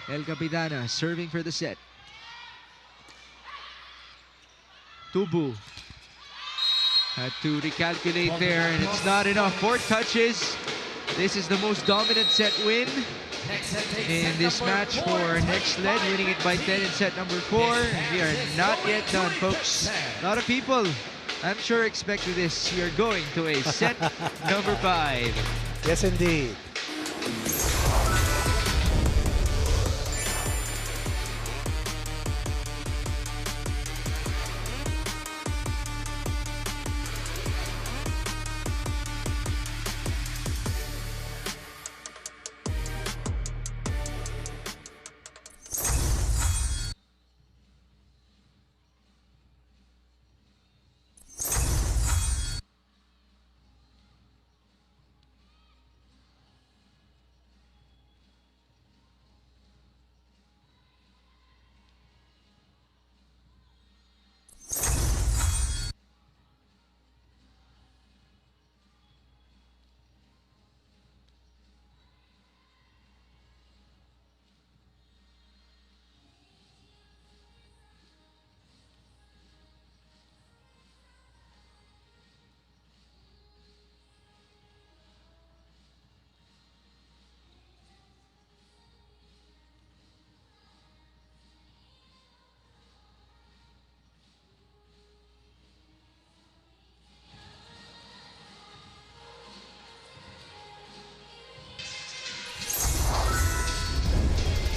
El Capitana serving for the set. Tubu had to recalculate there, and it's not enough. 4 touches. This is the most dominant set win in this match for NXLED, winning it by 10 in set number 4. And we are not yet done, folks. A lot of people, I'm sure, expected this. We are going to a set number 5. Yes, indeed.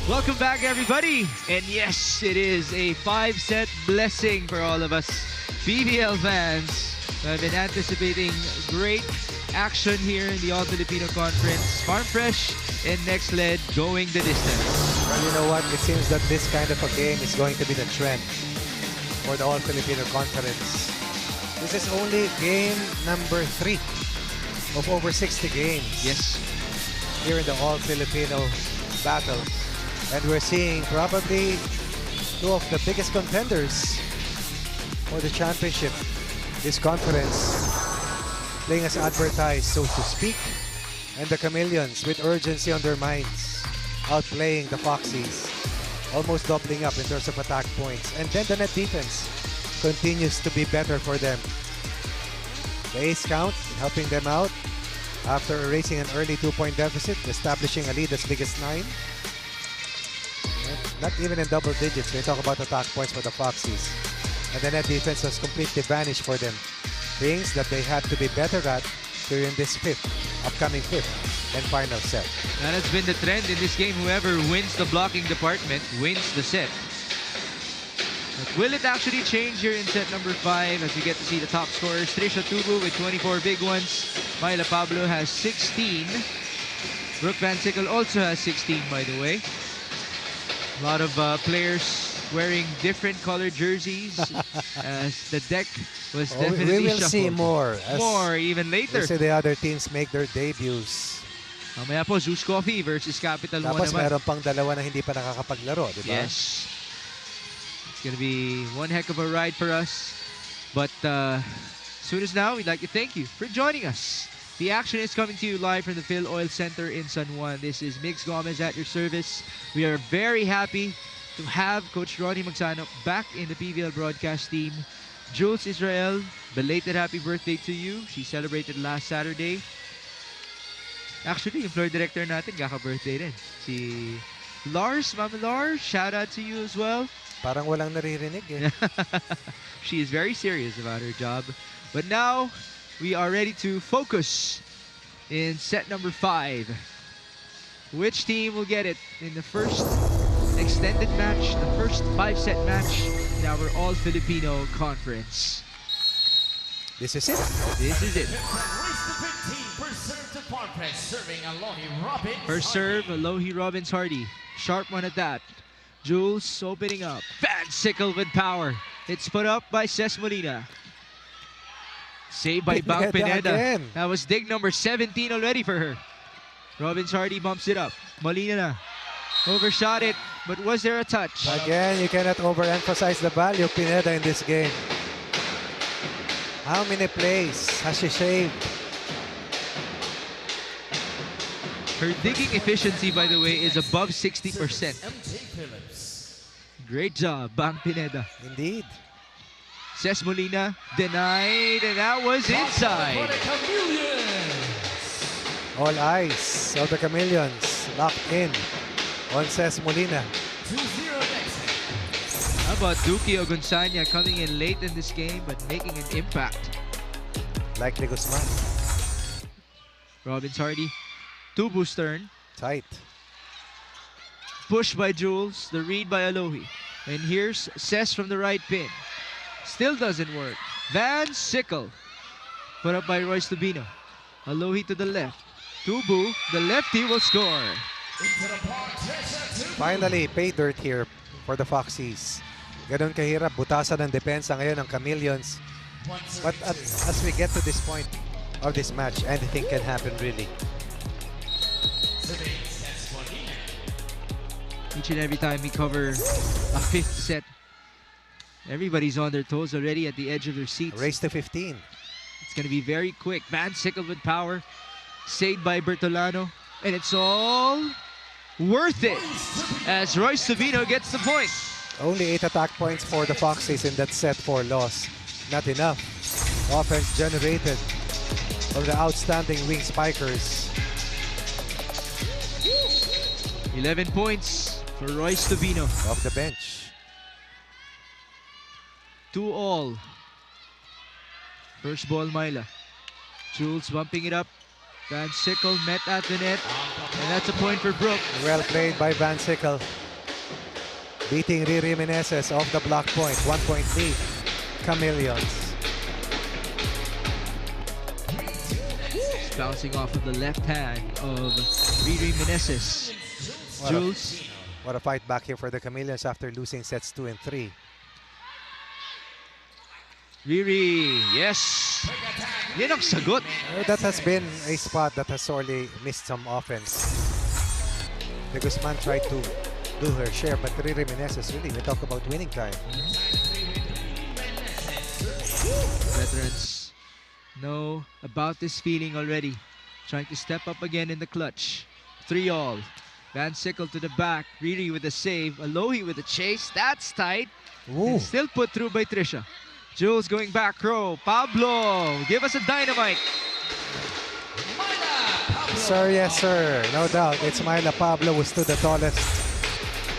Welcome back, everybody. And yes, it is a 5-set blessing for all of us PVL fans who have been anticipating great action here in the All-Filipino Conference. Farm Fresh and NexLED going the distance. Well, you know what? It seems that this kind of a game is going to be the trend for the All-Filipino Conference. This is only game number 3 of over 60 games. Yes. Here in the All-Filipino battle. And we're seeing probably 2 of the biggest contenders for the championship. This conference playing as advertised, so to speak. And the Chameleons with urgency on their minds, outplaying the Foxies, almost doubling up in terms of attack points. And then the net defense continues to be better for them. The ace count helping them out after erasing an early 2-point deficit, establishing a lead as big as 9. Not even in double digits when you talk about attack points for the Foxies. And the net defense has completely vanished for them. Things that they had to be better at during this upcoming fifth and final set. That has been the trend in this game. Whoever wins the blocking department wins the set. But will it actually change here in set number 5 as we get to see the top scorers? Trisha Tubu with 24 big ones. Myla Pablo has 16. Brooke Van Sickle also has 16, by the way. A lot of players wearing different colored jerseys as the deck was definitely we will shuffled. see more. More even later. We'll see the other teams make their debuts. Mamaya po, Zeus Coffee versus Capital One Tapos naman. meron pang dalawa na hindi pa nakakapaglaro, di ba? Yes. It's gonna be one heck of a ride for us. But as soon as now, we'd like to thank you for joining us. The action is coming to you live from the Phil Oil Center in San Juan. This is Mix Gomez at your service. We are very happy to have Coach Ronnie Magsano back in the PVL broadcast team. Jules Israel, belated happy birthday to you. She celebrated last Saturday. Actually, yung floor director natin, kaka-birthday din. Si Lars, Mama Lars, shout out to you as well. Parang walang naririnig eh. She is very serious about her job. But now, we are ready to focus in set number 5. Which team will get it in the first extended match, the first 5-set match in our All-Filipino Conference? This is it. This is it. First serve, Alohi Robbins Hardy. Sharp one at that. Jules opening up. Van Sickle with power. It's put up by Ces Molina. Saved by Bang Pineda. That was dig number 17 already for her. Robbins Hardy bumps it up. Molina na. Overshot it, but was there a touch? Again, you cannot overemphasize the value of Pineda in this game. How many plays has she saved? Her digging efficiency, by the way, is above 60%. Great job, Bang Pineda. Indeed. Ces Molina denied, and that was inside. All eyes of the Chameleons locked in on Ces Molina. How about Duki Ogunsanya coming in late in this game but making an impact? Likely Guzman. Robbins Hardy. Tubu's turn. Tight. Push by Jules. The read by Alohi. And here's Ces from the right pin. Still doesn't work. Van Sickle. Put up by Royce Tubino. Alohi to the left. Tubu, the lefty, will score. Finally, pay dirt here for the Foxies. Ganun kahirap, butasan ng depensa ngayon ng Chameleons. But as we get to this point of this match, anything can happen really. Each and every time we cover a fifth set, everybody's on their toes already at the edge of their seats. Race to 15. It's going to be very quick. Van Sickle with power. Saved by Bertolano. And it's all worth it as Royce Tubino gets the point. Only 8 attack points for the Foxies in that set 4 loss. Not enough. Offense generated from the outstanding wing spikers. 11 points for Royce Tubino. Off the bench. 2-all. First ball, Myla. Jules bumping it up. Van Sickle met at the net. And that's a point for Brooke. Well played by Van Sickle. Beating Riri Meneses off the block point. 1-point lead. Chameleons. Bouncing off of the left hand of Riri Meneses. Jules. What a fight back here for the Chameleons after losing sets 2 and 3. Riri, yes. Yan ang sagot. That has been a spot that has sorely missed some offense. The Guzman tried to do her share, but Riri Meneses, really, we talk about winning time. Veterans know about this feeling already. Trying to step up again in the clutch. 3-all. Van Sickle to the back. Riri with the save. Alohi with the chase. That's tight. And still put through by Trisha. Jules going back row. Pablo, give us a dynamite. Sir, yes, sir. No doubt. It's Myla Pablo who stood the tallest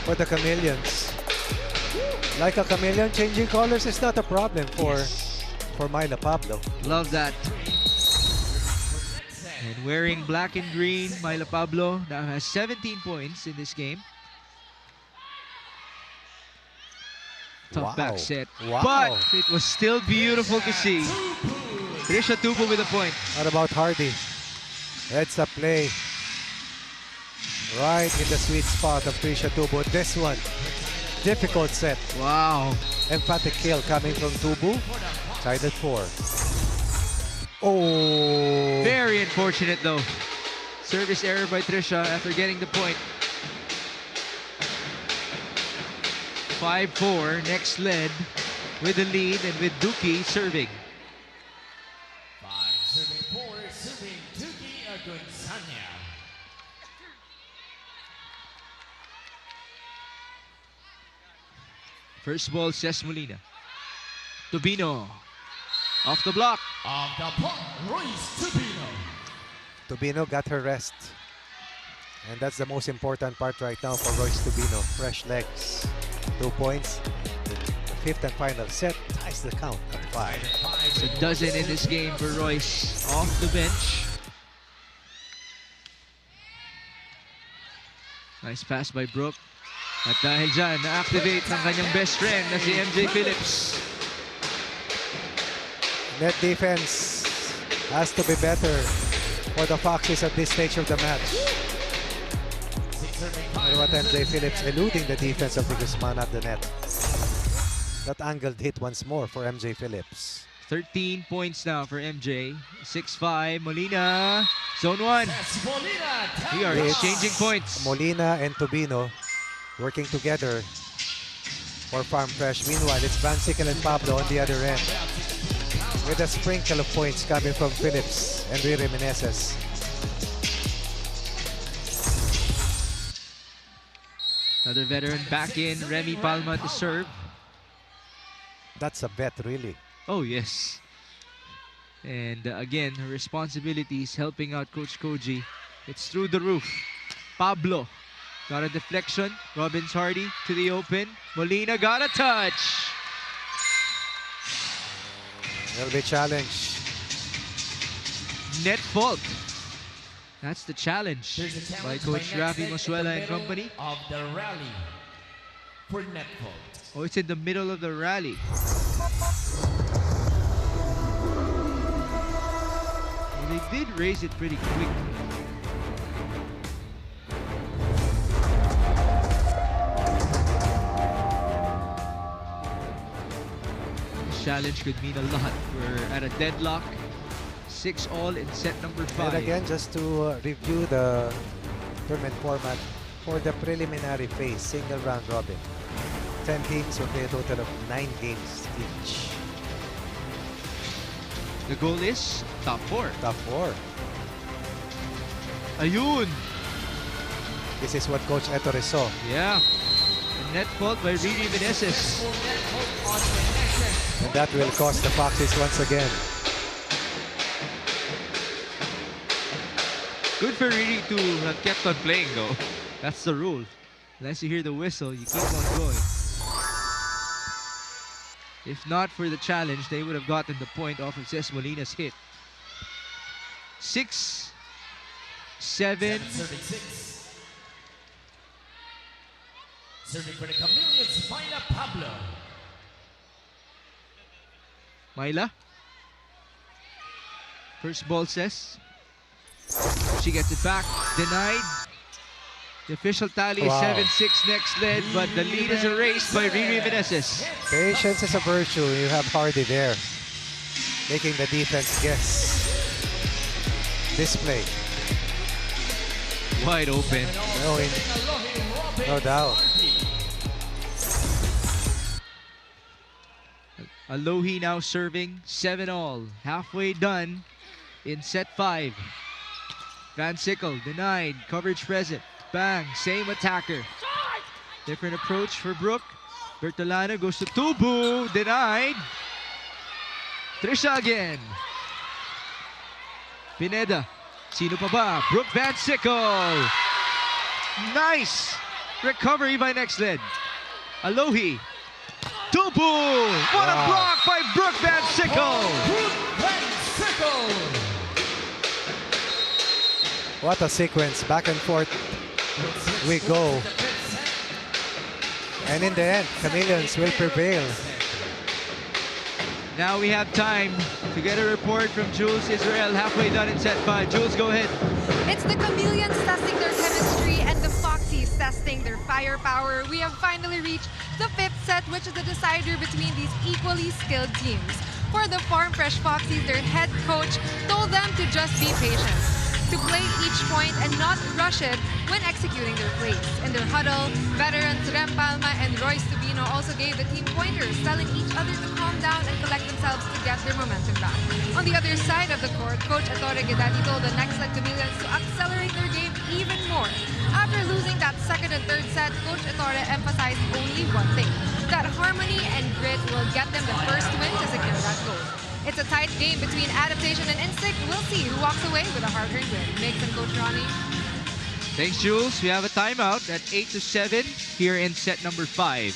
for the Chameleons. Like a chameleon, changing colors is not a problem for Myla Pablo. Love that. And wearing black and green, Myla Pablo now has 17 points in this game. Tough back set. Wow. But it was still beautiful to see. Trisha Tubo with a point. What about Hardy? Heads up play. Right in the sweet spot of Trisha Tubo. This one, difficult set. Wow. Emphatic kill coming from Tubu. Tied at 4. Oh. Very unfortunate though. Service error by Trisha after getting the point. 5-4, Nexled with the lead and with Duki serving. 5-4, serving Duki Agunsanya. First ball, Ces Molina. Tubino. Off the block. Off the block, Royce Tubino. Tubino got her rest. And that's the most important part right now for Royce Tubino. Fresh legs. 2 points. The fifth and final set ties the count at 5. It's a dozen in this game for Royce off the bench. Nice pass by Brooke. At dahil dyan, na-activate ng kanyang best friend na si MJ Phillips. Net defense has to be better for the Foxes at this stage of the match. Pero what MJ Phillips eluding the defense of the Guzman at the net. That angled hit once more for MJ Phillips. 13 points now for MJ. 6-5, Molina, zone 1. We are exchanging points. Molina and Tubino working together for Farm Fresh. Meanwhile, it's Van Sickle and Pablo on the other end, with a sprinkle of points coming from Phillips and Riri Meneses. Another veteran back in, Remy Palma to serve. That's a bet, really. Oh, yes. And again, her responsibilities helping out Coach Koji. It's through the roof. Pablo got a deflection. Robbins Hardy to the open. Molina got a touch. Will be challenged. Net fault. That's the challenge by Coach Rafi Mosuela and company. Of the rally for net fault. Oh, it's in the middle of the rally. Well, they did raise it pretty quick. This challenge could mean a lot. We're at a deadlock. 6-all in set number 5. And again, just to review the tournament format for the preliminary phase, single round robin. 10 teams will play a total of 9 games each. The goal is top 4. Top 4. Ayun! This is what Coach Ettore saw. Yeah. A net fault by Riri Meneses. And that will cost the Foxes once again. Good for Riri to have kept on playing though. That's the rule. Unless you hear the whistle, you keep on going. If not for the challenge, they would have gotten the point off of Ces Molina's hit. 6, 7. Serving for the Chameleons, Myla Pablo. Myla. First ball, Ces. She gets it back, denied. The official tally is 7-6 Nexled, but the lead is erased by Riri Meneses. Patience is a virtue. You have Hardy there, making the defense guess. Display. Wide open. No doubt. Alohi now serving 7-all. Halfway done in set 5. Van Sickle denied. Coverage present. Bang. Same attacker. Different approach for Brooke. Bertolano goes to Tubu. Denied. Trisha again. Pineda. Sino pa ba? Brooke Van Sickle. Nice recovery by Nexled. Alohi. Tubu. What a block by Brooke Van Sickle. Brooke Van Sickle. What a sequence. Back and forth we go. And in the end, Chameleons will prevail. Now we have time to get a report from Jules Israel, halfway done in set 5. Jules, go ahead. It's the Chameleons testing their chemistry and the Foxies testing their firepower. We have finally reached the 5th set, which is the decider between these equally skilled teams. For the Farm Fresh Foxies, their head coach told them to just be patient, to play each point and not rush it when executing their plays. In their huddle, veterans Rem Palma and Royce Tubino also gave the team pointers, telling each other to calm down and collect themselves to get their momentum back. On the other side of the court, Coach Ettore Guedati told the Nexled Chameleons to accelerate their game even more. After losing that second and third set, Coach Ettore emphasized only one thing, that harmony and grit will get them the first win to secure that goal. It's a tight game between adaptation and instinct. We'll see who walks away with a hard-earned win. Mix and Coach Ronnie. Thanks, Jules. We have a timeout at 8-7 here in set number 5.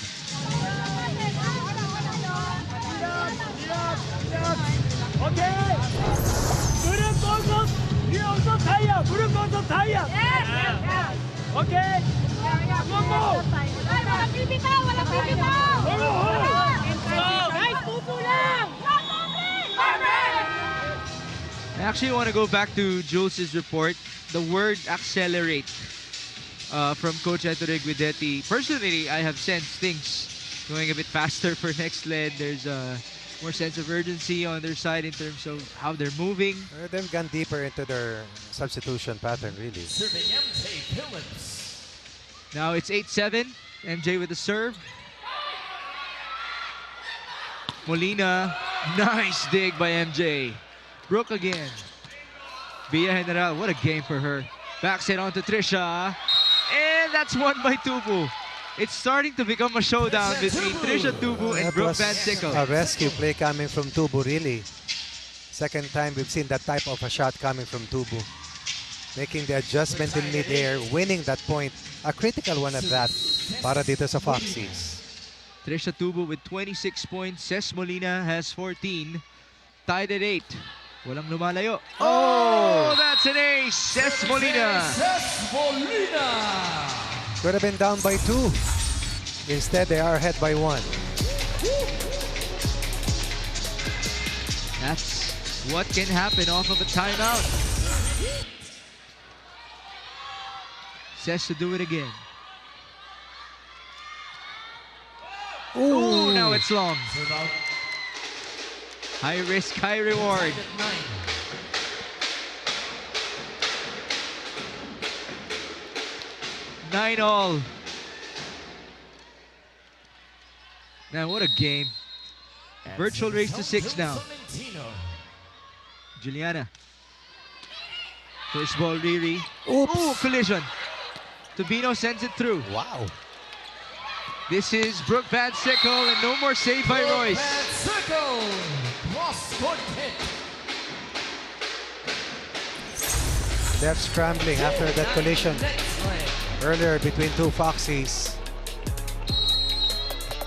Okay. Group also, you also tire. Group also tire. Okay. One more. Walang bibitaw! Walang bibitaw! Guys, pupo lang! I actually want to go back to Jules' report. The word accelerate from Coach Ettore Guidetti. Personally, I have sensed things going a bit faster for Nexled. There's more sense of urgency on their side in terms of how they're moving. They've gone deeper into their substitution pattern, really. Serving MJ Phillips. Now it's 8-7. MJ with the serve. Molina, nice dig by MJ. Brooke again. Via General, what a game for her. Backside onto Trisha. And that's won by Tubu. It's starting to become a showdown between Trisha Tubu and Brooke Van Sickle. A rescue play coming from Tubu, really. Second time we've seen that type of a shot coming from Tubu. Making the adjustment in mid-air, winning that point. A critical one at that para dito sa Foxies. Trisha Tubu with 26 points. Ces Molina has 14. Tied at 8. Walang lumalayo. Oh, that's an ace! Ces Molina. Ces Molina. Could have been down by 2. Instead, they are ahead by 1. That's what can happen off of a timeout. Says to do it again. Ooh, now it's long. High risk, high reward. 9-all. Man, what a game. Virtual race to 6 now. Juliana. First ball, Riri. Oops. Ooh, collision. Tobino sends it through. Wow. This is Brooke Van Sickle, and no more save by Royce. Van Sickle. Cross-court hit. Left scrambling after that collision earlier between two Foxies.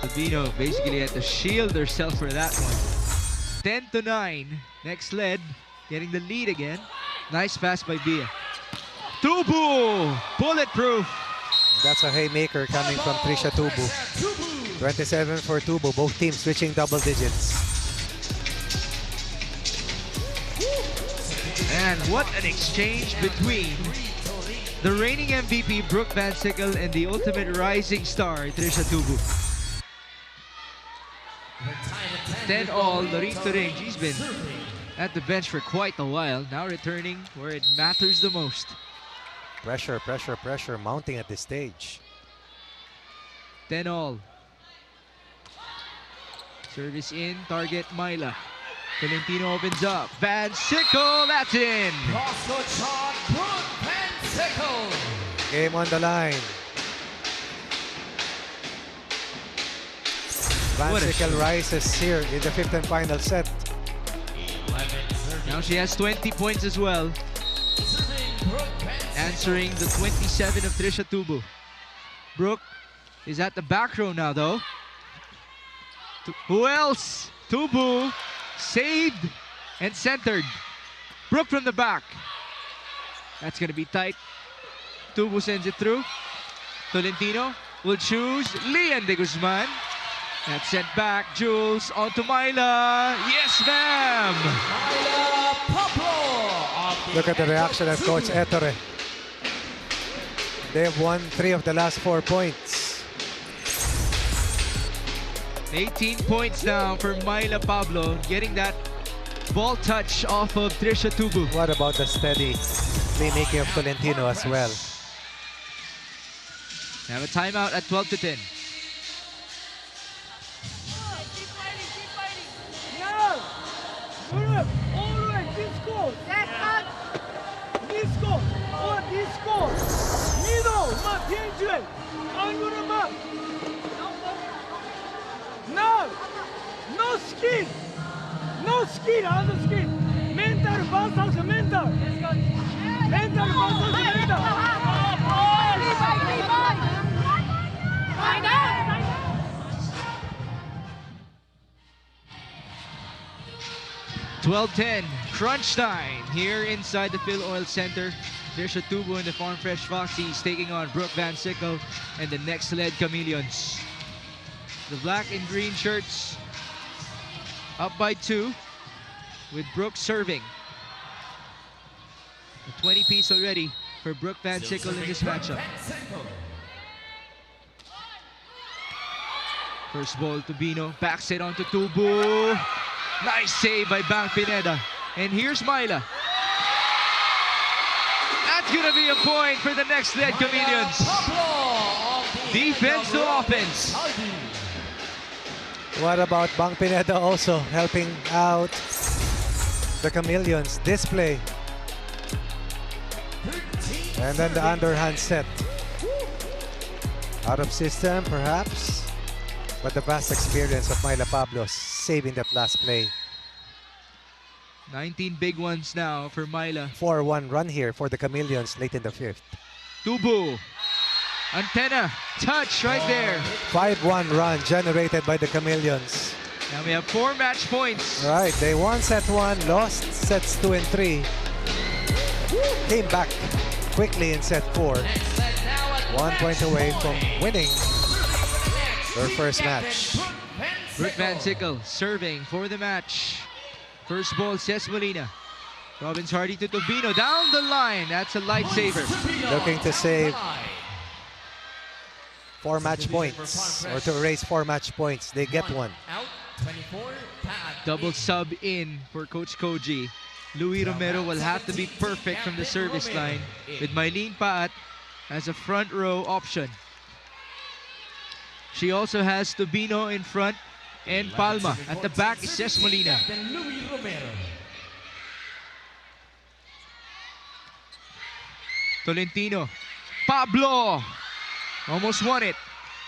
Tobino basically had to shield herself for that one. 10-9. Nexled getting the lead again. Nice pass by Bia. Tubu! Bulletproof! That's a haymaker coming from Trisha Tubu. 27 for Tubu. Both teams switching double digits. And what an exchange between the reigning MVP Brooke Van Sickle and the ultimate rising star Trisha Tubu. 10-all, Loreen Turing. She's been at the bench for quite a while. Now returning where it matters the most. Pressure, pressure, pressure mounting at this stage. 10-all. Service in, target Myla. Tolentino opens up. Van Sickle, that's in. Cross-court shot, Brooke Van Sickle. Game on the line. Van Sickle rises here in the 5th and final set. Now she has 20 points as well. Answering the 27 of Trisha Tubu. Brooke is at the back row now though. Who else? Tubu saved and centered. Brooke from the back. That's gonna be tight. Tubu sends it through. Tolentino will choose Lian de Guzman. That's sent back. Jules onto Myla. Yes, ma'am. Myla Pablo. Look at the reaction of Coach Ettore. They have won 3 of the last 4 points. 18 points now for Myla Pablo, getting that ball touch off of Trisha Tubu. What about the steady playmaking of Tolentino as well? They have a timeout at 12-10. No skill. No skill on the skill. Mental versus mental. Mental versus mental. 12-10, crunch time here inside the Phil Oil Center. Trisha Tubu and the Farm Fresh Foxies taking on Brooke Van Sickle and the NXLED Chameleons. The black and green shirts up by 2 with Brooke serving. A 20-piece already for Brooke Van Sickle in this matchup. First ball to Bino. Backs it onto Tubu. Nice save by Bang Pineda. And here's Myla. That's going to be a point for the Nexled Chameleons. Defense to offense. What about Bang Pineda also helping out the Chameleons? Display. And then the underhand set. Out of system, perhaps. But the vast experience of Myla Pablos saving that last play. 19 big ones now for Myla. 4-1 run here for the Chameleons late in the fifth. Tubu. Antenna. Touch right there. 5-1 run generated by the Chameleons. Now we have 4 match points. Right, they won set 1, lost sets 2 and 3. Came back quickly in set 4. 1 point away from winning their first match. Brooke Van Sickle serving for the match. First ball, Ces Molina. Robbins Hardy to Tobino. Down the line. That's a lifesaver. Looking to save 4 match points. Or to erase 4 match points. They get one. Double sub in for Coach Koji. Louis Romero will have to be perfect from the service line with Mylene Paat as a front row option. She also has Tobino in front and Palma. At the back is Ces Molina. Tolentino. Pablo. Almost won it.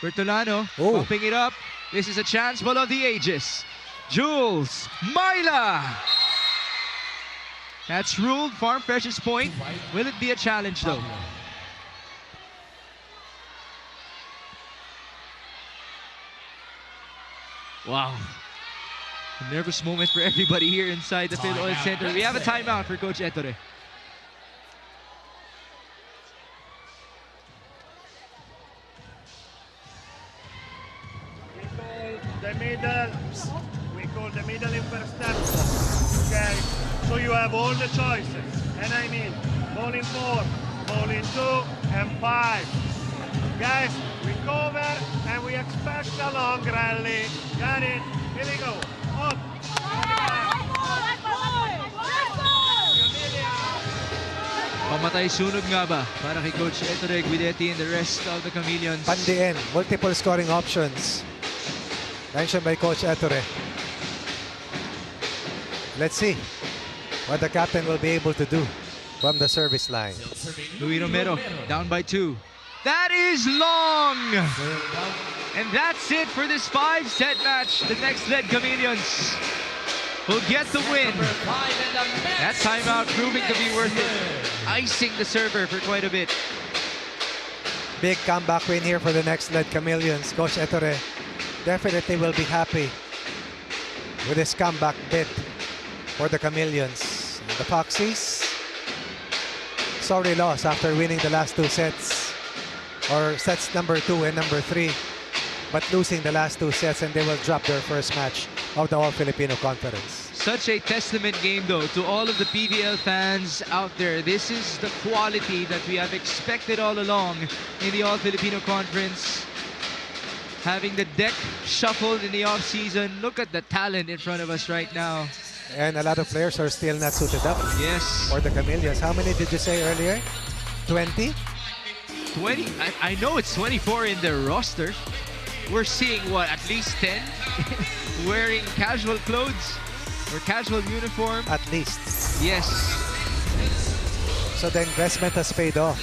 Bertolano pumping it up. This is a chance ball of the ages. Jules. Myla. That's ruled Farm Fresh's point. Will it be a challenge though? Wow. A nervous moment for everybody here inside the Phil Oil Center. We have a timeout for Coach Ettore. We call the middle in first step. Okay, so you have all the choices. And I mean, ball in 4, ball in 2, and 5. Guys, we cover and we expect a long rally. Got it? Here we go. Up. Pamatay sunod nga ba para kay Coach Ettore Guidetti and the rest of the Chameleons? Pandiin, multiple scoring options. Mentioned by Coach Ettore. Let's see what the captain will be able to do from the service line. Louis Romero down by 2. That is long! And that's it for this 5-set match. The Nexled Chameleons will get the win. That timeout proving to be worth it. Icing the server for quite a bit. Big comeback win here for the Nexled Chameleons. Coach Ettore definitely will be happy with this comeback bid for the Chameleons. The Foxies, sorry loss after winning the last 2 sets, or sets number 2 and number 3, but losing the last 2 sets, and they will drop their first match of the All-Filipino Conference. Such a testament game though to all of the PVL fans out there. This is the quality that we have expected all along in the All-Filipino Conference. Having the deck shuffled in the off-season. Look at the talent in front of us right now. And a lot of players are still not suited up. Yes. For the Chameleons. How many did you say earlier? 20? 20? I know it's 24 in the roster. We're seeing, what, at least 10 wearing casual clothes or casual uniform? At least. Yes. So the investment has paid off.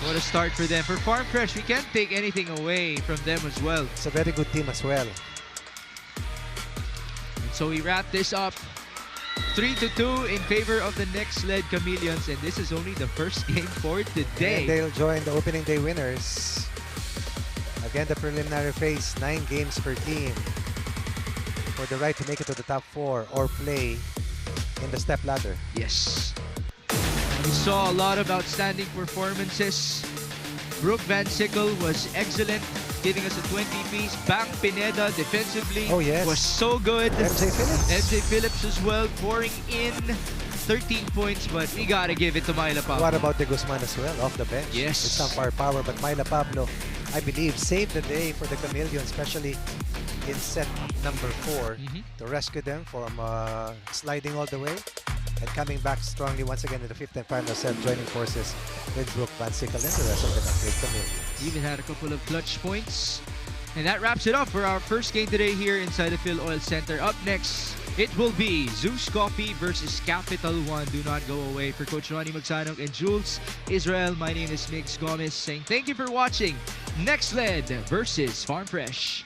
What a start for them. For Farm Fresh, we can't take anything away from them as well. It's a very good team as well. So we wrap this up 3-2 in favor of the Nexled Chameleons, and this is only the first game for today. And they'll join the opening day winners. Again, the preliminary phase, 9 games per team for the right to make it to the top 4 or play in the step ladder. Yes. We saw a lot of outstanding performances. Brooke Van Sickle was excellent, giving us a 20-piece. Bang Pineda defensively was so good. MJ Phillips. MJ Phillips as well, pouring in 13 points, but we gotta give it to Myla Pablo. What about De Guzman as well, off the bench? Yes. With some firepower, but Myla Pablo I believe, saved the day for the Chameleons, especially in set number 4, to rescue them from sliding all the way and coming back strongly once again in the 5th and final set, joining forces with Brooke Van Sickle and the rest of the Nexled Chameleons. Even had a couple of clutch points. And that wraps it up for our first game today here inside the Phil Oil Center. Up next, it will be Zeus Coffee versus Capital One. Do not go away. For Coach Ronnie Magsanong and Jules Israel, my name is Migs Gomez saying thank you for watching NXLED versus Farm Fresh.